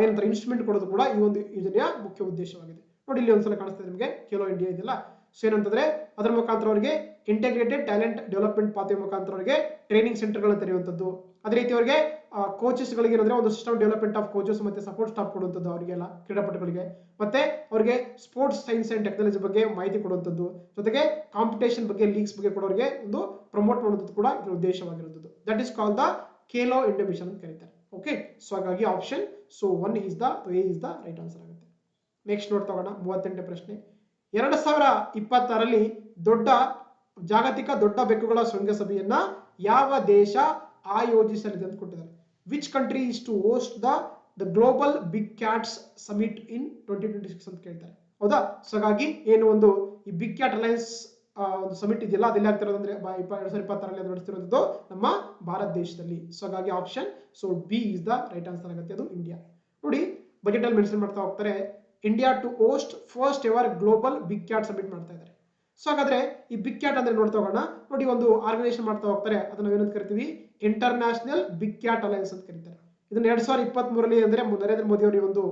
ಏನಂತಾರೆ ಇನ್ಸ್ಟ್ರೂಮೆಂಟ್ ಕೊಡೋದು ಕೂಡ ಈ ಒಂದು ಯೋಜನೆಯ ಮುಖ್ಯ ಉದ್ದೇಶವಾಗಿದೆ. ನೋಡಿ, ಇಲ್ಲಿ ಒಂದ್ಸಲ ಕಾಣಿಸ್ತದೆ ನಿಮಗೆ ಖೇಲೋ ಇಂಡಿಯಾ ಇದೆಯಲ್ಲ. ಸೊ ಏನಂತಂದ್ರೆ ಅದರ ಮುಖಾಂತರ ಅವರಿಗೆ ಇಂಟಿಗ್ರೇಟೆಡ್ ಟ್ಯಾಲೆಂಟ್ ಡೆವಲಪ್ಮೆಂಟ್ ಪಾತ್ವೆ ಮುಖಾಂತರ ಅವರಿಗೆ ಟ್ರೈನಿಂಗ್ ಸೆಂಟರ್ಗಳನ್ನ ತೆರೆಯುವಂಥದ್ದು, ಅದೇ ರೀತಿ ಅವರಿಗೆ ಕೋಚಸ್ ಗಳಿಗೆ ಏನಂದ್ರೆ ಒಂದು ಸಿಸ್ಟಮ್ ಡೆವಲಪ್ಮೆಂಟ್ ಆಫ್ ಕೋಚಸ್ ಮತ್ತೆ ಸಪೋರ್ಟ್ ಸ್ಟಾಫ್ ಕೊಡುವಂಥದ್ದು ಅವರಿಗೆಲ್ಲ ಕ್ರೀಡಾಪಟುಗಳಿಗೆ, ಮತ್ತೆ ಅವರಿಗೆ ಸ್ಪೋರ್ಟ್ಸ್ ಸೈನ್ಸ್ ಅಂಡ್ ಟೆಕ್ನಾಲಜಿ ಬಗ್ಗೆ ಮಾಹಿತಿ ಕೊಡುವಂಥದ್ದು, ಜೊತೆಗೆ ಕಾಂಪಿಟೇಷನ್ ಬಗ್ಗೆ ಲೀಗ್ಸ್ ಬಗ್ಗೆ ಕೂಡ ಅವರಿಗೆ ಒಂದು ಪ್ರಮೋಟ್ ಮಾಡುವಂಥದ್ದು ಕೂಡ ಇದರ ಉದ್ದೇಶವಾಗಿರುತ್ತದೆ. That is called the Khelo India mission ಅಂತ ಕರೀತಾರೆ. ಓಕೆ, ಸೊ ಹಾಗಾಗಿ option so 1 is the A is the right answer ಆಗುತ್ತೆ. ನೆಕ್ಸ್ಟ್ ನೋಡ್ತಾ ಹೋಗೋಣ. 38ನೇ ಪ್ರಶ್ನೆ, 2026ರಲ್ಲಿ ಜಾಗತಿಕ ದೊಡ್ಡ ಬೆಕ್ಕುಗಳ ಶೃಂಗಸಭೆಯನ್ನ ಯಾವ ದೇಶ ಆಯೋಜಿಸಲಿದೆ ಅಂತ ಕೊಟ್ಟಿದ್ದಾರೆ. Which country is to host the global big cats summit in 2026 ಅಂತ ಕೇಳ್ತಾರೆ. ಹೌದಾ? ಸೊ ಹಾಗಾಗಿ ಏನು ಒಂದು ಈ ಬಿಗ್ ಕ್ಯಾಟ್ ಅಲೈನ್ಸ್ ಒಂದು ಸಮಿಟ್ ಇದೆಯಲ್ಲ, ಅದೆಲ್ಲ ಆಗ್ತಿರೋದು ಅಂದ್ರೆ 2026ರಲ್ಲಿ ಅದು ನಡೆಸ್ತಿರೋದು ನಮ್ಮ ಭಾರತ ದೇಶದಲ್ಲಿ. ಸೊ ಹಾಗಾಗಿ option so B is the right answer ಆಗುತ್ತೆ, ಅದು ಇಂಡಿಯಾ. ನೋಡಿ, ಬಜೆಟ್ ಅಲ್ಲಿ ಮೆನ್ಷನ್ ಮಾಡ್ತಾ ಹೋಗ್ತಾರೆ India to host first ever global big cat summit ಮಾಡ್ತಾ ಇದ್ದಾರೆ. ಸೊ ಹಾಗಾದ್ರೆ ಈ ಬಿಗ್ ಕ್ಯಾಟ್ ಅಂದ್ರೆ ನೋಡ್ತಾ ಹೋಗೋಣ. ನೋಡಿ, ಒಂದು ಆರ್ಗನೈಸೇಷನ್ ಮಾಡ್ತಾ ಹೋಗ್ತಾರೆ, ಅದನ್ನ ಏನಂತ ಕರಿತೀವಿ, ಇಂಟರ್ನ್ಯಾಷನಲ್ ಬಿಗ್ ಕ್ಯಾಟ್ ಅಲಯನ್ಸ್ ಅಂತ ಕರೀತಾರೆ. ಇದನ್ನ 2023 ಅಂದ್ರೆ ನರೇಂದ್ರ ಮೋದಿ ಅವರು ಈ ಒಂದು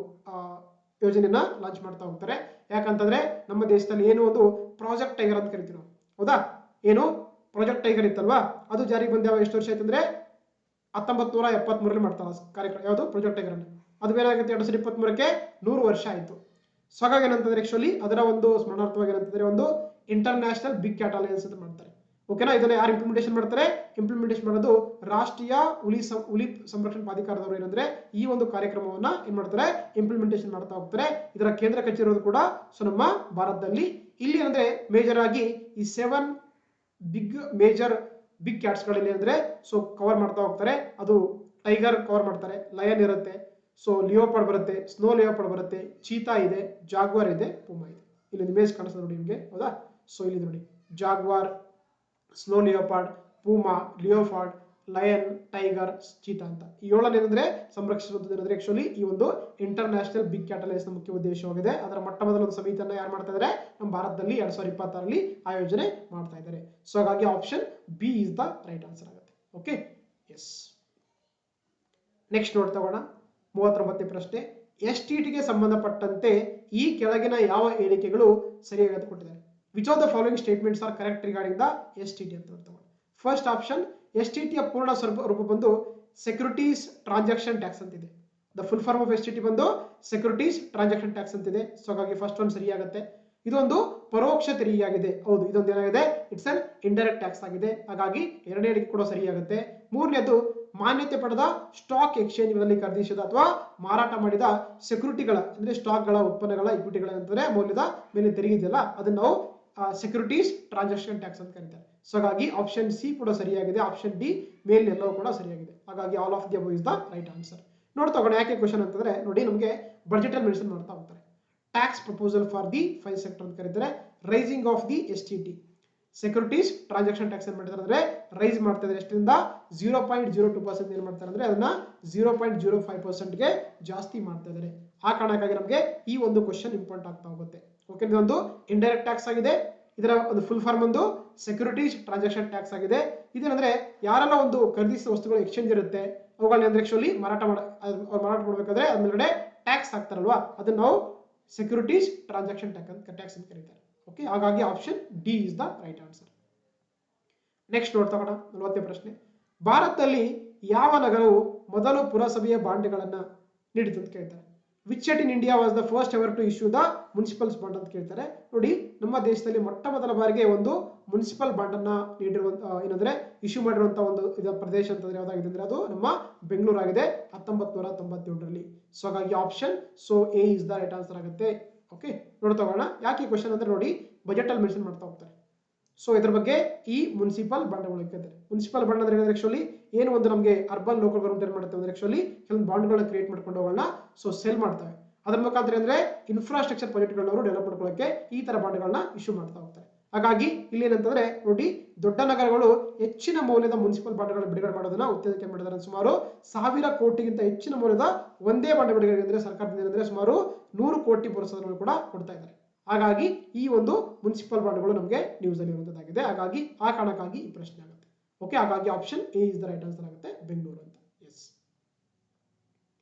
ಯೋಜನೆಯನ್ನ ಲಾಂಚ್ ಮಾಡ್ತಾ ಹೋಗ್ತಾರೆ. ಯಾಕಂತಂದ್ರೆ ನಮ್ಮ ದೇಶದಲ್ಲಿ ಏನು ಒಂದು ಪ್ರಾಜೆಕ್ಟ್ ಟೈಗರ್ ಅಂತ ಕರಿತೀವಿ ನಾವು, ಹೌದಾ? ಏನು ಪ್ರಾಜೆಕ್ಟ್ ಟೈಗರ್ ಇತ್ತಲ್ವಾ, ಅದು ಜಾರಿಗೆ ಬಂದ ಎಷ್ಟು ವರ್ಷ ಆಯ್ತು ಅಂದ್ರೆ 1973 ಮಾಡ್ತಾರೆ ಕಾರ್ಯಕ್ರಮ. ಯಾವುದು ಪ್ರಾಜೆಕ್ಟ್ ಟೈಗರ್ ಅನ್ನು, ಅದು ಏನಾಗುತ್ತೆ 2023ಕ್ಕೆ 100 ವರ್ಷ ಆಯ್ತು. ಸೊ ಹಾಗಾಗಿ ಏನಂತಂದ್ರೆ ಆಕ್ಚುಲಿ ಅದರ ಒಂದು ಸ್ಮರಣಾರ್ಥವಾಗಿ ಏನಂತಂದ್ರೆ ಒಂದು ಇಂಟರ್ನ್ಯಾಷನಲ್ ಬಿಗ್ ಕ್ಯಾಟ್ ಅಲಯನ್ಸ್ ಅಂತ ಮಾಡ್ತಾರೆ. ಓಕೆನಾ? ಇದನ್ನ ಯಾರು ಇಂಪ್ಲಿಮೆಂಟೇಷನ್ ಮಾಡ್ತಾರೆ? ಇಂಪ್ಲಿಮೆಂಟೇಷನ್ ಮಾಡೋದು ರಾಷ್ಟ್ರೀಯ ಹುಲಿ ಸಂರಕ್ಷಣಾ ಪ್ರಾಧಿಕಾರದವರು ಏನಂದ್ರೆ ಈ ಒಂದು ಕಾರ್ಯಕ್ರಮವನ್ನ ಏನ್ ಮಾಡ್ತಾರೆ, ಇಂಪ್ಲಿಮೆಂಟೇಷನ್ ಮಾಡ್ತಾ ಹೋಗ್ತಾರೆ. ಇದರ ಕೇಂದ್ರ ಕಚೇರಿ ಇರೋದು ಕೂಡ ಸೊ ನಮ್ಮ ಭಾರತದಲ್ಲಿ. ಇಲ್ಲಿ ಅಂದ್ರೆ ಮೇಜರ್ ಆಗಿ ಈ 7 ಮೇಜರ್ ಬಿಗ್ ಕ್ಯಾಟ್ಸ್ ಗಳಲ್ಲಿ ಅಂದ್ರೆ ಸೊ ಕವರ್ ಮಾಡ್ತಾ ಹೋಗ್ತಾರೆ. ಅದು ಟೈಗರ್ ಕವರ್ ಮಾಡ್ತಾರೆ, ಲಯನ್ ಇರುತ್ತೆ, ಸೊ ಲಿಯೋಪಾರ್ಡ್ ಬರುತ್ತೆ, ಸ್ನೋ ಲಿಯೋಪಾರ್ಡ್ ಬರುತ್ತೆ, ಚೀತಾ ಇದೆ, ಜಾಗ್ವಾರ್ ಇದೆ, ಪೂಮಾ ಇದೆ. ಇಲ್ಲಿ ಇಮೇಜ್ ಕಾಣಿಸ್ತದೆ ನೋಡಿ ನಿಮಗೆ, ಹೌದಾ? ಸೊ ಇಲ್ಲಿ ನೋಡಿ, Jaguar, snow leopard, Puma, leopard, lion, tiger, cheetah ಅಂತ ಈ 7 ಏನಂದ್ರೆ ಸಂರಕ್ಷಿಸುವಂತದ್ದು ಏನಂದ್ರೆ ಆಕ್ಚುಲಿ ಈ ಒಂದು ಇಂಟರ್ನ್ಯಾಷನಲ್ ಬಿಗ್ ಕ್ಯಾಟ್ ಅಲಯನ್ಸ್ ಮುಖ್ಯ ಉದ್ದೇಶವಾಗಿದೆ. ಅದರ ಮೊಟ್ಟ ಮೊದಲ ಒಂದು ಸಮಿತಿಯನ್ನ ಯಾರು ಮಾಡ್ತಾ ಇದ್ದಾರೆ? ನಮ್ಮ ಭಾರತದಲ್ಲಿ 2026ರಲ್ಲಿ ಆಯೋಜನೆ ಮಾಡ್ತಾ ಇದ್ದಾರೆ. ಸೊ ಹಾಗಾಗಿ option B is the right answer ಆಗುತ್ತೆ. Okay, yes. ನೆಕ್ಸ್ಟ್ ನೋಡ್ತಾ ಹೋಗೋಣ. 39ನೇ ಪ್ರಶ್ನೆ, STTಗೆ ಸಂಬಂಧಪಟ್ಟಂತೆ ಈ ಕೆಳಗಿನ ಯಾವ ಹೇಳಿಕೆಗಳು ಸರಿಯಾಗಿ ಕೊಟ್ಟಿದ್ದಾರೆ? Which of the following statements are correct regarding the STT ಅಂತ ನೋಡ್ತಾ. ಫಸ್ಟ್ ಆಪ್ಷನ್, STTಯ ಪೂರ್ಣ ರೂಪ ಬಂದು ಸೆಕ್ಯೂರಿಟೀಸ್ ಟ್ರಾನ್ಸಾಕ್ಷನ್ ಟ್ಯಾಕ್ಸ್ ಅಂತಿದೆ. The full form of STT ಬಂದು ಸೆಕ್ಯೂರಿಟೀಸ್ ಟ್ರಾನ್ಸಾಕ್ಷನ್ ಟ್ಯಾಕ್ಸ್ ಅಂತಿದೆ. ಸೊ ಹಾಗಾಗಿ ಫಸ್ಟ್ ಒನ್ ಸರಿಯಾಗುತ್ತೆ. ಇದೊಂದು ಪರೋಕ್ಷ ತೆರಿಗೆಯಾಗಿದೆ. ಹೌದು, ಇದೊಂದು ಏನಾಗಿದೆ, ಇಟ್ಸ್ ಅನ್ ಇಂಡೈರೆಕ್ಟ್ ಟ್ಯಾಕ್ಸ್ ಆಗಿದೆ. ಹಾಗಾಗಿ ಎರಡನೇ ಹೇಳಿಕೆ ಕೂಡ ಸರಿಯಾಗುತ್ತೆ. ಮೂರನೇದು, ಮಾನ್ಯತೆ ಪಡೆದ ಸ್ಟಾಕ್ ಎಕ್ಸ್ಚೇಂಜ್ಗಳಲ್ಲಿ ಖರೀದಿಸಿದ ಅಥವಾ ಮಾರಾಟ ಮಾಡಿದ ಸೆಕ್ಯೂರಿಟಿಗಳ ಅಂದ್ರೆ ಸ್ಟಾಕ್ಗಳ, ಉತ್ಪನ್ನಗಳ, ಇಕ್ವಿಟಿಗಳ ಅಂತಂದ್ರೆ ಮೌಲ್ಯದ ಮೇಲೆ ತೆರಿಗೆ ಇದೆಯಲ್ಲ, ಅದನ್ನ ನಾವು ಸೆಕ್ಯೂರಿಟೀಸ್ ಟ್ರಾನ್ಸಾಕ್ಷನ್ ಟ್ಯಾಕ್ಸ್ ಅಂತ ಕರೀತಾರೆ. ಸೊ ಹಾಗಾಗಿ ಆಪ್ಷನ್ ಸಿ ಕೂಡ ಸರಿಯಾಗಿದೆ. ಆಪ್ಷನ್ ಡಿ ಮೇಲ್ ಎಲ್ಲವೂ ಕೂಡ ಸರಿಯಾಗಿದೆ. ಹಾಗಾಗಿ all of the above is the right answer. ನೋಡ್ತಾ ಹೋಗೋಣ ಯಾಕೆ ಕ್ವಶನ್ ಅಂತಂದ್ರೆ, ನೋಡಿ ನಮಗೆ ಬಜೆಟ್ ಅಲ್ಲಿ ಮೆನ್ಷನ್ ಮಾಡ್ತಾ ಹೋಗ್ತಾರೆ. Tax proposal for the 5 sector ಅಂತ ಕರೀತಾರೆ. Raising of the STT securities transaction tax ಏನ್ ಮಾಡ್ತಾರೆ ಅಂದ್ರೆ ರೈಸ್ ಮಾಡ್ತಾ ಇದ್ದಾರೆ. ಎಷ್ಟರಿಂದ 0.02% ಏನ್ ಮಾಡ್ತಾರೆ ಅಂದ್ರೆ ಅದನ್ನ 0.05% ಗೆ ಜಾಸ್ತಿ ಮಾಡ್ತಾ ಇದ್ದಾರೆ. ಆ ಕಾರಣಕ್ಕಾಗಿ ನಮಗೆ ಈ ಒಂದು ಕ್ವಶನ್ ಇಂಪಾರ್ಟೆಂಟ್ ಆಗ್ತಾ ಹೋಗುತ್ತೆ. ಓಕೆ, ಇದೊಂದು ಇಂಡೈರೆಕ್ಟ್ ಟ್ಯಾಕ್ಸ್ ಆಗಿದೆ. ಇದರ ಒಂದು ಫುಲ್ ಫಾರ್ಮ್ ಒಂದು ಸೆಕ್ಯೂರಿಟೀಸ್ ಟ್ರಾನ್ಸಾಕ್ಷನ್ ಟ್ಯಾಕ್ಸ್ ಆಗಿದೆ. ಇದೇನಂದ್ರೆ ಯಾರೆಲ್ಲ ಒಂದು ಖರೀದಿಸಿದ ವಸ್ತುಗಳು ಎಕ್ಸ್ಚೇಂಜ್ ಇರುತ್ತೆ ಅವುಗಳನ್ನ ಅಂದ್ರೆ ಆಕ್ಚುಲಿ ಮಾರಾಟ ಮಾಡಬೇಕಾದ್ರೆ ಅದ್ರ ಮೇಲೆ ಟ್ಯಾಕ್ಸ್ ಹಾಕ್ತಾರಲ್ವಾ, ಅದನ್ನ ನಾವು ಸೆಕ್ಯೂರಿಟೀಸ್ ಟ್ರಾನ್ಸಾಕ್ಷನ್ ಟ್ಯಾಕ್ಸ್ ಅಂತ ಕರೀತಾರೆ. ಓಕೆ, ಹಾಗಾಗಿ option D is the right answer. Next ನೋಡ್ತಾ ಹೋಗೋಣ. 40ನೇ ಪ್ರಶ್ನೆ, ಭಾರತದಲ್ಲಿ ಯಾವ ನಗರವು ಮೊದಲು ಪುರಸಭೆಯ ಬಾಂಡ್ಗಳನ್ನ ನೀಡಿತು ಅಂತ ಕೇಳ್ತಾರೆ. Which state in India was the first ever to issue the municipals bond ಅಂತ ಕೇಳ್ತಾರೆ. ನೋಡಿ, ನಮ್ಮ ದೇಶದಲ್ಲಿ ಮೊಟ್ಟ ಮೊದಲ ಬಾರಿಗೆ ಒಂದು ಮುನ್ಸಿಪಲ್ ಬಾಂಡ್ ಅನ್ನ ನೀಡಿರುವಂತ ಏನಂದ್ರೆ ಇಶ್ಯೂ ಮಾಡಿರುವಂತಹ ಒಂದು ಪ್ರದೇಶ ಅಂತಂದ್ರೆ ಯಾವ್ದಾಗಿದೆ ಅಂದ್ರೆ ಅದು ನಮ್ಮ ಬೆಂಗಳೂರು ಆಗಿದೆ 1997ರಲ್ಲಿ. ಸೊ ಹಾಗಾಗಿ option so A is the right answer ಆಗುತ್ತೆ. ಓಕೆ, ನೋಡ್ತಾ ಹೋಗೋಣ ಯಾಕೆ ಈ ಕ್ವಶನ್ ಅಂದ್ರೆ ನೋಡಿ ಬಜೆಟ್ ಅಲ್ಲಿ ಮೆನ್ಷನ್ ಮಾಡ್ತಾ ಹೋಗ್ತಾರೆ. ಸೊ ಇದ್ರ ಬಗ್ಗೆ ಈ ಮುನ್ಸಿಪಲ್ ಬಾಂಡ್ಗಳು ಕೇಳ್ತಾರೆ. ಮುನ್ಸಿಪಲ್ ಬಾಂಡ್ ಅಂದ್ರೆ ಆಕ್ಚುಲಿ ಏನು ಒಂದು ನಮಗೆ ಅರ್ಬನ್ ಲೋಕಲ್ ಗವರ್ಮೆಂಟ್ ಏನ್ ಮಾಡುತ್ತೆ ಅಂದ್ರೆ ಆಕ್ಚುಲಿ ಕೆಲವೊಂದು ಬಾಂಡ್ಗಳನ್ನ ಕ್ರಿಯೇಟ್ ಮಾಡ್ಕೊಂಡು ಅವುಗಳನ್ನ ಸೊ ಸೆಲ್ ಮಾಡ್ತವೆ. ಅದ್ರ ಮುಖಾಂತರ ಅಂದ್ರೆ ಇನ್ಫ್ರಾಸ್ಟ್ರಕ್ಚರ್ ಪ್ರಾಜೆಕ್ಟ್ಗಳನ್ನ ಅವರು ಡೆವಲಪ್ ಮಾಡ್ಕೊಳ್ಳೋಕೆ ಈ ತರ ಬಾಂಡ್ಗಳನ್ನ ಇಶ್ಯೂ ಮಾಡ್ತಾ ಹೋಗ್ತಾರೆ. ಹಾಗಾಗಿ ಇಲ್ಲಿ ಏನಂತಂದ್ರೆ ನೋಡಿ, ದೊಡ್ಡ ನಗರಗಳು ಹೆಚ್ಚಿನ ಮೌಲ್ಯದ ಮುನ್ಸಿಪಲ್ ಬಾಂಡ್ಗಳನ್ನು ಬಿಡುಗಡೆ ಮಾಡೋದನ್ನ ಉತ್ತೇಜನ ಮಾಡಿದ್ದಾರೆ. ಸುಮಾರು 1000 ಕೋಟಿಗಿಂತ ಹೆಚ್ಚಿನ ಮೌಲ್ಯದ ಒಂದೇ ಬಾಂಡ್ ಬಿಡುಗಡೆ ಅಂದ್ರೆ ಸರ್ಕಾರದಿಂದ ಏನಂದ್ರೆ ಸುಮಾರು 100 ಕೋಟಿ ಪುರಸ್ಕಾರಗಳು ಕೂಡ ಕೊಡ್ತಾ ಇದ್ದಾರೆ. ಹಾಗಾಗಿ ಈ ಒಂದು ಮುನ್ಸಿಪಲ್ ಬಾಂಡ್ಗಳು ನಮಗೆ ನ್ಯೂಸ್ ಅಲ್ಲಿ ಇರುವಂತದ್ದಾಗಿದೆ. ಹಾಗಾಗಿ ಆ ಕಾರಣಕ್ಕಾಗಿ ಈ ಪ್ರಶ್ನೆ ಆಗುತ್ತೆ. ಓಕೆ, ಹಾಗಾಗಿ option A is the right answer ಆಗುತ್ತೆ, ಬೆಂಗಳೂರು ಅಂತ. ಎಸ್.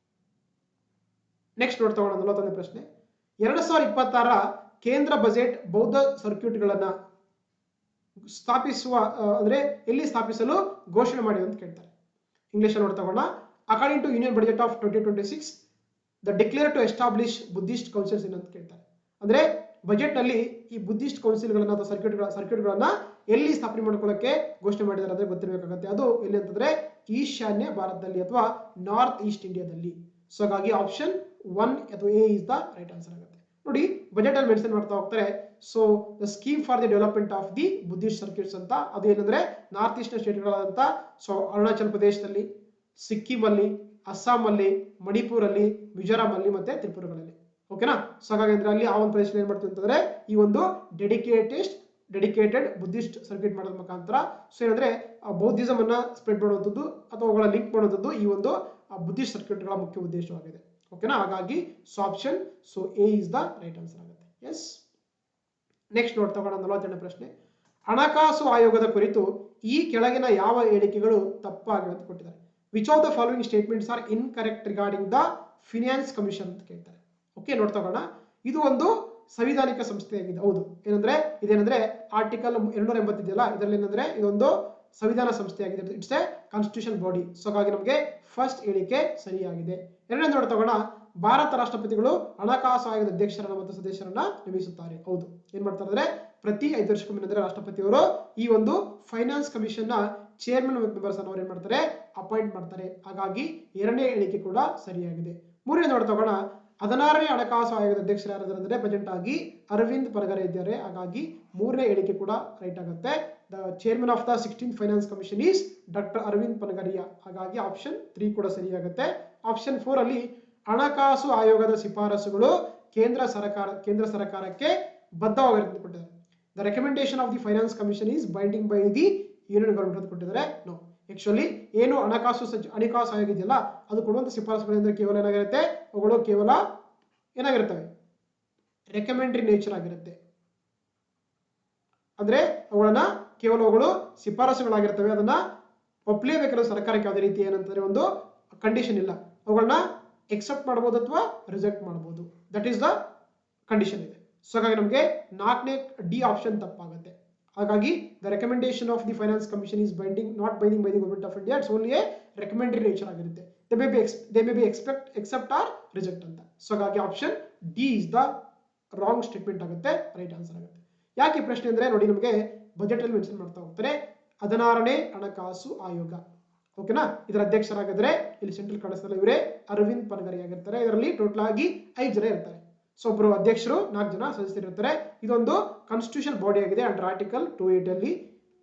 ನೆಕ್ಸ್ಟ್ ನೋಡ್ತಾ ಹೋಗೋಣ. 41ನೇ ಪ್ರಶ್ನೆ, 2026ರ ಕೇಂದ್ರ ಬಜೆಟ್ ಬೌದ್ಧ ಸರ್ಕ್ಯೂಟ್ಗಳನ್ನ ಸ್ಥಾಪಿಸುವ ಅಂದ್ರೆ ಎಲ್ಲಿ ಸ್ಥಾಪಿಸಲು ಘೋಷಣೆ ಮಾಡಿದೆ ಅಂತ ಕೇಳ್ತಾರೆ. ಇಂಗ್ಲಿಷ್ ಅಲ್ಲಿ ನೋಡ್ತಾ ಹೋಗೋಣ. According to union budget of 2026 the declare to establish Buddhist councils ಅಂತ ಕೇಳ್ತಾರೆ. ಅಂದ್ರೆ ಬಜೆಟ್ ನಲ್ಲಿ ಈ ಬುದ್ಧಿಸ್ಟ್ ಕೌನ್ಸಿಲ್ಗಳನ್ನ ಅಥವಾ ಸರ್ಕ್ಯೂಟ್ಗಳನ್ನ ಎಲ್ಲಿ ಸ್ಥಾಪನೆ ಮಾಡ್ಕೊಳ್ಳೋಕೆ ಘೋಷಣೆ ಮಾಡಿದ್ದಾರೆ ಅಂದ್ರೆ ಗೊತ್ತಿರಬೇಕಾಗುತ್ತೆ. ಅದು ಎಲ್ಲಿ ಅಂತಂದ್ರೆ ಈಶಾನ್ಯ ಭಾರತದಲ್ಲಿ ಅಥವಾ ನಾರ್ತ್ ಈಸ್ಟ್ ಇಂಡಿಯಾದಲ್ಲಿ. ಸೊ ಹಾಗಾಗಿ ಆಪ್ಷನ್ 1 ಅಥವಾ A is the right answer ಆಗುತ್ತೆ. ನೋಡಿ, ಬಜೆಟ್ ಅಲ್ಲಿ ಮೆನ್ಷನ್ ಮಾಡ್ತಾ ಹೋಗ್ತಾರೆ. So the scheme for the development of the Buddhist circuits ಅಂತ, ಅದು ಏನಂದ್ರೆ ನಾರ್ತ್ ಈಸ್ಟ್ ಸ್ಟೇಟ್ಗಳಾದಂತ ಸೊ ಅರುಣಾಚಲ್ ಪ್ರದೇಶದಲ್ಲಿ, ಸಿಕ್ಕಿಂ ಅಲ್ಲಿ, ಅಸ್ಸಾಂ ಅಲ್ಲಿ, ಮಣಿಪುರ್ ಅಲ್ಲಿ, ಮಿಜೋರಾಂ ಅಲ್ಲಿ ಮತ್ತೆ ತ್ರಿಪುರಗಳಲ್ಲಿ. ಓಕೆನಾ? ಸೊ ಹಾಗಾಗಿ ಅಂದ್ರೆ ಅಲ್ಲಿ ಆ ಒಂದು ಪ್ರದೇಶ ಏನ್ ಮಾಡ್ತೀವಿ ಅಂತಂದ್ರೆ ಈ ಒಂದು ಡೆಡಿಕೇಟೆಡ್ ಬುದ್ಧಿಸ್ಟ್ ಸರ್ಕ್ಯೂಟ್ ಮಾಡೋದ್ರ ಮುಖಾಂತರ ಸೊ ಏನಂದ್ರೆ ಬೌದ್ಧಿಸಮ್ ಅನ್ನ ಸ್ಪ್ರೆಡ್ ಮಾಡುವಂಥದ್ದು ಅಥವಾ ಅವುಗಳ ಲಿಂಕ್ ಮಾಡುವಂಥದ್ದು ಈ ಒಂದು ಬುದ್ಧಿಸ್ಟ್ ಸರ್ಕ್ಯೂಟ್ಗಳ ಮುಖ್ಯ ಉದ್ದೇಶವಾಗಿದೆ. ಓಕೆನಾ. ಹಾಗಾಗಿ so option so A is the right answer ಆಗುತ್ತೆ. ಎಸ್. ನೆಕ್ಸ್ಟ್ ನೋಡ್ತಾ ಹೋಗೋಣ 42ನೇ ಪ್ರಶ್ನೆ. ಹಣಕಾಸು ಆಯೋಗದ ಕುರಿತು ಈ ಕೆಳಗಿನ ಯಾವ ಹೇಳಿಕೆಗಳು ತಪ್ಪಾಗಿವೆ ಅಂತ ಕೊಟ್ಟಿದ್ದಾರೆ. Which of the following statements are incorrect regarding the finance commission ಅಂತ ಕೇಳ್ತಾರೆ. ಓಕೆ, ನೋಡ್ತಾ ಹೋಗೋಣ. ಇದು ಒಂದು ಸಂವಿಧಾನಿಕ ಸಂಸ್ಥೆಯಾಗಿದೆ. ಹೌದು, ಏನಂದ್ರೆ ಇದೇನಂದ್ರೆ ಆರ್ಟಿಕಲ್ 280 ಇದೆಯಲ್ಲ, ಇದರಲ್ಲಿ ಏನಂದ್ರೆ ಇದೊಂದು ಸಂವಿಧಾನ ಸಂಸ್ಥೆಯಾಗಿದೆ. It's A constitution body. So ಹಾಗಾಗಿ ನಮಗೆ ಫಸ್ಟ್ ಹೇಳಿಕೆ ಸರಿಯಾಗಿದೆ. ಎರಡನೇ ನೋಡ್ತಾ ಹೋಗೋಣ. ಭಾರತ ರಾಷ್ಟ್ರಪತಿಗಳು ಹಣಕಾಸು ಆಯೋಗದ ಅಧ್ಯಕ್ಷರನ್ನ ಮತ್ತು ಸದಸ್ಯರನ್ನ ನೇಮಿಸುತ್ತಾರೆ. ಹೌದು, ಏನ್ ಮಾಡ್ತಾರೆ ಅಂದ್ರೆ ಪ್ರತಿ 5 ವರ್ಷಕ್ಕೊಮ್ಮೆ ರಾಷ್ಟ್ರಪತಿಯವರು ಈ ಒಂದು ಫೈನಾನ್ಸ್ ಕಮಿಷನ್ ನ ಚೇರ್ಮನ್ ಮತ್ತು ಮೆಂಬರ್ಸ್ ಅನ್ನು ಅವ್ರು ಏನ್ ಮಾಡ್ತಾರೆ, ಅಪಾಯಿಂಟ್ ಮಾಡ್ತಾರೆ. ಹಾಗಾಗಿ ಎರಡನೇ ಹೇಳಿಕೆ ಕೂಡ ಸರಿಯಾಗಿದೆ. ಮೂರನೇ ನೋಡ್ತಾ ಹೋಗೋಣ. 16ನೇ ಹಣಕಾಸು ಆಯೋಗದ ಅಧ್ಯಕ್ಷರು ಯಾರಾದ್ರೆ ಪ್ರೆಸೆಂಟ್ ಆಗಿ ಅರವಿಂದ್ ಪನಗರೆ ಇದ್ದಾರೆ. ಹಾಗಾಗಿ ಮೂರನೇ ಹೇಳಿಕೆ ಕೂಡ ರೈಟ್ ಆಗುತ್ತೆ. The chairman of the 16th finance commission is doctor Arvind Panagariya. ಹಾಗಾಗಿ ಆಪ್ಷನ್ 3 ಕೂಡ ಸರಿಯಾಗುತ್ತೆ. ಆಪ್ಷನ್ 4 ಅಲ್ಲಿ ಹಣಕಾಸು ಆಯೋಗದ ಶಿಫಾರಸುಗಳು ಕೇಂದ್ರ ಸರ್ಕಾರಕ್ಕೆ ಬದ್ಧವಾಗಿರುತ್ತೆ ಕೊಟ್ಟಿದ್ದಾರೆ. The recommendation of the finance commission is binding by the union government ಅಂತ ಕೊಟ್ಟಿದ್ದಾರೆ. ನೋ, ಆಕ್ಚುಲಿ ಏನು ಹಣಕಾಸು ಆಯೋಗ ಇದೆಯಲ್ಲ, ಅದು ಕೊಡುವಂತ ಶಿಫಾರಸುಗಳು ಕೇವಲ ಏನಾಗಿರುತ್ತೆ, ಅವುಗಳು ಕೇವಲ ಏನಾಗಿರ್ತವೆ, ರೆಕಮೆಂಡರಿ ನೇಚರ್ ಆಗಿರುತ್ತೆ. ಅಂದ್ರೆ ಅವುಗಳು ಶಿಫಾರಸುಗಳಾಗಿರ್ತವೆ. ಅದನ್ನ ಒಪ್ಪಲೇಬೇಕಾದ್ರೆ ಸರ್ಕಾರಕ್ಕೆ ಯಾವುದೇ ರೀತಿ ಏನಂತಂದ್ರೆ ಒಂದು ಕಂಡೀಷನ್ ಇಲ್ಲ. ಅವುಗಳನ್ನ ಎಕ್ಸೆಪ್ಟ್ ಮಾಡಬಹುದು ಅಥವಾ ರಿಜೆಕ್ಟ್ ಮಾಡಬಹುದು. ದಟ್ ಈಸ್ ದ ಕಂಡೀಷನ್ ಇದೆ. ಸೊ ಹಾಗಾಗಿ ನಮಗೆ 4ನೇ ಡಿ ಆಪ್ಷನ್ ತಪ್ಪಾಗುತ್ತೆ. ಹಾಗಾಗಿ the recommendation of the finance commission is not binding by the government of India. It's only a recommendary nature ಆಗಿರುತ್ತೆ. They may be accept or reject ಅಂತ. So ಹಾಗಾಗಿ option D is the wrong statement ಆಗುತ್ತೆ, right answer ಆಗುತ್ತೆ. ಯಾಕೆ ಈ ಪ್ರಶ್ನೆ ಅಂದ್ರೆ ನೋಡಿ, ನಮಗೆ ಬಜೆಟ್ ಅಲ್ಲಿ ಮೆನ್ಷನ್ ಮಾಡ್ತಾ ಹೋಗ್ತಾರೆ 16ನೇ ಹಣಕಾಸು ಆಯೋಗ. ಓಕೆನಾ. ಇದರ ಅಧ್ಯಕ್ಷರಾಗಿದ್ರೆ ಇಲ್ಲಿ ಸೆಂಟ್ರಲ್ ಕಾಣಿಸ್ತಲ್ಲ, ಇವರೇ ಅರವಿಂದ್ ಪನಗರಿ ಆಗಿರ್ತಾರೆ. ಇದರಲ್ಲಿ ಟೋಟಲ್ ಆಗಿ 5 ಜನ ಇರ್ತಾರೆ. ಸೊ ಒಬ್ಬರು ಅಧ್ಯಕ್ಷರು, 4 ಜನ ಸದಸ್ಯರು ಇರ್ತಾರೆ. ಇದೊಂದು ಕಾನ್ಸ್ಟಿಟ್ಯೂಷನ್ ಬಾಡಿ ಆಗಿದೆ. ಅಂಡರ್ ಆರ್ಟಿಕಲ್ 280 ಅಲ್ಲಿ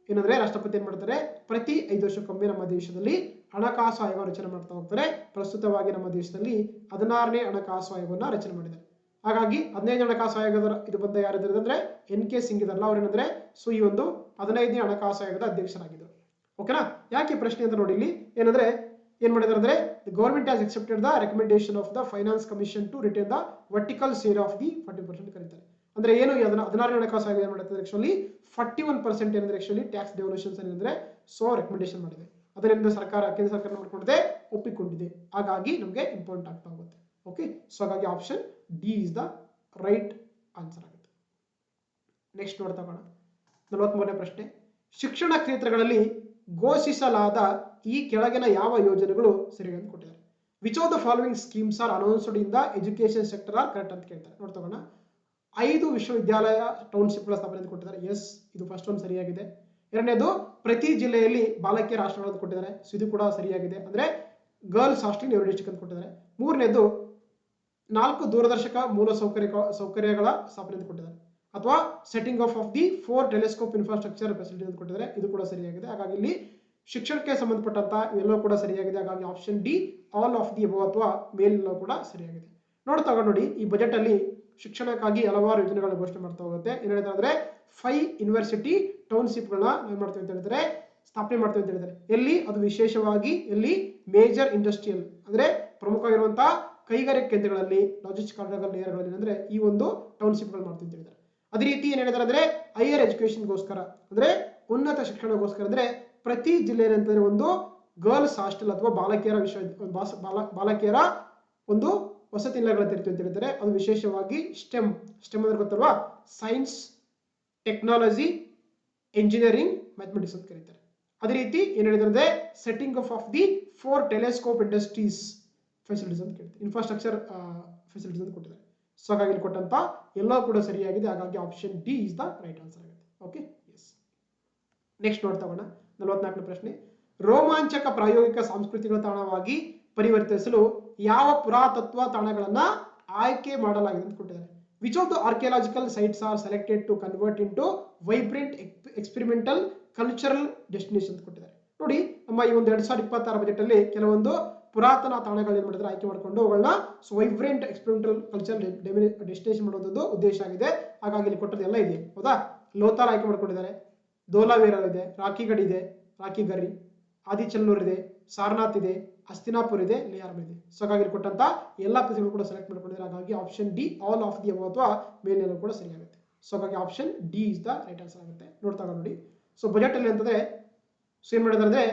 ಏನಂದ್ರೆ ರಾಷ್ಟ್ರಪತಿ ಏನ್ ಮಾಡ್ತಾರೆ, ಪ್ರತಿ 5 ವರ್ಷಕ್ಕೊಮ್ಮೆ ನಮ್ಮ ದೇಶದಲ್ಲಿ ಹಣಕಾಸು ಆಯೋಗ ರಚನೆ ಮಾಡ್ತಾ ಹೋಗ್ತಾರೆ. ಪ್ರಸ್ತುತವಾಗಿ ನಮ್ಮ ದೇಶದಲ್ಲಿ 16ನೇ ಹಣಕಾಸು ಆಯೋಗವನ್ನ ರಚನೆ ಮಾಡಿದ್ದಾರೆ. ಹಾಗಾಗಿ 15ನೇ ಹಣಕಾಸು ಆಯೋಗದ ಇದು ಬಂದ ಯಾರಿದ್ದಾರೆ ಅಂದ್ರೆ NK ಸಿಂಗ್ ಇದಾರಲ್ಲ, ಅವ್ರೇನಂದ್ರೆ ಸೊ ಈ ಒಂದು 15ನೇ ಹಣಕಾಸು ಆಯೋಗದ ಅಧ್ಯಕ್ಷರಾಗಿದ್ದರು. ಓಕೆನಾ. ಯಾಕೆ ಪ್ರಶ್ನೆ ಅಂತ ನೋಡಿ, ಇಲ್ಲಿ ಏನಂದ್ರೆ ಏನ್ ಮಾಡಿದಾರೆ ಅಂದ್ರೆ government has accepted the recommendation of the finance commission to retain the vertical share of the 40% ಕರೀತಾರೆ. ಅಂದ್ರೆ ಏನು 16ನೇ ಹಣಕಾಸು ಆಯೋಗ ಏನ್ ಮಾಡುತ್ತೆ, ಆಕ್ಚುಲಿ 41% ಏನಂದ್ರೆ ಆಕ್ಚುಲಿ ಟ್ಯಾಕ್ಸ್ ಡೆವಲ್ಯೂಷನ್ಸ್ ಏನಂದ್ರೆ ಸೊ ರೆಕಮೆಂಡೇಶನ್ ಮಾಡಿದೆ. ಅದರಿಂದ ಕೇಂದ್ರ ಸರ್ಕಾರ ಮಾಡ್ಕೊಂಡಿದೆ, ಒಪ್ಪಿಕೊಂಡಿದೆ. ಹಾಗಾಗಿ ನಮಗೆ ಇಂಪಾರ್ಟೆಂಟ್ ಆಗ್ತಾ ಹೋಗುತ್ತೆ. ಓಕೆ. ಸೊ ಹಾಗಾಗಿ option D is the right answer ಆಗುತ್ತೆ. ನೆಕ್ಸ್ಟ್ ನೋಡ್ತಾ ಹೋಗೋಣ 43ನೇ ಪ್ರಶ್ನೆ. ಶಿಕ್ಷಣ ಕ್ಷೇತ್ರಗಳಲ್ಲಿ ಘೋಷಿಸಲಾದ ಈ ಕೆಳಗಿನ ಯಾವ ಯೋಜನೆಗಳು ಸರಿ ಅಂತ ಕೊಟ್ಟಿದ್ದಾರೆ. Which of the following schemes are announced in the education sector are correct ಅಂತ ಕೇಳ್ತಾರೆ. ನೋಡ್ತಾ ಹೋಗೋಣ. 5 ವಿಶ್ವವಿದ್ಯಾಲಯ ಟೌನ್ಶಿಪ್ಗಳ ಸ್ಥಾಪನೆ ಅಂತ ಕೊಟ್ಟಿದ್ದಾರೆ. ಎಸ್, ಇದು ಫಸ್ಟ್ ಒಂದು ಸರಿಯಾಗಿದೆ. ಎರಡನೇದು ಪ್ರತಿ ಜಿಲ್ಲೆಯಲ್ಲಿ ಬಾಲಕಿಯರ ಹಾಸ್ಟೆಲ್ ಕೊಟ್ಟಿದ್ದಾರೆ. ಸೊ ಇದು ಕೂಡ ಸರಿಯಾಗಿದೆ. ಅಂದ್ರೆ girls hostel in every district ಅಂತ ಕೊಟ್ಟಿದ್ದಾರೆ. ಮೂರನೇದು 4 ದೂರದರ್ಶಕ ಮೂಲ ಸೌಕರ್ಯಗಳ ಸ್ಥಾಪನೆ ಅಂತ ಕೊಟ್ಟಿದ್ದಾರೆ. ಅಥವಾ setting of the 4 telescope infrastructure facility ಅಂತ ಕೊಟ್ಟಿದ್ದಾರೆ. ಇದು ಕೂಡ ಸರಿಯಾಗಿದೆ. ಹಾಗಾಗಿ ಇಲ್ಲಿ ಶಿಕ್ಷಣಕ್ಕೆ ಸಂಬಂಧಪಟ್ಟಂತ ಎಲ್ಲವೂ ಕೂಡ ಸರಿಯಾಗಿದೆ. ಹಾಗಾಗಿ option D all of the above ಅಥವಾ ಮೇಲೆಲ್ಲವೂ ಕೂಡ ಸರಿಯಾಗಿದೆ. ನೋಡ್ತಾ ನೋಡಿ, ಈ ಬಜೆಟ್ ಅಲ್ಲಿ ಶಿಕ್ಷಣಕ್ಕಾಗಿ ಹಲವಾರು ಯೋಜನೆಗಳನ್ನು ಘೋಷಣೆ ಮಾಡ್ತಾ ಹೋಗುತ್ತೆ. ಏನ್ ಹೇಳ್ತಾರೆ ಅಂದ್ರೆ 5 ಯೂನಿವರ್ಸಿಟಿ ಟೌನ್ಶಿಪ್ಗಳನ್ನ ಏನ್ ಮಾಡ್ತೀವಿ ಅಂತ ಹೇಳಿದ್ರೆ ಸ್ಥಾಪನೆ ಮಾಡ್ತೀವಿ ಅಂತ ಹೇಳಿದ್ದಾರೆ. ಎಲ್ಲಿ ಅದು ವಿಶೇಷವಾಗಿ ಎಲ್ಲಿ ಮೇಜರ್ ಇಂಡಸ್ಟ್ರಿಯಲ್ ಅಂದ್ರೆ ಪ್ರಮುಖವಾಗಿರುವಂತಹ ಕೈಗಾರಿಕಾ ಕೇಂದ್ರಗಳಲ್ಲಿ, ಲಾಜಿಸ್ಟಿಕ್ ಕಾರಿಡಾರ್ಗಳಲ್ಲಿ ಅಂದ್ರೆ ಈ ಒಂದು ಟೌನ್ಶಿಪ್ಗಳು ಮಾಡ್ತೀವಿ ಅಂತ ಹೇಳಿದ್ದಾರೆ. ಅದೇ ರೀತಿ ಏನ್ ಹೇಳಿದ್ದಾರೆ ಅಂದ್ರೆ ಹೈಯರ್ ಎಜುಕೇಶನ್ಗೋಸ್ಕರ ಅಂದ್ರೆ ಉನ್ನತ ಶಿಕ್ಷಣಗೋಸ್ಕರ ಅಂದ್ರೆ ಪ್ರತಿ ಜಿಲ್ಲೆಯಲ್ಲಿ ಅಂತಂದ್ರೆ ಒಂದು ಗರ್ಲ್ಸ್ ಹಾಸ್ಟೆಲ್ ಅಥವಾ ಬಾಲಕಿಯರ ಒಂದು ವಸತಿ ನಿಲಯಗಳ ತೆರಿತೀವಿ ಅಂತ ಹೇಳಿದ್ದಾರೆ. ಅದು ವಿಶೇಷವಾಗಿ ಸ್ಟೆಮ್ ಅಂದ್ರೆ ಗೊತ್ತಲ್ವಾ, ಸೈನ್ಸ್, ಟೆಕ್ನಾಲಜಿ, ಎಂಜಿನಿಯರಿಂಗ್, ಮ್ಯಾಥಮೆಟಿಕ್ಸ್ ಅಂತ ಕರೀತಾರೆ. ಅದೇ ರೀತಿ ಏನ್ ಹೇಳಿದ್ರೆ setting of the 4 telescope industries facilities ಅಂತ ಕೇಳ್ತಾರೆ, ಇನ್ಫ್ರಾಸ್ಟ್ರಕ್ಚರ್ ಫೆಸಿಲಿಟೀಸ್ ಅಂತ ಕೊಟ್ಟಿದ್ದಾರೆ. ಸೊ ಹಾಗಾಗಿ ಇಲ್ಲಿ ಕೊಟ್ಟಂತ ಎಲ್ಲ ಕೂಡ ಸರಿಯಾಗಿದೆ. ಹಾಗಾಗಿ option D is the right answer ಆಗುತ್ತೆ. ಓಕೆ. ಎಸ್. ನೆಕ್ಸ್ಟ್ ನೋಡ್ತಾ ಹೋಗೋಣ 44ನೇ ಪ್ರಶ್ನೆ. ರೋಮಾಂಚಕ ಪ್ರಾಯೋಗಿಕ ಸಾಂಸ್ಕೃತಿಕ ತಾಣವಾಗಿ ಪರಿವರ್ತಿಸಲು ಯಾವ ಪುರಾತತ್ವ ತಾಣಗಳನ್ನ ಆಯ್ಕೆ ಮಾಡಲಾಗಿದೆ ಅಂತ ಕೊಟ್ಟಿದ್ದಾರೆ. Which of the archaeological sites are selected to convert into vibrant experimental cultural destination ಅಂತ ಕೊಟ್ಟಿದ್ದಾರೆ. ನೋಡಿ, ನಮ್ಮ ಈ ಒಂದು 2026 ಬಜೆಟ್ ಅಲ್ಲಿ ಕೆಲವೊಂದು ಪುರಾತನ ತಾಣಗಳು ಏನ್ ಮಾಡಿದ್ರೆ ಆಯ್ಕೆ ಮಾಡಿಕೊಂಡು ಅವುಗಳನ್ನ ವೈಬ್ರೆಂಟ್ ಎಕ್ಸ್ಪೆರಿಮೆಂಟಲ್ ಕಲ್ಚರಲ್ ಡೆಸ್ಟಿನೇಷನ್ ಮಾಡೋದು ಉದ್ದೇಶ ಆಗಿದೆ. ಹಾಗಾಗಿ ಇಲ್ಲಿ ಕೊಟ್ಟದೆಲ್ಲ ಇದೆ. ಹೌದಾ. ಲೋತಾರ್ ಆಯ್ಕೆ ಮಾಡ್ಕೊಂಡಿದ್ದಾರೆ, ಧೋಲಾವೀರ ಇದೆ, ರಾಖಿಗಢ್ ಇದೆ, ರಾಖಿಗರಿ, ಆದಿಚಲ್ಲೂರ್ ಇದೆ, ಸಾರನಾಥ್ ಇದೆ, ಹಸ್ತಿನಾಪುರ್ ಇದೆ, ಲಿಯಾರ್ಮ್ ಇದೆ. ಸೊ ಹಾಗಾಗಿ ಇಲ್ಲಿ ಕೊಟ್ಟಂತ ಎಲ್ಲ ಪ್ಲೇಸ್ಗಳು ಕೂಡ ಸೆಲೆಕ್ಟ್ ಮಾಡ್ಕೊಂಡಿದ್ದಾರೆ. ಹಾಗಾಗಿ option D all of the above ಅಥವಾ ಮೇಲ್ನೆಲ್ಲೂ ಕೂಡ ಸರಿಯಾಗುತ್ತೆ. ಸೊ ಹಾಗಾಗಿ option D is the right answer ಆಗುತ್ತೆ. ನೋಡ್ತಾ ನೋಡಿ. ಸೊ ಬಜೆಟ್ ಅಲ್ಲಿ ಅಂತಂದ್ರೆ ಸೊ ಏನ್ ಮಾಡಿದ್ರೆ ಅಂದ್ರೆ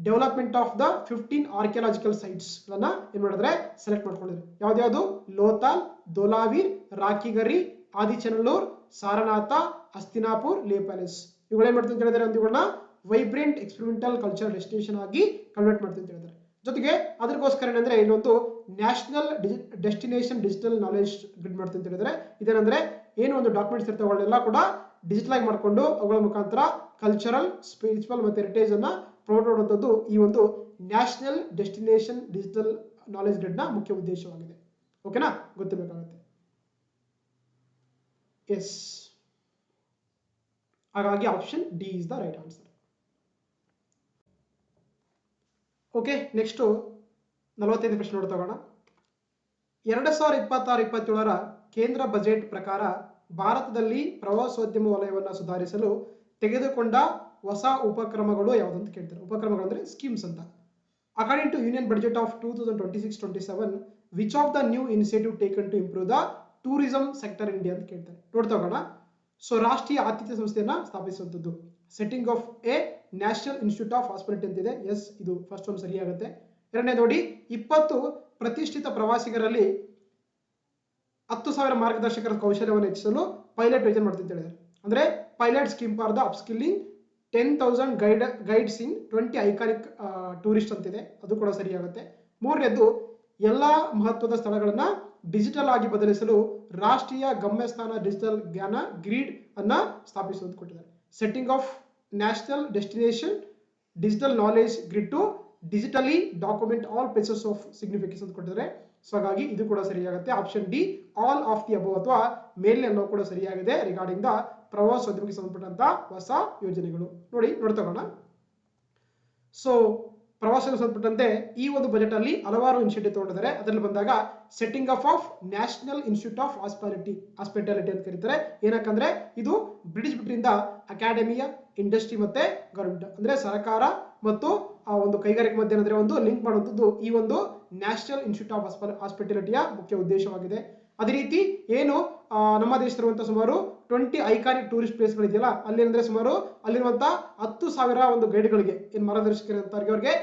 development of the 15 archaeological sites ಗಳನ್ನ ಏನ್ ಮಾಡಿದ್ರೆ ಸೆಲೆಕ್ಟ್ ಮಾಡ್ಕೊಂಡಿದ್ರು. ಯಾವ್ದು ಲೋಥಾಲ್, ಧೋಲಾವೀರ್, ರಾಕಿಗರಿ, ಆದಿಚನಲ್ಲೂರ್, ಸಾರನಾಥ, ಹಸ್ತಿನಾಪುರ್, ಲೇ ಪ್ಯಾಲೇಸ್ ಇವುಗಳು ಏನ್ ಮಾಡ್ತಾರೆ ಅಂತ ಹೇಳಿದ್ರೆ ಇವುಗಳನ್ನ ವೈಬ್ರೆಂಟ್ ಎಕ್ಸ್ಪೆರಿಮೆಂಟಲ್ ಕಲ್ಚರ್ ಡೆಸ್ಟಿನೇಷನ್ ಆಗಿ ಕನ್ವರ್ಟ್ ಮಾಡ್ತಾರೆ ಅಂತ ಹೇಳಿದ್ದಾರೆ. ಜೊತೆಗೆ ಅದಕ್ಕೋಸ್ಕರ ಏನಂದ್ರೆ ಇಲ್ಲೊಂದು national destination digital knowledge grid ಮಾಡ್ತಾರೆ ಅಂತ ಹೇಳಿದ್ರೆ ಇದೇನಂದ್ರೆ ಏನು ಒಂದು ಡಾಕ್ಯುಮೆಂಟ್ಸ್ ಇರ್ತವೆ ಅವುಗಳನ್ನೆಲ್ಲ ಕೂಡ ಡಿಜಿಟಲ್ ಆಗಿ ಮಾಡಿಕೊಂಡು ಅವುಗಳ ಮುಖಾಂತರ ಕಲ್ಚರಲ್, ಸ್ಪಿರಿಚುವಲ್ ಮತ್ತೆ ಹೆರಿಟೇಜ್ ಅನ್ನ ಪ್ರಮೋಟ್ ಮಾಡುವಂಥದ್ದು ಈ ಒಂದು national destination digital knowledge grid ನ ಮುಖ್ಯ ಉದ್ದೇಶವಾಗಿದೆ. ಓಕೆನಾ, ಗೊತ್ತಿರಬೇಕಾಗುತ್ತೆ. ಎಸ್, ಹಾಗಾಗಿ option D is the right answer. Okay, next 45 ಪ್ರಶ್ನೆ ನೋಡ್ತಾ ಹೋಗೋಣ. 2026-27 ಕೇಂದ್ರ ಬಜೆಟ್ ಪ್ರಕಾರ ಭಾರತದಲ್ಲಿ ಪ್ರವಾಸೋದ್ಯಮ ವಲಯವನ್ನು ಸುಧಾರಿಸಲು ತೆಗೆದುಕೊಂಡ ಹೊಸ ಉಪಕ್ರಮಗಳು ಯಾವುದಂತ ಕೇಳ್ತಾರೆ. ಉಪಕ್ರಮಗಳು ಅಂದ್ರೆ ಸ್ಕೀಮ್ಸ್ ಅಂತ. According to union budget of 2026-27 which of the new initiative taken to improve the tourism sector India ಅಂತ ಕೇಳ್ತಾರೆ. ನೋಡ್ತಾ ಹೋಗೋಣ. ಸೊ ರಾಷ್ಟ್ರೀಯ ಆತಿಥ್ಯ ಸಂಸ್ಥೆಯನ್ನ ಸ್ಥಾಪಿಸುವಂಥದ್ದು, setting of a national institute of hospitality ಅಂತಿದೆ. ಎಸ್, ಇದು ಫಸ್ಟ್ ಒಂದು ಸರಿಯಾಗುತ್ತೆ. ಎರಡನೇ ನೋಡಿ 20 ಪ್ರತಿಷ್ಠಿತ ಪ್ರವಾಸಿಗರಲ್ಲಿ 10,000 ಮಾರ್ಗದರ್ಶಕರ ಕೌಶಲ್ಯವನ್ನು ಹೆಚ್ಚಿಸಲು ಪೈಲಟ್ ಯೋಜನೆ ಮಾಡ್ತೀನಿ ಅಂತ ಹೇಳಿದ್ದಾರೆ. ಅಂದ್ರೆ pilot scheme for the upskilling 10,000 guides in 20 iconic tourist ಅಂತಿದೆ, ಅದು ಕೂಡ ಸರಿಯಾಗುತ್ತೆ. ಮೂರನೇದು ಎಲ್ಲಾ ಮಹತ್ವದ ಸ್ಥಳಗಳನ್ನ ಡಿಜಿಟಲ್ ಆಗಿ ಬದಲಿಸಲು ರಾಷ್ಟ್ರೀಯ ಗಮ್ಯಸ್ಥಾನ ಡಿಜಿಟಲ್ ಜ್ಞಾನ ಗ್ರಿಡ್ ಅನ್ನ ಸ್ಥಾಪಿಸುವಂತ ಕೊಟ್ಟಿದ್ದಾರೆ. Setting of national destination digital knowledge grid to digitally document all places of significance ಅಂತ ಕೊಟ್ಟಿದ್ದಾರೆ. ಸೊ ಹಾಗಾಗಿ ಇದು ಕೂಡ ಸರಿಯಾಗುತ್ತೆ. Option D all of the above ಅಥವಾ ಮೇಲ್ನೆಲ್ಲೋ ಕೂಡ ಸರಿಯಾಗಿದೆ ರಿಗಾರ್ಡಿಂಗ್ ದ ಪ್ರವಾಸೋದ್ಯಮಕ್ಕೆ ಸಂಬಂಧಪಟ್ಟಂತ ಹೊಸ ಯೋಜನೆಗಳು. ನೋಡ್ತಾ ಹೋಗೋಣ. ಸೊ ಪ್ರವಾಸಕ್ಕೆ ಸಂಬಂಧಪಟ್ಟಂತೆ ಈ ಒಂದು ಬಜೆಟ್ ಅಲ್ಲಿ ಹಲವಾರು ಇನಿಷಿಯೇಟಿವ್ ತಗೊಂಡಿದ್ದಾರೆ. ಅದರಲ್ಲಿ ಬಂದಾಗ setting of national institute of hospitality ಅಂತ ಕರೀತಾರೆ. ಏನಕ್ಕಂದ್ರೆ ಇದು ಬ್ರಿಟಿಷ್ ಬ್ರಿಟನ್ನಿಂದ ಅಕಾಡೆಮಿಯ, ಇಂಡಸ್ಟ್ರಿ ಮತ್ತೆ ಗವರ್ಮೆಂಟ್ ಅಂದ್ರೆ ಸರ್ಕಾರ ಮತ್ತು ಆ ಒಂದು ಕೈಗಾರಿಕೆ ಮಧ್ಯೆ ಅಂದ್ರೆ ಒಂದು ಲಿಂಕ್ ಮಾಡುವಂಥದ್ದು ಈ ಒಂದು ನ್ಯಾಷನಲ್ ಇನ್ಸ್ಟಿಟ್ಯೂಟ್ ಆಫ್ ಹಾಸ್ಪಿಟಾಲಿಟಿಯ ಮುಖ್ಯ ಉದ್ದೇಶವಾಗಿದೆ. ಅದೇ ರೀತಿ ಏನು ನಮ್ಮ ದೇಶದಲ್ಲಿರುವಂತಹ ಸುಮಾರು 20 ಐಕಾನಿಕ್ ಟೂರಿಸ್ಟ್ ಪ್ಲೇಸ್ ಗಳಿದೆಯಲ್ಲ, ಅಲ್ಲಿ ಅಂದ್ರೆ ಸುಮಾರು ಅಲ್ಲಿರುವಂತಹ 10,000 ಒಂದು ಗೈಡ್ಗಳಿಗೆ ಏನ್ ಮಾರ್ಗದರ್ಶಕರಂತವ್ರಿಗೆ ಅವ್ರಿಗೆ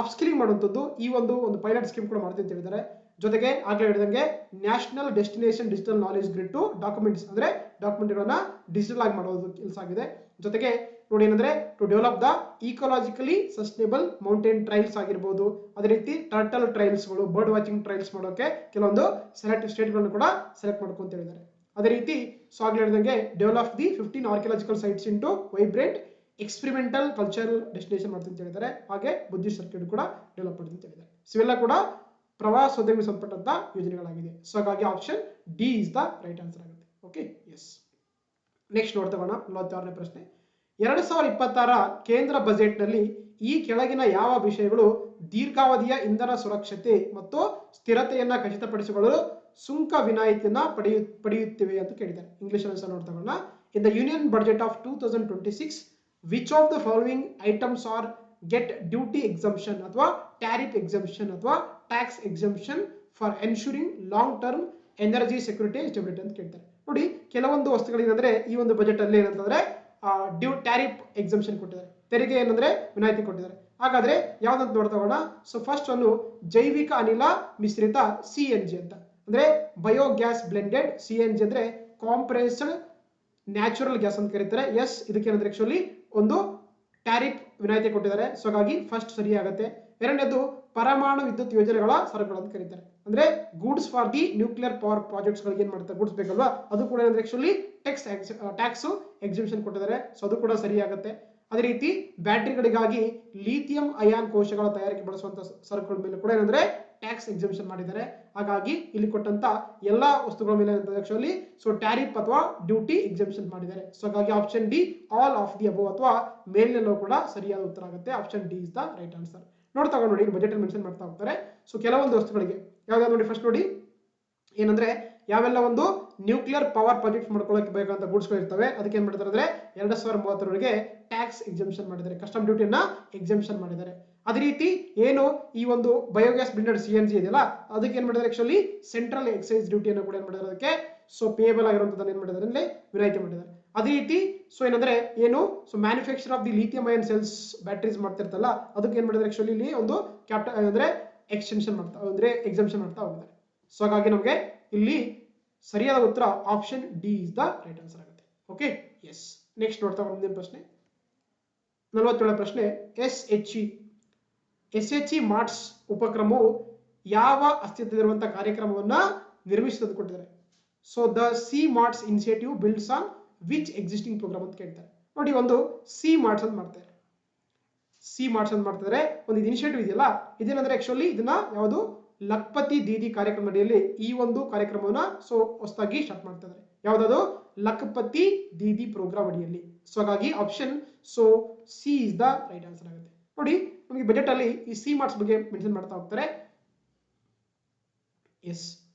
ಅಪ್ಸ್ಕಿಲಿಂಗ್ ಮಾಡುವಂಥದ್ದು ಈ ಒಂದು ಪೈಲಟ್ ಸ್ಕೀಮ್ ಕೂಡ ಮಾಡ್ತೀನಿ ಅಂತ ಹೇಳಿದ್ದಾರೆ. ಜೊತೆಗೆ ಆಗ್ಲೇ ಹೇಳಿದಂಗೆ national destination digital knowledge grid to documents ಅಂದ್ರೆ ಡಾಕ್ಯುಮೆಂಟ್ಗಳನ್ನ ಡಿಜಿಟಲ್ ಆಗಿ ಮಾಡೋದು ಕೆಲಸ ಆಗಿದೆ. ಜೊತೆಗೆ ನೋಡಿ ಏನಂದ್ರೆ to develop the ecologically sustainable mountain trails ಆಗಿರ್ಬೋದು, ಅದೇ ರೀತಿ ಟರ್ಟಲ್ ಟ್ರೈಲ್ಸ್ಗಳು, ಬರ್ಡ್ ವಾಚಿಂಗ್ ಟ್ರೈಲ್ಸ್ ಮಾಡೋಕೆ ಕೆಲವೊಂದು ಸೆಲೆಕ್ಟ್ ಸ್ಟೇಟ್ಗಳನ್ನು ಕೂಡ ಸೆಲೆಕ್ಟ್ ಮಾಡ್ಕೊಂತ ಹೇಳಿದ್ದಾರೆ. ಅದೇ ರೀತಿ ಸೊ ಆಗ್ಲೇ ಹೇಳಿದಂಗೆ develop the 15 archaeological sites into vibrant experimental cultural destination ಮಾಡ್ತೀನಿ ಅಂತ ಹೇಳಿದ್ದಾರೆ. ಹಾಗೆ ಬುದ್ಧಿಸ್ಟ್ ಸರ್ಕ್ಯೂಟ್ ಕೂಡ ಡೆವಲಪ್ ಮಾಡ್ತೀನಿ ಅಂತ ಹೇಳಿದ್ದಾರೆ. ಇವೆಲ್ಲ ಕೂಡ ಪ್ರವಾಸೋದ್ಯಮಕ್ಕೆ ಸಂಬಂಧಪಟ್ಟಂತ ಯೋಜನೆಗಳಾಗಿದೆ. ಸೊ ಹಾಗಾಗಿ option D is the right answer ಆಗುತ್ತೆ. Okay, yes. ನೆಕ್ಸ್ಟ್ ನೋಡ್ತಾ ಹೋಗೋಣ. 46ನೇ ಪ್ರಶ್ನೆ. 2026 ಕೇಂದ್ರ ಬಜೆಟ್ ನಲ್ಲಿ ಈ ಕೆಳಗಿನ ಯಾವ ವಿಷಯಗಳು ದೀರ್ಘಾವಧಿಯ ಇಂಧನ ಸುರಕ್ಷತೆ ಮತ್ತು ಸ್ಥಿರತೆಯನ್ನ ಖಚಿತಪಡಿಸಿಕೊಳ್ಳಲು ಸುಂಕ ವಿನಾಯಿತಿಯನ್ನ ಪಡೆಯುತ್ತಿವೆ ಅಂತ ಕೇಳಿದ್ದಾರೆ. ಇಂಗ್ಲಿಷ್ ಅಲ್ಲಿ ನೋಡ್ತಾ ಹೋಗೋಣ. In the union budget of 2026 which of the following items are get duty exemption ಅಥವಾ ಟ್ಯಾರಿಫ್ ಎಕ್ಸಂಪ್ಷನ್ ಅಥವಾ tax exemption for ensuring long term energy security stability ಅಂತ ಕೇಳ್ತಾರೆ. ನೋಡಿ ಕೆಲವೊಂದು ವಸ್ತುಗಳೇನಂದ್ರೆ ಈ ಒಂದು ಬಜೆಟ್ ಅಲ್ಲಿ ಏನಂತಂದ್ರೆ ಟ್ಯಾರಿಫ್ ಎಕ್ಸಂಪ್ಷನ್ ಕೊಟ್ಟಿದ್ದಾರೆ, ತೆರಿಗೆ ಏನಂದ್ರೆ ವಿನಾಯಿತಿ ಕೊಟ್ಟಿದ್ದಾರೆ. ಹಾಗಾದ್ರೆ ಯಾವ್ದಂತ ನೋಡ್ತಾ ಹೋಗೋಣ. ಸೊ ಫಸ್ಟ್ ಒಂದು ಜೈವಿಕ ಅನಿಲ ಮಿಶ್ರಿತ CNG ಅಂತ ಅಂದ್ರೆ ಬಯೋಗ್ಯಾಸ್ ಬ್ಲೆಂಡೆಡ್ CNG ಅಂದ್ರೆ ಕಾಂಪ್ರೆಸ್ಡ್ ನ್ಯಾಚುರಲ್ ಗ್ಯಾಸ್ ಅಂತ ಕರೀತಾರೆ. ಎಸ್, ಇದಕ್ಕೇನಂದ್ರೆ ಆಕ್ಚುಲಿ ಒಂದು ಟ್ಯಾರಿಫ್ ವಿನಾಯಿತಿ ಕೊಟ್ಟಿದ್ದಾರೆ. ಸೊ ಹಾಗಾಗಿ ಫಸ್ಟ್ ಸರಿಯಾಗುತ್ತೆ. ಎರಡನೇದು ಪರಮಾಣು ವಿದ್ಯುತ್ ಯೋಜನೆಗಳ ಸರಕುಗಳು ಅಂತ ಕರೀತಾರೆ. ಅಂದ್ರೆ goods for the nuclear power projects ಗಳಿಗೆ ಏನ್ ಮಾಡ್ತಾರೆ, ಗೂಡ್ಸ್ ಬೇಕಲ್ವಾ, ಅದು ಕೂಡ ಏನಂದ್ರೆ ಆಕ್ಚುಲಿ ಟ್ಯಾಕ್ಸ್ ಎಕ್ಸಿಬಿಷನ್ ಕೊಟ್ಟಿದ್ದಾರೆ. ಸೊ ಅದು ಕೂಡ ಸರಿಯಾಗುತ್ತೆ. ಅದೇ ರೀತಿ ಬ್ಯಾಟರಿಗಳಿಗಾಗಿ ಲಿಥಿಯಂ ಅಯಾನ್ ಕೋಶಗಳ ತಯಾರಿಕೆ ಬಳಸುವಂತ ಸರಕುಗಳ ಮೇಲೆ ಕೂಡ ಏನಂದ್ರೆ ಟ್ಯಾಕ್ಸ್ ಎಕ್ಸಿಬಿಷನ್ ಮಾಡಿದ್ದಾರೆ. ಹಾಗಾಗಿ ಇಲ್ಲಿ ಕೊಟ್ಟಂತ ಎಲ್ಲಾ ವಸ್ತುಗಳ ಮೇಲೆ ಆಕ್ಚುಲಿ ಸೊ ಟ್ಯಾರಿಫ್ ಅಥವಾ ಡ್ಯೂಟಿ ಎಕ್ಸಿಬಿಷನ್ ಮಾಡಿದ್ದಾರೆ. ಸೊ ಹಾಗಾಗಿ option D all of the above ಅಥವಾ ಮೇಲ್ನೆಲ್ಲೋ ಕೂಡ ಸರಿಯಾದ ಉತ್ತರ ಆಗುತ್ತೆ. Option D is the right answer. ನೋಡ್ತಾ ನೋಡಿ ಬಜೆಟ್ ಅಲ್ಲಿ ಮೆನ್ಷನ್ ಮಾಡ್ತಾ ಹೋಗ್ತಾರೆ. ಸೊ ಕೆಲವೊಂದು ವಸ್ತುಗಳಿಗೆ ಯಾವ್ದಾದ್ರು ನೋಡಿ. ಫಸ್ಟ್ ನೋಡಿ ಏನಂದ್ರೆ ಯಾವೆಲ್ಲ ಒಂದು ನ್ಯೂಕ್ಲಿಯರ್ ಪವರ್ ಪ್ರಾಜೆಕ್ಟ್ ಮಾಡ್ಕೊಳ್ಳೋಕೆ ಬೇಕಂತ ಗೂಡ್ಸ್ಗಳು ಇರ್ತವೆ, ಅದಕ್ಕೆ ಏನ್ ಮಾಡ್ತಾರೆ ಅಂದ್ರೆ 2030 ಟ್ಯಾಕ್ಸ್ ಎಕ್ಸಂಪ್ಷನ್ ಮಾಡಿದ್ದಾರೆ, ಕಸ್ಟಮ್ ಡ್ಯೂಟಿಯನ್ನ ಎಕ್ಸಂಪ್ಷನ್ ಮಾಡಿದ್ದಾರೆ. ಅದೇ ರೀತಿ ಏನು ಈ ಒಂದು ಬಯೋಗ್ಯಾಸ್ ಬ್ಲೆಂಡೆಡ್ CNG ಇದೆಯಲ್ಲ ಅದಕ್ಕೆ ಏನ್ ಮಾಡಿದ್ದಾರೆ ಆಕ್ಚುಲಿ ಸೆಂಟ್ರಲ್ ಎಕ್ಸೈಸ್ ಡ್ಯೂಟಿಯನ್ನು ಕೂಡ ಏನ್ ಮಾಡಿದ್ದಾರೆ ಅದಕ್ಕೆ ಸೊ ಪೇಬಲ್ ಆಗಿರುವಂತದನ್ನ ಏನ್ ಮಾಡಿದ್ದಾರೆ ಅಂದ್ರೆ ವಿನಾಯಿತಿ ಮಾಡಿದ್ದಾರೆ. ಅದೇ ರೀತಿ ಸೊ ಏನಂದ್ರೆ ಏನು so manufacture of the lithium ion cells batteries ಮಾಡ್ತಿರ್ತಲ್ಲ ಅದಕ್ಕೆ ಏನ್ ಮಾಡಿದ್ದಾರೆ ಆಕ್ಚುಲಿ ಇಲ್ಲಿ ಒಂದು ಅಂದ್ರೆ ಎಕ್ಸ್ಟೆನ್ಷನ್ ಮಾಡ್ತಾ ಅಂದ್ರೆ ಎಕ್ಸಂಪ್ಷನ್ ಮಾಡ್ತಾ ಹೋಗಿದ್ದಾರೆ. ಸೊ ಹಾಗಾಗಿ ನಮಗೆ ಇಲ್ಲಿ ಸರಿಯಾದ ಉತ್ತರ option D is the right answer ಆಗುತ್ತೆ. Okay yes. ನೆಕ್ಸ್ಟ್ ನೋಡ್ತಾ ಮುಂದಿನ ಪ್ರಶ್ನೆ 47 ಪ್ರಶ್ನೆ SHE ಮಾರ್ಟ್ಸ್ ಉಪಕ್ರಮವು ಯಾವ ಅಸ್ತಿತ್ವದಲ್ಲಿರುವಂತಹ ಕಾರ್ಯಕ್ರಮವನ್ನ ನಿರ್ಮಿಸಿದ ಕೊಟ್ಟಿದ್ದಾರೆ. So the C marts initiative builds on which existing programme ಅಂತ ಕೇಳ್ತಾರೆ. ನೋಡಿ ಒಂದು ಸಿ ಮಾರ್ಟ್ಸ್ ಅಂತ ಮಾಡ್ತಾರೆ. ಸಿ ಮಾರ್ಟ್ಸ್ ಅಂತ ಮಾಡ್ತಿದ್ದಾರೆ ಒಂದು ಇನಿಷಿಯೇಟಿವ್ ಇದೆಯಲ್ಲ ಇದೇನಂದ್ರೆ ಆಕ್ಚುಲಿ ಇದನ್ನ ಯಾವುದು ಲಖಪತಿ ದೀದಿ ಕಾರ್ಯಕ್ರಮ ಅಡಿಯಲ್ಲಿ ಈ ಒಂದು ಕಾರ್ಯಕ್ರಮವನ್ನ ಸೊ ಹೊಸದಾಗಿ ಸ್ಟಾರ್ಟ್ ಮಾಡ್ತಾ ಇದ್ದಾರೆ. ಯಾವ್ದದು ಲಖಪತಿ ದೀದಿ ಪ್ರೋಗ್ರಾಮ್ ಅಡಿಯಲ್ಲಿ. ಸೊ ಹಾಗಾಗಿ option so C is the right answer ಆಗುತ್ತೆ. ನೋಡಿ ನಮಗೆ ಬಜೆಟ್ ಅಲ್ಲಿ ಈ ಸಿ ಮಾರ್ಟ್ಸ್ ಬಗ್ಗೆ ಮೆನ್ಷನ್ ಮಾಡ್ತಾ ಹೋಗ್ತಾರೆ. ಎಸ್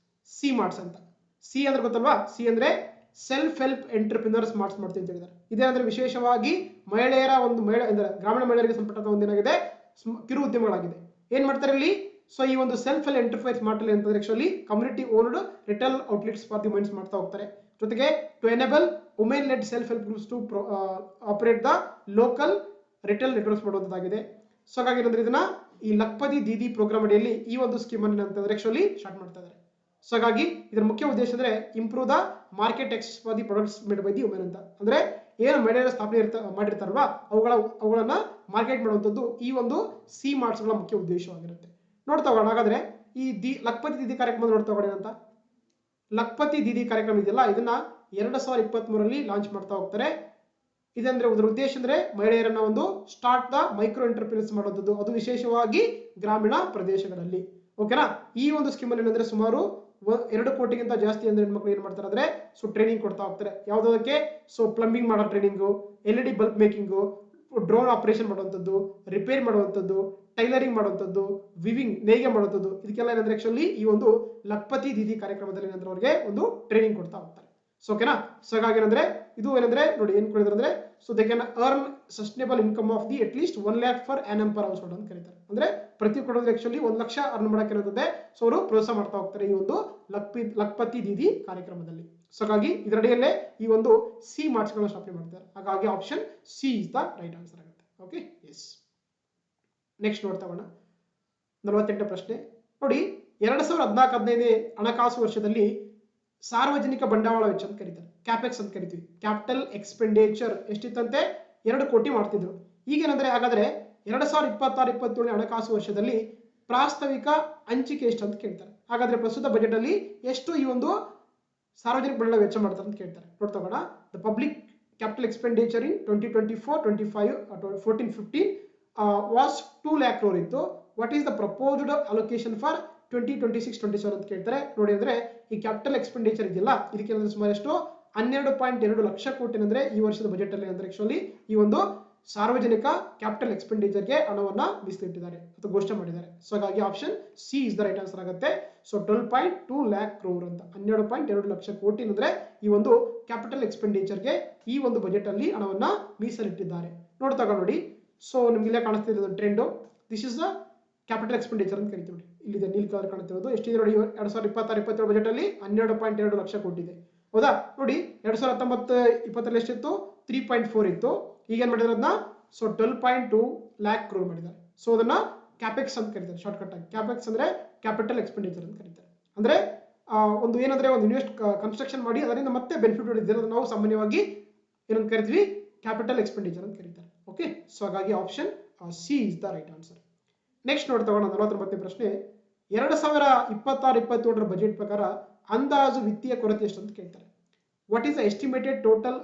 ಸಿ ಮಾರ್ಟ್ಸ್ ಅಂತ ಸಿ ಅಂದ್ರೆ ಗೊತ್ತಲ್ವಾ ಸಿ ಅಂದ್ರೆ ಸೆಲ್ಫ್ ಹೆಲ್ಪ್ ಎಂಟರ್ಪ್ರಿನರ್ಸ್ ಮಾರ್ಟ್ಸ್ ಮಾಡ್ತೀವಿ ಅಂತ ಹೇಳಿದ್ದಾರೆ. ಇದೇನಂದ್ರೆ ವಿಶೇಷವಾಗಿ ಮಹಿಳೆಯರ ಒಂದು ಅಂದ್ರೆ ಗ್ರಾಮೀಣ ಮಹಿಳೆಯರಿಗೆ ಸಂಪರ್ಕ ಒಂದೇನಾಗಿದೆ ಕಿರು ಉದ್ಯಮಗಳಾಗಿದೆ. ಏನ್ ಮಾಡ್ತಾರೆ ಇಲ್ಲಿ ಸೊ ಈ ಒಂದು ಸೆಲ್ಫ್ ಹೆಲ್ಪ್ ಎಂಟರ್ಪ್ರೈಸ್ ಮಾಡ್ತಾರೆ ಅಂತಂದ್ರೆ actually community owned retail outlets for the womens ಮಾಡ್ತಾ ಹೋಗ್ತಾರೆ. ಜೊತೆಗೆ to enable women led self help groups to operate the local retail networks ಮಾಡುವಂತದ್ದಾಗಿದೆ. ಸೊ ಹಾಗಾಗಿ ಇದನ್ನ ಈ ಲಖಪತಿ ದೀದಿ ಪ್ರೋಗ್ರಾಮ್ ಅಡಿಯಲ್ಲಿ ಈ ಒಂದು ಸ್ಕೀಮ್ ಅನ್ನು ಅಂತಂದ್ರೆ ಆಕ್ಚುಲಿ ಸ್ಟಾರ್ಟ್ ಮಾಡ್ತಾ ಇದ್ದಾರೆ. ಸೊ ಹಾಗಾಗಿ ಇದರ ಮುಖ್ಯ ಉದ್ದೇಶ ಅಂದ್ರೆ improve the market access for the products made by the women ಅಂತ. ಅಂದ್ರೆ ಏನು ಮಹಿಳೆಯರ ಸ್ಥಾಪನೆ ಮಾಡಿರ್ತಾರಲ್ವಾ ಅವುಗಳನ್ನ ಮಾರ್ಕೆಟ್ ಮಾಡುವಂತದ್ದು ಈ ಒಂದು ಸಿ ಮಾರ್ಟ್ಸ್ ಗಳ ಮುಖ್ಯ ಉದ್ದೇಶವಾಗಿರುತ್ತೆ. ನೋಡ್ತಾ ಹೋಗೋಣ ಹಾಗಾದ್ರೆ ಈ ಲಖಪತಿ ದೀದಿ ಕಾರ್ಯಕ್ರಮ ನೋಡ್ತಾ ಹೋಗೋಣ ಅಂತ. ಲಖಪತಿ ದೀದಿ ಕಾರ್ಯಕ್ರಮ ಇದೆಯಲ್ಲ ಇದನ್ನ 2023 ಲಾಂಚ್ ಮಾಡ್ತಾ ಹೋಗ್ತಾರೆ. ಇದಂದ್ರೆ ಅದರ ಉದ್ದೇಶ ಅಂದ್ರೆ ಮಹಿಳೆಯರನ್ನ ಒಂದು ಸ್ಟಾರ್ಟ್ ದ ಮೈಕ್ರೋ ಎಂಟರ್ಪ್ರಿನರ್ಸ್ ಮಾಡುವಂಥದ್ದು ಅದು ವಿಶೇಷವಾಗಿ ಗ್ರಾಮೀಣ ಪ್ರದೇಶಗಳಲ್ಲಿ. ಓಕೆನಾ. ಈ ಒಂದು ಸ್ಕೀಮ್ ಅಲ್ಲಿ ಏನಂದ್ರೆ ಸುಮಾರು 2 ಕೋಟಿಗಿಂತ ಜಾಸ್ತಿ ಅಂದ್ರೆ ಹೆಣ್ಮಕ್ಳು ಏನ್ ಮಾಡ್ತಾರೆ ಅಂದ್ರೆ ಸೊ ಟ್ರೈನಿಂಗ್ ಕೊಡ್ತಾ ಹೋಗ್ತಾರೆ. ಯಾವ್ದಕ್ಕೆ ಸೊ ಪ್ಲಂಬಿಂಗ್ ಮಾಡೋ training, LED bulb making, drone operation ಮಾಡುವಂಥದ್ದು, ರಿಪೇರ್ ಮಾಡುವಂಥದ್ದು, ಟೈಲರಿಂಗ್ ಮಾಡುವಂಥದ್ದು, ವಿವಿಂಗ್ ನೇಯ್ಗೆ ಮಾಡುವಂಥದ್ದು ಇದಕ್ಕೆಲ್ಲ ಏನಂದ್ರೆ ಆಕ್ಚುಲಿ ಈ ಒಂದು ಲಖಪತಿ ದೀದಿ ಕಾರ್ಯಕ್ರಮದಲ್ಲಿ ಏನಂದ್ರೆ ಅವರಿಗೆ ಒಂದು ಟ್ರೈನಿಂಗ್ ಕೊಡ್ತಾ ಹೋಗ್ತಾರೆ. ಸೊ ಓಕೆನಾ. ಸೊ ಹಾಗಾಗಿ ಏನಂದ್ರೆ ಇದು ಏನಂದ್ರೆ ನೋಡಿ ಏನ್ ಕೊಡಿದ್ರೆ ಅಂದ್ರೆ so they can earn sustainable income of the at least 1 lakh for on per house hold ಅಂತ ಕರೀತಾರೆ. ಅಂದ್ರೆ ಪ್ರತಿ ಕೊಡೋದು ಆಕ್ಚುಲಿ 1 ಲಕ್ಷ ಅರ್ನ್ ಮಾಡಕ್ಕೆ ಇರುತ್ತದೆ. ಸೊ ಅವರು ಪ್ರೋತ್ಸಾಹ ಮಾಡ್ತಾ ಹೋಗ್ತಾರೆ ಈ ಒಂದು ಲಖಪತಿ ದೀದಿ ಕಾರ್ಯಕ್ರಮದಲ್ಲಿ. ಸೊ ಹಾಗಾಗಿ ಇದರಡಿಯಲ್ಲೇ ಈ ಒಂದು ಸಿ ಮಾರ್ಟ್ಸ್ ಗಳನ್ನ ಸ್ಥಾಪನೆ ಮಾಡ್ತಾರೆ. ಹಾಗಾಗಿ option C is the right answer ಆಗುತ್ತೆ. Okay yes. ನೆಕ್ಸ್ಟ್ ನೋಡ್ತಾ ಹೋಗೋಣ 48 ಪ್ರಶ್ನೆ. ನೋಡಿ 2014-15 ಹಣಕಾಸು ವರ್ಷದಲ್ಲಿ ಸಾರ್ವಜನಿಕ ಬಂಡವಾಳ ವೆಚ್ಚ ಅಂತ ಕರೀತಾರೆ, ಕ್ಯಾಪೆಕ್ಸ್ ಅಂತ ಕರಿತೀವಿ. ಕ್ಯಾಪಿಟಲ್ ಎಕ್ಸ್ಪೆಂಡಿಚರ್ ಎಷ್ಟಿತ್ತಂತೆ 2 ಕೋಟಿ ಮಾಡ್ತಿದ್ರು. ಈಗೇನಂದ್ರೆ ಹಾಗಾದ್ರೆ 2026-27 ಹಣಕಾಸು ವರ್ಷದಲ್ಲಿ ಪ್ರಾಸ್ತಾವಿಕ ಹಂಚಿಕೆ ಎಷ್ಟು ಅಂತ ಕೇಳ್ತಾರೆ. ಹಾಗಾದ್ರೆ ಪ್ರಸ್ತುತ ಬಜೆಟ್ ಅಲ್ಲಿ ಎಷ್ಟು ಈ ಒಂದು ಸಾರ್ವಜನಿಕ ಬಂಡವಾಳ ವೆಚ್ಚ ಮಾಡ್ತಾರೆ ಅಂತ ಕೇಳ್ತಾರೆ. ನೋಡ್ತಾ ಹೋಗೋಣ. The public capital expenditure in 2024-25 14-15 was 2 lakh crore ಇತ್ತು. What is the proposed allocation for 2026-27 ಅಂತ ಕೇಳ್ತಾರೆ. ನೋಡಿ ಅಂದ್ರೆ ಈ ಕ್ಯಾಪಿಟಲ್ ಎಕ್ಸ್ಪೆಂಡಿಚರ್ ಇದೆಯಲ್ಲ ಇದಕ್ಕೆ ಸುಮಾರು ಎಷ್ಟು 12.2 ಲಕ್ಷ ಕೋಟಿ ಅಂದ್ರೆ ಈ ವರ್ಷದ ಬಜೆಟ್ ಅಲ್ಲಿ ಅಂದ್ರೆ ಆಕ್ಚುಲಿ ಈ ಒಂದು ಸಾರ್ವಜನಿಕ ಕ್ಯಾಪಿಟಲ್ ಎಕ್ಸ್ಪೆಂಡಿಚರ್ಗೆ ಹಣವನ್ನ ಮೀಸಲಿಟ್ಟಿದ್ದಾರೆ ಅಥವಾ ಘೋಷಣೆ ಮಾಡಿದ್ದಾರೆ. ಸೊ ಹಾಗಾಗಿ option C is the right answer ಆಗುತ್ತೆ. ಸೊ 12.2 lakh crore ಅಂತ 12.2 ಲಕ್ಷ ಕೋಟಿ ಅಂದ್ರೆ ಈ ಒಂದು ಕ್ಯಾಪಿಟಲ್ ಎಕ್ಸ್ಪೆಂಡಿಚರ್ಗೆ ಈ ಒಂದು ಬಜೆಟ್ ಅಲ್ಲಿ ಹಣವನ್ನ ಮೀಸಲಿಟ್ಟಿದ್ದಾರೆ. ನೋಡ್ತಾ ನೋಡಿ. ಸೊ ನಿಮ್ಗೆ ಇಲ್ಲೇ ಕಾಣಿಸ್ತಿರೋದು trend. This is the capital expenditure ಅಂತ ಕರಿತೀವಿ. ಇಲ್ಲಿದೆ ನೀಲ್ ಕಲರ್ ಕಾಣ್ತಿರೋದು. ಎಷ್ಟಿದೆ ನೋಡಿ 2026-27 ಬಜೆಟ್ ಅಲ್ಲಿ 12.2 ಲಕ್ಷ ಕೋಟಿ ಇದೆ. ಹೌದಾ. ನೋಡಿ 2019-20 ಎಷ್ಟಿತ್ತು 3.4 ಇತ್ತು. ಈಗ ಏನ್ ಮಾಡಿದಾರೆ ಅದನ್ನ ಸೊ 12.2 lakh crore ಮಾಡಿದ್ದಾರೆ. ಸೊ ಅದನ್ನ ಕ್ಯಾಪೆಕ್ಸ್ ಅಂತ ಕರೀತಾರೆ ಶಾರ್ಟ್ ಕಟ್ ಆಗಿ. ಕ್ಯಾಪೆಕ್ಸ್ ಅಂದ್ರೆ ಕ್ಯಾಪಿಟಲ್ ಎಕ್ಸ್ಪೆಂಡಿಚರ್ ಅಂತ ಕರೀತಾರೆ. ಅಂದ್ರೆ ಒಂದು ಏನಂದ್ರೆ ಒಂದು ಕನ್ಸ್ಟ್ರಕ್ಷನ್ ಮಾಡಿ ಅದರಿಂದ ಮತ್ತೆ ಬೆನಿಫಿಟ್ ಹೊಡಿದ್ರೆ ನಾವು ಸಾಮಾನ್ಯವಾಗಿ ಏನಂತ ಕರಿತೀವಿ ಕ್ಯಾಪಿಟಲ್ ಎಕ್ಸ್ಪೆಂಡಿಚರ್ ಅಂತ ಕರೀತಾರೆ. ಓಕೆ. ಸೊ ಹಾಗಾಗಿ option C is the right answer. Next ನೋಡ್ತಾ ಹೋಗೋಣ 49ನೇ ಪ್ರಶ್ನೆ. 2026-27 ಬಜೆಟ್ ಪ್ರಕಾರ ಅಂದಾಜು ವಿತ್ತೀಯ ಕೊರತೆ ಎಷ್ಟು ಅಂತ ಕೇಳ್ತಾರೆ. What is the estimated total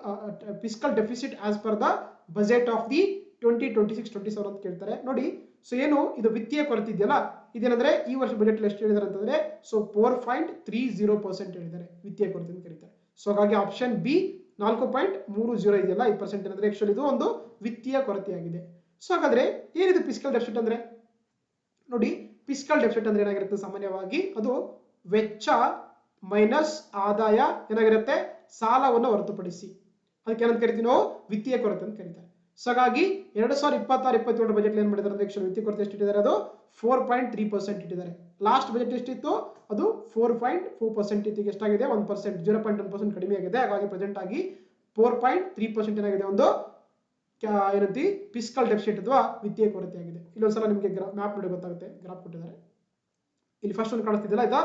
fiscal deficit as per the budget of the 2026-27 ಅಂತ ಕೇಳ್ತಾರೆ. ನೋಡಿ ಸೊ ಏನು ಇದು ವಿತ್ತೀಯ ಕೊರತೆ ಇದೆಯಲ್ಲ ಇದೇನಂದ್ರೆ ಈ ವರ್ಷ ಬಜೆಟ್ ಎಷ್ಟು ಹೇಳಿದ್ದಾರೆ ಅಂತಂದ್ರೆ ಸೊ 4.30% ಹೇಳಿದ್ದಾರೆ ವಿತ್ತೀಯ ಕೊರತೆ ಅಂತ ಕರೀತಾರೆ. ಸೊ ಹಾಗಾಗಿ ಆಪ್ಷನ್ ಬಿ 4.30 ಇದೆಯಲ್ಲ ಈ ಪರ್ಸೆಂಟ್ ಅಂದ್ರೆ ಆಕ್ಚುಲಿ ಇದು ಒಂದು ವಿತ್ತೀಯ ಕೊರತೆಯಾಗಿದೆ. ಸೊ ಹಾಗಾದ್ರೆ ಏನಿದೆ ಫಿಸ್ಕಲ್ ಡೆಫಿಸಿಟ್ ಅಂದ್ರೆ ನೋಡಿ ಫಿಸ್ಕಲ್ ಡೆಫಿಸಿಟ್ ಅಂದ್ರೆ ಏನಾಗಿರುತ್ತೆ ಸಾಮಾನ್ಯವಾಗಿ ಅದು ವೆಚ್ಚ ಮೈನಸ್ ಆದಾಯ ಏನಾಗಿರುತ್ತೆ ಸಾಲವನ್ನು ಹೊರತುಪಡಿಸಿ ಅದಕ್ಕೆ ಏನಂತ ಕರಿತೀವಿ ನಾವು ವಿತ್ತೀಯ ಕೊರತೆ ಅಂತ ಕರೀತಾರೆ. ಸೊ ಹಾಗಾಗಿ 2026-27 ಬಜೆಟ್ ಏನ್ ಮಾಡಿದ್ದಾರೆ ಅಂದ್ರೆ ಆಕ್ಚುಲಿ ವಿತ್ತೀಯ ಕೊರತೆ ಎಷ್ಟು ಇಟ್ಟಿದ್ದಾರೆ, ಅದು 4.3% ಇಟ್ಟಿದ್ದಾರೆ. ಲಾಸ್ಟ್ ಬಜೆಟ್ ಎಷ್ಟಿತ್ತು, ಅದು 4.4% ಇತ್ತು. ಎಷ್ಟಾಗಿದೆ, 1%, 0.1% ಕಡಿಮೆ ಆಗಿದೆ. ಹಾಗಾಗಿ ಪ್ರೆಸೆಂಟ್ ಆಗಿ 4.3% ಏನಾಗಿದೆ, ಒಂದು ಏನಂತಿ ಫಿಸ್ಕಲ್ ಡೆಫಿಸಿಟ್ ಅಥವಾ ವಿತ್ತೀಯ ಕೊರತೆ ಆಗಿದೆ. ಇಲ್ಲೊಂದ್ಸಲ ನಿಮಗೆ ಮ್ಯಾಪ್ ನೋಡಿ ಗೊತ್ತಾಗುತ್ತೆ, ಗ್ರಾಫ್ ಕೊಟ್ಟಿದ್ದಾರೆ. ಇಲ್ಲಿ ಫಸ್ಟ್ ಒಂದು ಕಾಣಿಸ್ತಿದೆಯಲ್ಲ, ಇದು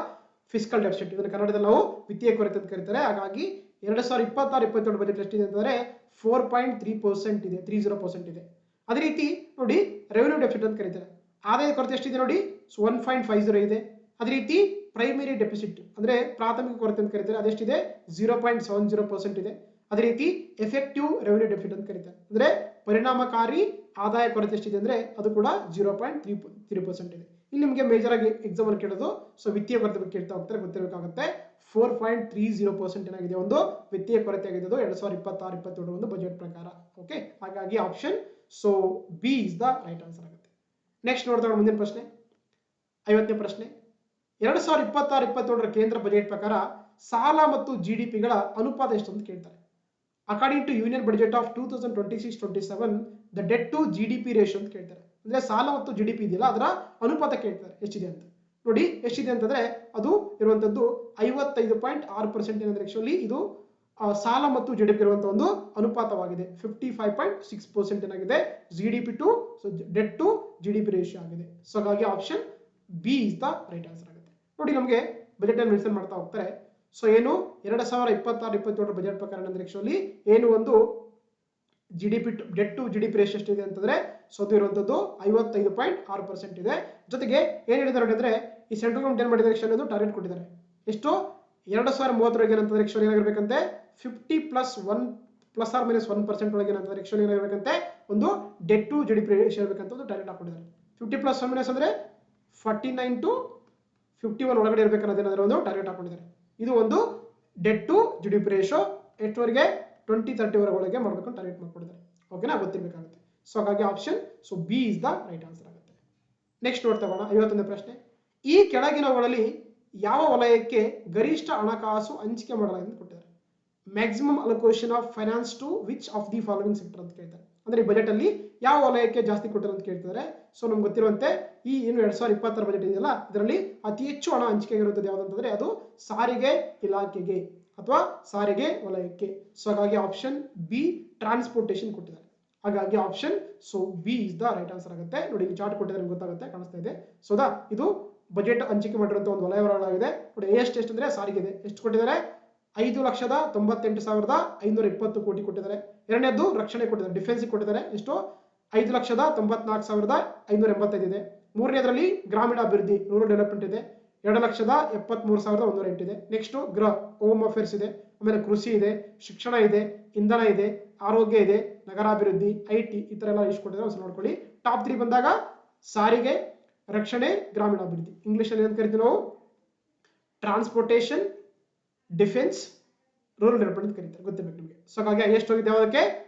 ಫಿಸ್ಕಲ್ ಡೆಫಿಸಿಟ್. ಇದನ್ನು ಕನ್ನಡದಲ್ಲಿ ನಾವು ವಿತ್ತೀಯ ಕೊರತೆ ಅಂತ ಕರೀತಾರೆ. ಹಾಗಾಗಿ 2026-27 ಬಜೆಟ್ ಎಷ್ಟಿದೆ ಅಂತಂದ್ರೆ 4.3% ಇದೆ, 30% ಇದೆ. ಅದೇ ರೀತಿ ನೋಡಿ ರೆವೆನ್ಯೂ ಡೆಫಿಸಿಟ್ ಅಂತ ಕರೀತಾರೆ. ಆದಾಯ ಕೊರತೆ ಎಷ್ಟಿದೆ ನೋಡಿ, 1.50 ಇದೆ. ಅದೇ ರೀತಿ ಪ್ರೈಮರಿ ಡೆಫಿಸಿಟ್ ಅಂದ್ರೆ ಪ್ರಾಥಮಿಕ ಕೊರತೆ ಅಂತ ಕರೀತಾರೆ, ಅದೆಷ್ಟಿದೆ, 0.70% ಇದೆ. ಅದೇ ರೀತಿ ಎಫೆಕ್ಟಿವ್ ರೆವೆನ್ಯೂ ಡೆಫಿಸಿಟ್ ಅಂತ ಕರೀತಾರೆ, ಅಂದ್ರೆ ಪರಿಣಾಮಕಾರಿ ಆದಾಯ ಕೊರತೆ ಎಷ್ಟಿದೆ ಅಂದ್ರೆ ಅದು ಕೂಡ 0.3% ಇದೆ. ಇಲ್ಲಿ ನಿಮಗೆ ಮೇಜರ್ ಆಗಿ ಎಕ್ಸಾಮ್ ಅಲ್ಲಿ ಕೇಳೋದು, ಸೊ ವಿತ್ತೀಯ ಕೊರತೆ ಬಗ್ಗೆ ಕೇಳ್ತಾ ಹೋಗ್ತಾರೆ, ಗೊತ್ತಿರಬೇಕಾಗುತ್ತೆ. 4.30% ಏನಾಗಿದೆ, ಒಂದು ವಿತ್ತೀಯ ಕೊರತೆ ಆಗಿದೆ 2026-27 ಒಂದು ಬಜೆಟ್ ಪ್ರಕಾರ. ಓಕೆ, ಹಾಗಾಗಿ option so B is the right answer ಆಗುತ್ತೆ. ನೆಕ್ಸ್ಟ್ ನೋಡ್ತಾ ಮುಂದಿನ ಪ್ರಶ್ನೆ, 50ನೇ ಪ್ರಶ್ನೆ. 2026-27 ಕೇಂದ್ರ ಬಜೆಟ್ ಪ್ರಕಾರ ಸಾಲ ಮತ್ತು ಜಿಡಿಪಿಗಳ ಅನುಪಾತ ಎಷ್ಟು ಅಂತ ಕೇಳ್ತಾರೆ. According to union budget of 2026-27 the debt to GDP ratio ಅಂತ ಕೇಳ್ತಾರೆ. ಅಂದ್ರೆ ಸಾಲ ಮತ್ತು ಜಿಡಿಪಿ ಇದೆಯಲ್ಲ, ಅದರ ಅನುಪಾತ ಕೇಳ್ತಾರೆ ಎಷ್ಟಿದೆ ಅಂತ. ನೋಡಿ ಎಷ್ಟಿದೆ ಅಂತಂದ್ರೆ ಅದು ಇರುವಂತದ್ದು 55.6% ಏನಂದ್ರೆ ಆಕ್ಚುಲಿ ಇದು ಸಾಲ ಮತ್ತು ಜಿಡಿಪಿ ಇರುವಂತಹ ಒಂದು ಅನುಪಾತವಾಗಿದೆ. 55.6% ಏನಾಗಿದೆ, GDP to debt to GDP ratio ಆಗಿದೆ. ಸೊ ಹಾಗಾಗಿ option B is the right answer ಆಗುತ್ತೆ. ನೋಡಿ ನಮಗೆ ಬಜೆಟ್ ಅಲ್ಲಿ ಮೆನ್ಷನ್ ಮಾಡ್ತಾ ಹೋಗ್ತಾರೆ. ಸೊ ಏನು 2026-27 ಬಜೆಟ್ ಪ್ರಕಾರ ಅಂದ್ರೆ ಆಕ್ಚುಲಿ ಏನು ಒಂದು GDP debt to GDP ratio ಎಷ್ಟಿದೆ ಅಂತಂದ್ರೆ ಸೊ ಅದು ಇರುವಂತದ್ದು 55.6% ಇದೆ. ಜೊತೆಗೆ ಏನ್ ಹೇಳಿದ್ದಾರೆ ಅಂದ್ರೆ ಈ ಸೆಂಟ್ರಲ್ ಗವರ್ಮೆಂಟ್ ಏನ್ ಮಾಡಿದ್ದಾರೆ ಆಕ್ಚುಲಿ ಅದು ಟಾರ್ಗೆಟ್ ಕೊಟ್ಟಿದ್ದಾರೆ. ಎಷ್ಟು 2030 ಏನಂತಂದ್ರೆ ಆಕ್ಚುಲಿ ಏನಾಗಿರ್ಬೇಕಂತೆ 50+1% ಒಳಗೆ ಏನಂತಂದ್ರೆ ಆಕ್ಚುಲಿ ಏನಾಗಿರ್ಬೇಕಂತೆ ಒಂದು ಡೆಟ್ ಟು ಜಿಡಿಪಿ ರೇಷಿಯೋ ಇರಬೇಕಂತ ಒಂದು ಟಾರ್ಗೆಟ್ ಹಾಕೊಂಡಿದ್ದಾರೆ. 50+1 ಅಂದ್ರೆ 49 to 51 ಒಳಗಡೆ ಇರಬೇಕನ್ನೋದೇನಾದ್ರೂ ಒಂದು ಟಾರ್ಗೆಟ್ ಹಾಕೊಂಡಿದ್ದಾರೆ. ಇದು ಒಂದು ಡೆಟ್ ಟು ಜಿಡಿಪಿ ರೇಷಿಯೋ ಎಷ್ಟವರೆಗೆ 2030 ಒಳಗೆ ಮಾಡಬೇಕು ಟಾರ್ಗೆಟ್ ಮಾಡ್ಕೊಂಡಿದ್ದಾರೆ. ಓಕೆನಾ, ಗೊತ್ತಿರಬೇಕಾಗುತ್ತೆ. ಸೊ ಹಾಗಾಗಿ option so B is the right answer ಆಗುತ್ತೆ. ನೆಕ್ಸ್ಟ್ ನೋಡ್ತಾ ಹೋಗೋಣ, 51ನೇ ಪ್ರಶ್ನೆ. ಈ ಕೆಳಗಿನವುಗಳಲ್ಲಿ ಯಾವ ವಲಯಕ್ಕೆ ಗರಿಷ್ಠ ಹಣಕಾಸು ಹಂಚಿಕೆ ಮಾಡಲಾಗಿದೆ ಅಂತ ಕೊಟ್ಟಿದ್ದಾರೆ. Maximum allocation of finance to which of the following sector ಅಂತ ಕೇಳ್ತಾರೆ. ಅಂದ್ರೆ ಈ ಬಜೆಟ್ ಅಲ್ಲಿ ಯಾವ ವಲಯಕ್ಕೆ ಜಾಸ್ತಿ ಕೊಟ್ಟರು ಅಂತ ಕೇಳ್ತಿದ್ದಾರೆ. ಸೊ ನಮ್ಗೆ ಗೊತ್ತಿರುವಂತೆ ಈ ಏನು 2026 ಬಜೆಟ್ ಇದೆಯಲ್ಲ, ಇದರಲ್ಲಿ ಅತಿ ಹೆಚ್ಚು ಹಣ ಹಂಚಿಕೆ ಇರುತ್ತದೆ ಯಾವುದಂತಂದ್ರೆ ಅದು ಸಾರಿಗೆ ಇಲಾಖೆಗೆ ಅಥವಾ ಸಾರಿಗೆ ವಲಯಕ್ಕೆ. ಸೊ ಹಾಗಾಗಿ ಆಪ್ಷನ್ ಬಿ ಟ್ರಾನ್ಸ್ಪೋರ್ಟೇಷನ್ ಕೊಟ್ಟಿದ್ದಾರೆ. ಹಾಗಾಗಿ option so B is the right answer ಆಗುತ್ತೆ. ನೋಡಿ ಇಲ್ಲಿ ಚಾರ್ಟ್ ಕೊಟ್ಟಿದ್ದಾರೆ, ಗೊತ್ತಾಗುತ್ತೆ, ಕಾಣಿಸ್ತಾ ಇದೆ. ಸೊ ಇದು ಬಜೆಟ್ ಹಂಚಿಕೆ ಮಾಡಿರುವಂತ ಒಂದು ವಲಯವಾಗಿದೆ. ನೋಡಿ ಎಷ್ಟು ಅಂದ್ರೆ ಸಾರಿಗೆ ಇದೆ, ಎಷ್ಟು ಕೊಟ್ಟಿದ್ದಾರೆ, 5,98,520 ಕೋಟಿ ಕೊಟ್ಟಿದ್ದಾರೆ. ಎರಡನೇದು ರಕ್ಷಣೆ ಕೊಟ್ಟಿದ್ದಾರೆ, ಡಿಫೆನ್ಸ್ ಕೊಟ್ಟಿದ್ದಾರೆ, ಎಷ್ಟು 5,94,585 ಇದೆ. ಮೂರನೇದರಲ್ಲಿ ಗ್ರಾಮೀಣ ಅಭಿವೃದ್ಧಿ ರೂರಲ್ ಡೆವಲಪ್ಮೆಂಟ್ ಇದೆ, 2,73,108 ಇದೆ. ನೆಕ್ಸ್ಟ್ ಹೋಮ್ ಅಫೇರ್ಸ್ ಇದೆ, ಆಮೇಲೆ ಕೃಷಿ ಇದೆ, ಶಿಕ್ಷಣ ಇದೆ, ಇಂಧನ ಇದೆ, ಆರೋಗ್ಯ ಇದೆ, ನಗರಾಭಿವೃದ್ಧಿ, ಐಟಿ, ಈ ತರ ಎಲ್ಲ ಇಷ್ಟು ಕೊಟ್ಟಿದ್ದಾರೆ. ಒಂದು ನೋಡ್ಕೊಳ್ಳಿ. ಟಾಪ್ 3 ಬಂದಾಗ ಸಾರಿಗೆ, ರಕ್ಷಣೆ, ಗ್ರಾಮೀಣಾಭಿವೃದ್ಧಿ. ಇಂಗ್ಲಿಷ್ ಅಲ್ಲಿ ಏನು ಕರಿತೀವಿ ನಾವು, ಟ್ರಾನ್ಸ್ಪೋರ್ಟೇಷನ್, ಡಿಫೆನ್ಸ್, ರೂರಲ್ ಡೆವಲಪ್ಮೆಂಟ್ ಅಂತ ಕರೀತಾರೆ, ಗೊತ್ತಿರಬೇಕು ನಿಮಗೆ. ಸೊ ಹಾಗಾಗಿ ಎಷ್ಟು ಹೋಗಿದೆ ಯಾವುದಕ್ಕೆ,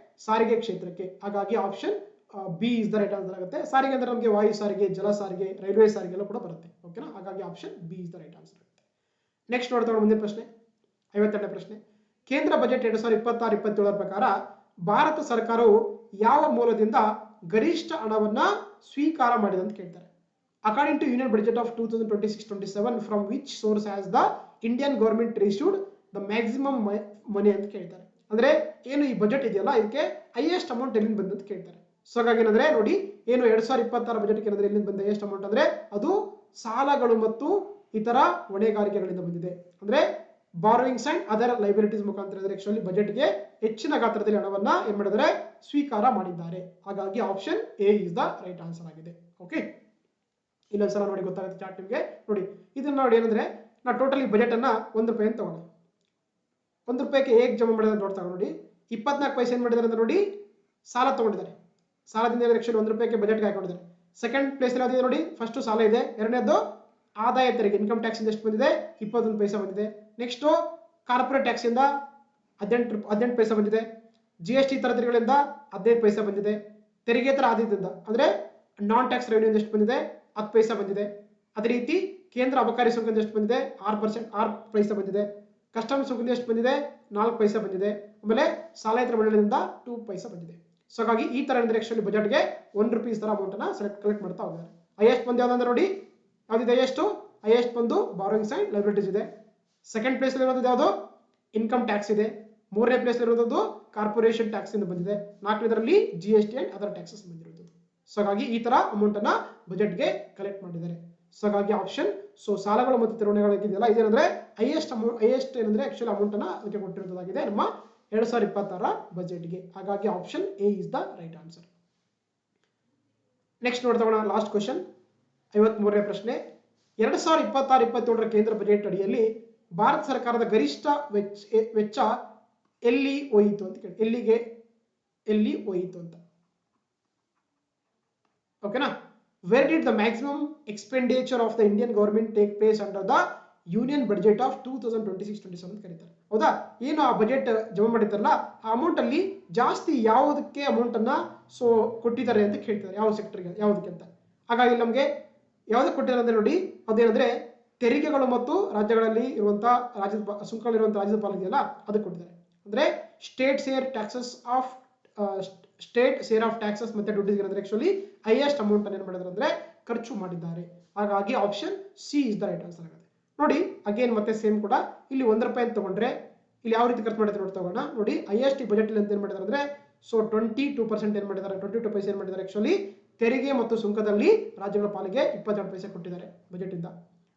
ಸಾರಿಗೆ ಕ್ಷೇತ್ರಕ್ಕೆ. ಹಾಗಾಗಿ option B is the right answer ಆಗುತ್ತೆ. ಸಾರಿಗೆ ಅಂದ್ರೆ ನಮಗೆ ವಾಯು ಸಾರಿಗೆ, ಜಲ ಸಾರಿಗೆ, ರೈಲ್ವೆ ಸಾರಿಗೆ ಎಲ್ಲ ಕೂಡ ಬರುತ್ತೆ. ಓಕೆನಾ, ಹಾಗಾಗಿ option B is the right answer ಆಗುತ್ತೆ. ನೆಕ್ಸ್ಟ್ ನೋಡ್ತಾ ಮುಂದಿನ ಪ್ರಶ್ನೆ, 52ನೇ ಪ್ರಶ್ನೆ. ಕೇಂದ್ರ ಬಜೆಟ್ 2026-27 ಪ್ರಕಾರ ಭಾರತ ಸರ್ಕಾರವು ಯಾವ ಮೂಲದಿಂದ ಗರಿಷ್ಠ ಹಣವನ್ನ ಸ್ವೀಕಾರ ಮಾಡಿದೆ ಅಂತ ಕೇಳ್ತಾರೆ. According to union budget of 2026-27 from which source has the Indian government received the maximum money ಅಂತ ಕೇಳ್ತಾರೆ. ಅಂದ್ರೆ ಏನು ಈ ಬಜೆಟ್ ಇದೆಯಲ್ಲ, ಇದಕ್ಕೆ ಹೈಯೆಸ್ಟ್ ಅಮೌಂಟ್ ಎಲ್ಲಿಂದ ಬಂದ ಅಂತ ಕೇಳ್ತಾರೆ. ಸೊ ಹಾಗಾಗಿ ಏನಂದ್ರೆ ನೋಡಿ ಏನು 2026 ಬಜೆಟ್ ಏನಂದ್ರೆ ಎಲ್ಲಿಂದ ಬಂದ ಹೈಯೆಸ್ಟ್ ಅಮೌಂಟ್ ಅಂದ್ರೆ ಅದು ಸಾಲಗಳು ಮತ್ತು ಇತರ ಹೊಣೆಗಾರಿಕೆಗಳಿಂದ ಬಂದಿದೆ. ಅಂದ್ರೆ ಬಾರೋಯಿಂಗ್ಸ್ ಅಂಡ್ ಅದರ್ ಲೈಬಿಲಿಟೀಸ್ ಮುಖಾಂತರ ಆಕ್ಚುಲಿ ಬಜೆಟ್ಗೆ ಹೆಚ್ಚಿನ ಗಾತ್ರದಲ್ಲಿ ಹಣವನ್ನ ಏನ್ ಮಾಡಿದರೆ ಸ್ವೀಕಾರ ಮಾಡಿದ್ದಾರೆ. ಹಾಗಾಗಿ option A is the right answer ಆಗಿದೆ. ಓಕೆ, ಇಲ್ಲೊಂದ್ಸಲ ನೋಡಿ ಗೊತ್ತಾಗುತ್ತೆ ಚಾರ್ಟ್ ನಿಮಗೆ. ನೋಡಿ ಇದನ್ನ ನೋಡಿ ಏನಂದ್ರೆ ನಾ ಟೋಟಲಿ ಬಜೆಟ್ ಅನ್ನ ₹1 ಅಂತ ತಗೋಣ. ₹1 ಹೇಗೆ ಜಮಾ ಮಾಡಿದ್ರೆ ನೋಡ್ತಾ ನೋಡಿ, 24 ಪೈಸೆ ಏನ್ ಮಾಡಿದ್ದಾರೆ ಅಂತ ನೋಡಿ ಸಾಲ ತಗೊಂಡಿದ್ದಾರೆ. ಸಾಲದಿಂದ ಆಕ್ಚುಲಿ ₹1 ಬಜೆಟ್ಗೆ ಹಾಕೊಂಡಿದ್ದಾರೆ. ಸೆಕೆಂಡ್ ಪ್ಲೇಸ್ ಅಲ್ಲಿ ಯಾವ್ದಿದೆ ನೋಡಿ, ಫಸ್ಟ್ ಸಾಲ ಇದೆ, ಎರಡನೇದು ಆದಾಯ ತೆರಿಗೆ ಇನ್ಕಮ್ ಟ್ಯಾಕ್ಸ್ ಇಂದ ಎಷ್ಟು ಬಂದಿದೆ, 21 ಪೈಸೆ ಬಂದಿದೆ. ನೆಕ್ಸ್ಟ್ ಕಾರ್ಪೊರೇಟ್ ಟ್ಯಾಕ್ಸ್ ಇಂದ 18 ಪೈಸೆ ಬಂದಿದೆ. GST ತರ ತೆರಿಗೆಗಳಿಂದ 15 ಪೈಸೆ ಬಂದಿದೆ. ತೆರಿಗೆತರ ಆದಾಯದಿಂದ ಅಂದ್ರೆ ನಾನ್ ಟ್ಯಾಕ್ಸ್ ರೆವಿನ್ಯೂ ಎಷ್ಟು ಬಂದಿದೆ, 10 ಪೈಸೆ ಬಂದಿದೆ. ಅದೇ ರೀತಿ ಕೇಂದ್ರ ಅಬಕಾರಿ ಸುಂಕದಿಂದ ಎಷ್ಟು ಬಂದಿದೆ, 6 ಪೈಸೆ ಬಂದಿದೆ. ಕಸ್ಟಮ್ಸ್ ಸುಂಕದಿಂದ ಎಷ್ಟು ಬಂದಿದೆ, 4 ಪೈಸೆ ಬಂದಿದೆ. ಆಮೇಲೆ ಸಾಲಯೇತರ ಮಂಡಳಿಯಿಂದ 2 ಪೈಸೆ ಬಂದಿದೆ. ಸೊ ಹಾಗಾಗಿ ಈ ತರ ಅಂದ್ರೆ ಆಕ್ಚುಲಿ ಬಜೆಟ್ಗೆ ₹1 ತರ ಅಮೌಂಟ್ ಅನ್ನ ಕಲೆಕ್ಟ್ ಮಾಡ್ತಾ ಹೋಗಿದ್ದಾರೆ. ಹೈಯೆಸ್ಟ್ ಬಂದು ಯಾವ್ದಂದ್ರೆ ನೋಡಿ, ಯಾವ್ದಿದೆ ಹೈಯೆಸ್ಟ್ ಬಂದು ಬಾರೋಯಿಂಗ್ಸ್ ಅಂಡ್ ಲೈಬಿಲಿಟೀಸ್ ಇದೆ. ಸೆಕೆಂಡ್ ಪ್ಲೇಸ್ ಇರೋದು ಯಾವುದು ಇನ್ಕಮ್ ಟ್ಯಾಕ್ಸ್ ಇದೆ. ಮೂರನೇ ಪ್ಲೇಸ್ ಇರೋದು ಕಾರ್ಪೊರೇಷನ್ ಟ್ಯಾಕ್ಸ್ ಇಂದ ಬಂದಿದೆ. ನಾಲ್ಕನೇದರಲ್ಲಿ GST ಅಂಡ್ ಅದರ್ ಟ್ಯಾಕ್ಸಸ್ ಬಂದಿರೋದು. ಸೊ ಹಾಗಾಗಿ ಈ ತರ ಅಮೌಂಟ್ ಅನ್ನ ಬಜೆಟ್ಗೆ ಕಲೆಕ್ಟ್ ಮಾಡಿದ್ದಾರೆ. ಸೊ ಹಾಗಾಗಿ ಆಪ್ಷನ್ ಸಾಲಗಳು ಮತ್ತು ಠೇವಣಿಗಳಿದೆಯಲ್ಲ ಇದೇನಂದ್ರೆ ಹೈಯೆಸ್ಟ್ ಏನಂದ್ರೆ ಆಕ್ಚುಲಿ ಅಮೌಂಟ್ ಅನ್ನ ಅದಕ್ಕೆ ಕೊಟ್ಟಿರೋದಾಗಿದೆ ನಮ್ಮ 2026 ಬಜೆಟ್ಗೆ. ಹಾಗಾಗಿ option A is the right answer. Next ನೋಡ್ತಾ ಲಾಸ್ಟ್ ಕ್ವಶನ್ 53ನೇ ಪ್ರಶ್ನೆ. 2026-27 ಕೇಂದ್ರ ಬಜೆಟ್ ಅಡಿಯಲ್ಲಿ ಭಾರತ ಸರ್ಕಾರದ ಗರಿಷ್ಠ ವೆಚ್ಚ ಎಲ್ಲಿ ಹೋಯಿತು ಅಂತ ಕೇಳಿ, ಎಲ್ಲಿ ಹೋಯಿತು ಅಂತ. ಓಕೆನಾ? Where did the maximum expenditure of the Indian government take place under the union budget of 2026-27 ಅಂತ ಕರೀತಾರೆ. ಹೌದಾ? ಏನು ಆ ಬಜೆಟ್ ಜಮಾ ಮಾಡಿದ್ದಾರಲ್ಲ ಆ ಅಮೌಂಟ್ ಅಲ್ಲಿ ಜಾಸ್ತಿ ಯಾವುದಕ್ಕೆ ಅಮೌಂಟ್ ಅನ್ನ ಕೊಟ್ಟಿದ್ದಾರೆ ಅಂತ ಕೇಳ್ತಾರೆ, ಯಾವ ಸೆಕ್ಟರ್ಗೆ ಯಾವುದಕ್ಕೆ ಅಂತ. ಹಾಗಾಗಿ ನಮಗೆ ಯಾವುದಕ್ಕೆ ಕೊಟ್ಟಿದ್ದಾರೆ ಅಂದ್ರೆ ನೋಡಿ, ಅದೇನಂದ್ರೆ ತೆರಿಗೆಗಳು ಮತ್ತು ರಾಜ್ಯಗಳಲ್ಲಿ ಇರುವಂತಹ ಸುಂಕಗಳಿರುವಂತಹ ರಾಜ್ಯದ ಪಾಲಿದೆಯಲ್ಲ ಅದಕ್ಕೆ ಕೊಟ್ಟಿದ್ದಾರೆ. ಅಂದ್ರೆ ಸ್ಟೇಟ್ ಶೇರ್ ಆಫ್ ಟ್ಯಾಕ್ಸಸ್ ಮತ್ತೆ ಡ್ಯೂಟೀಸ್ ಅಂದ್ರೆ ಆಕ್ಚುಲಿ ಹೈಯೆಸ್ಟ್ ಅಮೌಂಟ್ ಅನ್ನು ಏನು ಮಾಡಿದ್ದಾರೆ ಅಂದ್ರೆ ಖರ್ಚು ಮಾಡಿದ್ದಾರೆ. ಹಾಗಾಗಿ option C is the right answer ಆಗುತ್ತೆ. ನೋಡಿ ಅಗೇನ್ ಮತ್ತೆ ಸೇಮ್ ಕೂಡ ಇಲ್ಲಿ ₹1 ಅಂತ ತಗೊಂಡ್ರೆ ಇಲ್ಲಿ ಯಾವ ರೀತಿ ಖರ್ಚು ಮಾಡಿದ್ರೆ ನೋಡ್ತಾ ನೋಡಿ. ಹೈಯೆಸ್ಟ್ ಬಜೆಟ್ ಅಲ್ಲಿ ಅಂತ ಏನ್ ಮಾಡಿದ್ದಾರೆ ಅಂದ್ರೆ 22% ಏನ್ ಮಾಡಿದ್ದಾರೆ, 22% ಏನ್ ಮಾಡಿದ್ದಾರೆ ಆಕ್ಚುಲಿ ತೆರಿಗೆ ಮತ್ತು ಸುಂಕದಲ್ಲಿ ರಾಜ್ಯಗಳ ಪಾಲಿಗೆ 22% ಕೊಟ್ಟಿದ್ದಾರೆ ಬಜೆಟ್ ಇಂದ.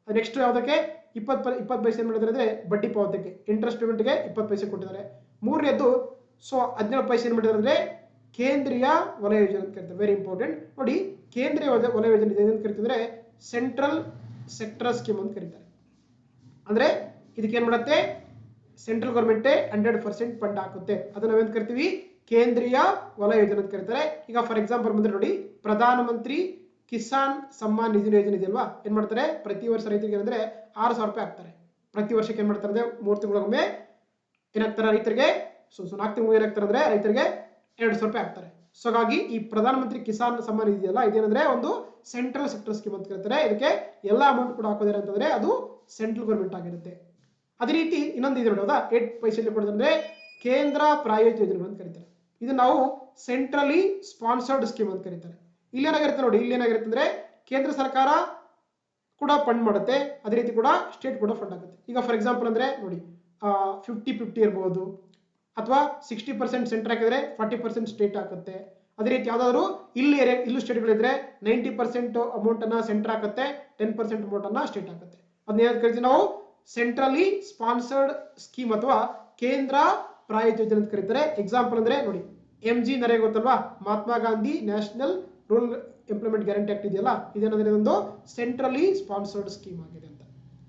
ನೆಕ್ಸ್ಟ್ ಯಾವುದಕ್ಕೆ 20 ಪೈಸೆ ಏನ್ ಮಾಡಿದ್ದಾರೆ ಅಂದ್ರೆ ಬಡ್ಡಿ ಪಾವತಿಗೆ ಇಂಟ್ರೆಸ್ಟ್ ಪೇಮೆಂಟ್ಗೆ 20 ಪೈಸೆ ಕೊಟ್ಟಿದ್ದಾರೆ. ಮೂರನೇದು 17 ಪೈಸೆ ಏನ್ ಮಾಡಿದ್ದಾರೆ ಅಂದ್ರೆ ಕೇಂದ್ರೀಯ ವಲಯ ಯೋಜನೆ ಅಂತ ಕರೀತಾರೆ. ವೆರಿ ಇಂಪಾರ್ಟೆಂಟ್ ನೋಡಿ, ಕೇಂದ್ರೀಯ ವಲಯ ಯೋಜನೆ ಏನಂತ ಕರೀತಿದ್ರೆ ಸೆಂಟ್ರಲ್ ಸೆಕ್ಟರ್ ಸ್ಕೀಮ್ ಅಂತ ಕರೀತಾರೆ. ಅಂದ್ರೆ ಇದಕ್ಕೆ ಏನ್ ಮಾಡುತ್ತೆ, ಸೆಂಟ್ರಲ್ ಗವರ್ಮೆಂಟ್ 100% ಫಂಡ್ ಹಾಕುತ್ತೆ. ಅದನ್ನ ನಾವೇನ್ ಕರಿತೀವಿ, ಕೇಂದ್ರೀಯ ವಲಯ ಯೋಜನೆ ಅಂತ ಕರೀತಾರೆ. ಈಗ ಫಾರ್ ಎಕ್ಸಾಂಪಲ್ ಬಂದ್ರೆ ನೋಡಿ, ಪ್ರಧಾನ ಮಂತ್ರಿ ಕಿಸಾನ್ ಸಮ್ಮಾನ್ ನಿಧಿ ಯೋಜನೆ ಇದೆಯಲ್ವಾ, ಏನ್ ಮಾಡ್ತಾರೆ ಪ್ರತಿ ವರ್ಷ ರೈತರಿಗೆ ಏನಂದ್ರೆ ₹6,000 ಹಾಕ್ತಾರೆ. ಪ್ರತಿ ವರ್ಷಕ್ಕೆ ಏನ್ ಮಾಡ್ತಾರೆ ಅಂದ್ರೆ 3 ತಿಂಗಳಿಗೊಮ್ಮೆ ಏನಾಗ್ತಾರೆ ರೈತರಿಗೆ 4 ತಿಂಗಳು ಏನಾಗ್ತಾರೆ ಅಂದ್ರೆ ರೈತರಿಗೆ ₹2,000 ಹಾಕ್ತಾರೆ. ಸೊ ಹಾಗಾಗಿ ಈ ಪ್ರಧಾನ ಮಂತ್ರಿ ಕಿಸಾನ್ ಸಮ್ಮಾನ್ ನಿಧಿ ಇದೆಯಲ್ಲ ಇದೇನಂದ್ರೆ ಒಂದು ಸೆಂಟ್ರಲ್ ಸೆಕ್ಟರ್ ಸ್ಕೀಮ್ ಅಂತ ಕರೀತಾರೆ. ಇದಕ್ಕೆ ಎಲ್ಲ ಅಮೌಂಟ್ ಕೂಡ ಹಾಕೋದಿಲ್ಲ ಅಂತಂದ್ರೆ ಅದು ಸೆಂಟ್ರಲ್ ಗವರ್ಮೆಂಟ್ ಆಗಿರುತ್ತೆ. ಅದೇ ರೀತಿ ಇನ್ನೊಂದು ಇದೆ ನೋಡಿ, ಹೌದಾ 8 ಪೈಸೆಯಲ್ಲಿ ಕೊಡೋದಂದ್ರೆ ಕೇಂದ್ರ ಪ್ರಾಯೋಜಿತ ಯೋಜನೆಗಳು ಅಂತ ಕರೀತಾರೆ. ಇದು ನಾವು ಸೆಂಟ್ರಲಿ ಸ್ಪಾನ್ಸರ್ಡ್ ಸ್ಕೀಮ್ ಅಂತ ಕರೀತಾರೆ. ಇಲ್ಲೇನಾಗಿರುತ್ತೆ ನೋಡಿ, ಇಲ್ಲೇನಾಗಿರುತ್ತೆ ಅಂದ್ರೆ ಕೇಂದ್ರ ಸರ್ಕಾರ ಕೂಡ ಫಂಡ್ ಮಾಡುತ್ತೆ, ಅದೇ ರೀತಿ ಕೂಡ ಸ್ಟೇಟ್ ಕೂಡ ಫಂಡ್ ಆಗುತ್ತೆ. ಈಗ ಫಾರ್ ಎಕ್ಸಾಂಪಲ್ ಅಂದ್ರೆ ನೋಡಿ 50-50 ಇರಬಹುದು, ಅಥವಾ 60% ಸೆಂಟರ್ ಹಾಕಿದ್ರೆ 40% ಸ್ಟೇಟ್ ಹಾಕುತ್ತೆ. ಅದೇ ರೀತಿ ಯಾವ್ದಾದ್ರು ಇಲ್ಲೂ ಸ್ಟೇಟ್ಗಳಿದ್ರೆ 90% ಅಮೌಂಟ್ ಅನ್ನ ಸೆಂಟರ್ ಹಾಕುತ್ತೆ, 10% ಅಮೌಂಟ್ ಅನ್ನ ಸ್ಟೇಟ್ ಹಾಕುತ್ತೆ. ಅದನ್ನ ಕರಿತೀವಿ ನಾವು ಸೆಂಟ್ರಲಿ ಸ್ಪಾನ್ಸರ್ಡ್ ಸ್ಕೀಮ್ ಅಥವಾ ಕೇಂದ್ರ ಪ್ರಾಯೋಜಿತ ಯೋಜನೆ ಅಂತ ಕರೀತಾರೆ. ಎಕ್ಸಾಂಪಲ್ ಅಂದ್ರೆ ನೋಡಿ MG ನರೇಗಾ ಗೊತ್ತಲ್ವಾ, Mahatma Gandhi national rural employment guarantee act ಇದೆಯಲ್ಲ, ಇದೇನಂದ್ರೆ ಒಂದು ಸೆಂಟ್ರಲಿ ಸ್ಪಾನ್ಸರ್ಡ್ ಸ್ಕೀಮ್ ಆಗಿದೆ ಅಂತ.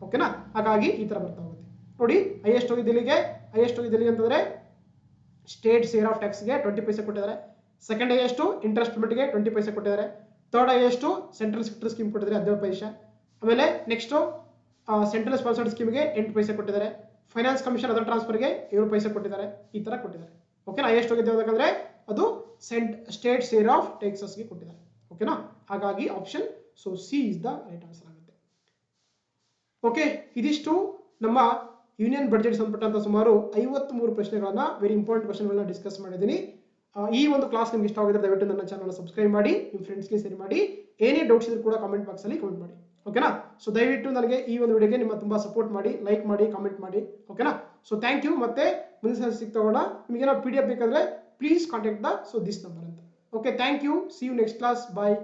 ಓಕೆನಾ? ಹಾಗಾಗಿ ಈ ತರ ಬರ್ತಾ ಹೋಗುತ್ತೆ ನೋಡಿ. ಹೈಯೆಸ್ಟ್ ಹೋಗಿದ್ದು ಎಲ್ಲಿಗೆ ಅಂತಂದ್ರೆ ಸ್ಟೇಟ್ ಶೇರ್ ಆಫ್ ಟ್ಯಾಕ್ಸ್ಗೆ 20 ಪೈಸೆ ಕೊಟ್ಟಿದ್ದಾರೆ. ಸೆಕೆಂಡ್ ಹೈಯೆಸ್ಟ್ ಇಂಟ್ರೆಸ್ಟ್ ಪೇಮೆಂಟ್ಗೆ 20 ಪೈಸೆ ಕೊಟ್ಟಿದ್ದಾರೆ. Third highest central sector scheme ಕೊಟ್ಟಿದ್ದಾರೆ 17 ಪೈಸೆ. ಆಮೇಲೆ ನೆಕ್ಸ್ಟ್ ಸೆಂಟ್ರಲ್ ಸ್ಪಾನ್ಸರ್ಡ್ ಸ್ಕೀಮ್ಗೆ 8 ಪೈಸೆ ಕೊಟ್ಟಿದ್ದಾರೆ. ಫೈನಾನ್ಸ್ ಕಮಿಷನ್ ಅದರ್ ಟ್ರಾನ್ಸ್ಫರ್ಗೆ 7 ಪೈಸೆ ಕೊಟ್ಟಿದ್ದಾರೆ. ಈ ತರ ಕೊಟ್ಟಿದ್ದಾರೆ. ಓಕೆನಾ? ಹೈಯೆಸ್ಟ್ ಹೋಗಿದ್ದು ಯಾವ್ದಾದ್ರೆ ಅದು ಸ್ಟೇಟ್ ಶೇರ್ ಆಫ್ ಟ್ಯಾಕ್ಸಸ್ಗೆ ಕೊಟ್ಟಿದ್ದಾರೆ. ಓಕೆನಾ? ಹಾಗಾಗಿ option C is the right answer ಆಗುತ್ತೆ. ಓಕೆ, ಇದಿಷ್ಟು ನಮ್ಮ ಯೂನಿಯನ್ ಬಜೆಟ್ ಸಂಬಂಧಪಟ್ಟಂತ ಸುಮಾರು 53 ಪ್ರಶ್ನೆಗಳನ್ನ ವೆರಿ ಇಂಪಾರ್ಟೆಂಟ್ ಕ್ವಶನ್ಗಳನ್ನ ಡಿಸ್ಕಸ್ ಮಾಡಿದ್ದೀನಿ. ಈ ಒಂದು ಕ್ಲಾಸ್ ನಿಮ್ಗೆ ಇಷ್ಟ ಆಗಿದ್ರೆ ದಯವಿಟ್ಟು ನನ್ನ ಚಾನಲ್ ಸಬ್ಸ್ಕ್ರೈಬ್ ಮಾಡಿ, ನಿಮ್ಮ ಫ್ರೆಂಡ್ಸ್ಗೆ ಶೇರ್ ಮಾಡಿ. ಏನೇ ಡೌಟ್ಸ್ ಇದ್ರೂ ಕೂಡ ಕಾಮೆಂಟ್ ಬಾಕ್ಸ್ ಅಲ್ಲಿ ಕಮೆಂಟ್ ಮಾಡಿ. ಓಕೆನಾ? ಸೊ ದಯವಿಟ್ಟು ನನಗೆ ಈ ಒಂದು ವಿಡಿಯೋಗೆ ನಿಮ್ಮ ತುಂಬಾ ಸಪೋರ್ಟ್ ಮಾಡಿ, ಲೈಕ್ ಮಾಡಿ, ಕಾಮೆಂಟ್ ಮಾಡಿ. ಓಕೆನಾ? So thank you. ಮತ್ತೆ ಮುಂದಿನ ಸಿಗ್ತೋಣ. ನಿಮಗೆ ಏನಾದ್ರು PDF ಬೇಕಾದ್ರೆ ಪ್ಲೀಸ್ ಕಾಂಟ್ಯಾಕ್ಟ್ ದಿಸ್ ನಂಬರ್ ಅಂತ. Okay, thank you. See you next class. Bye.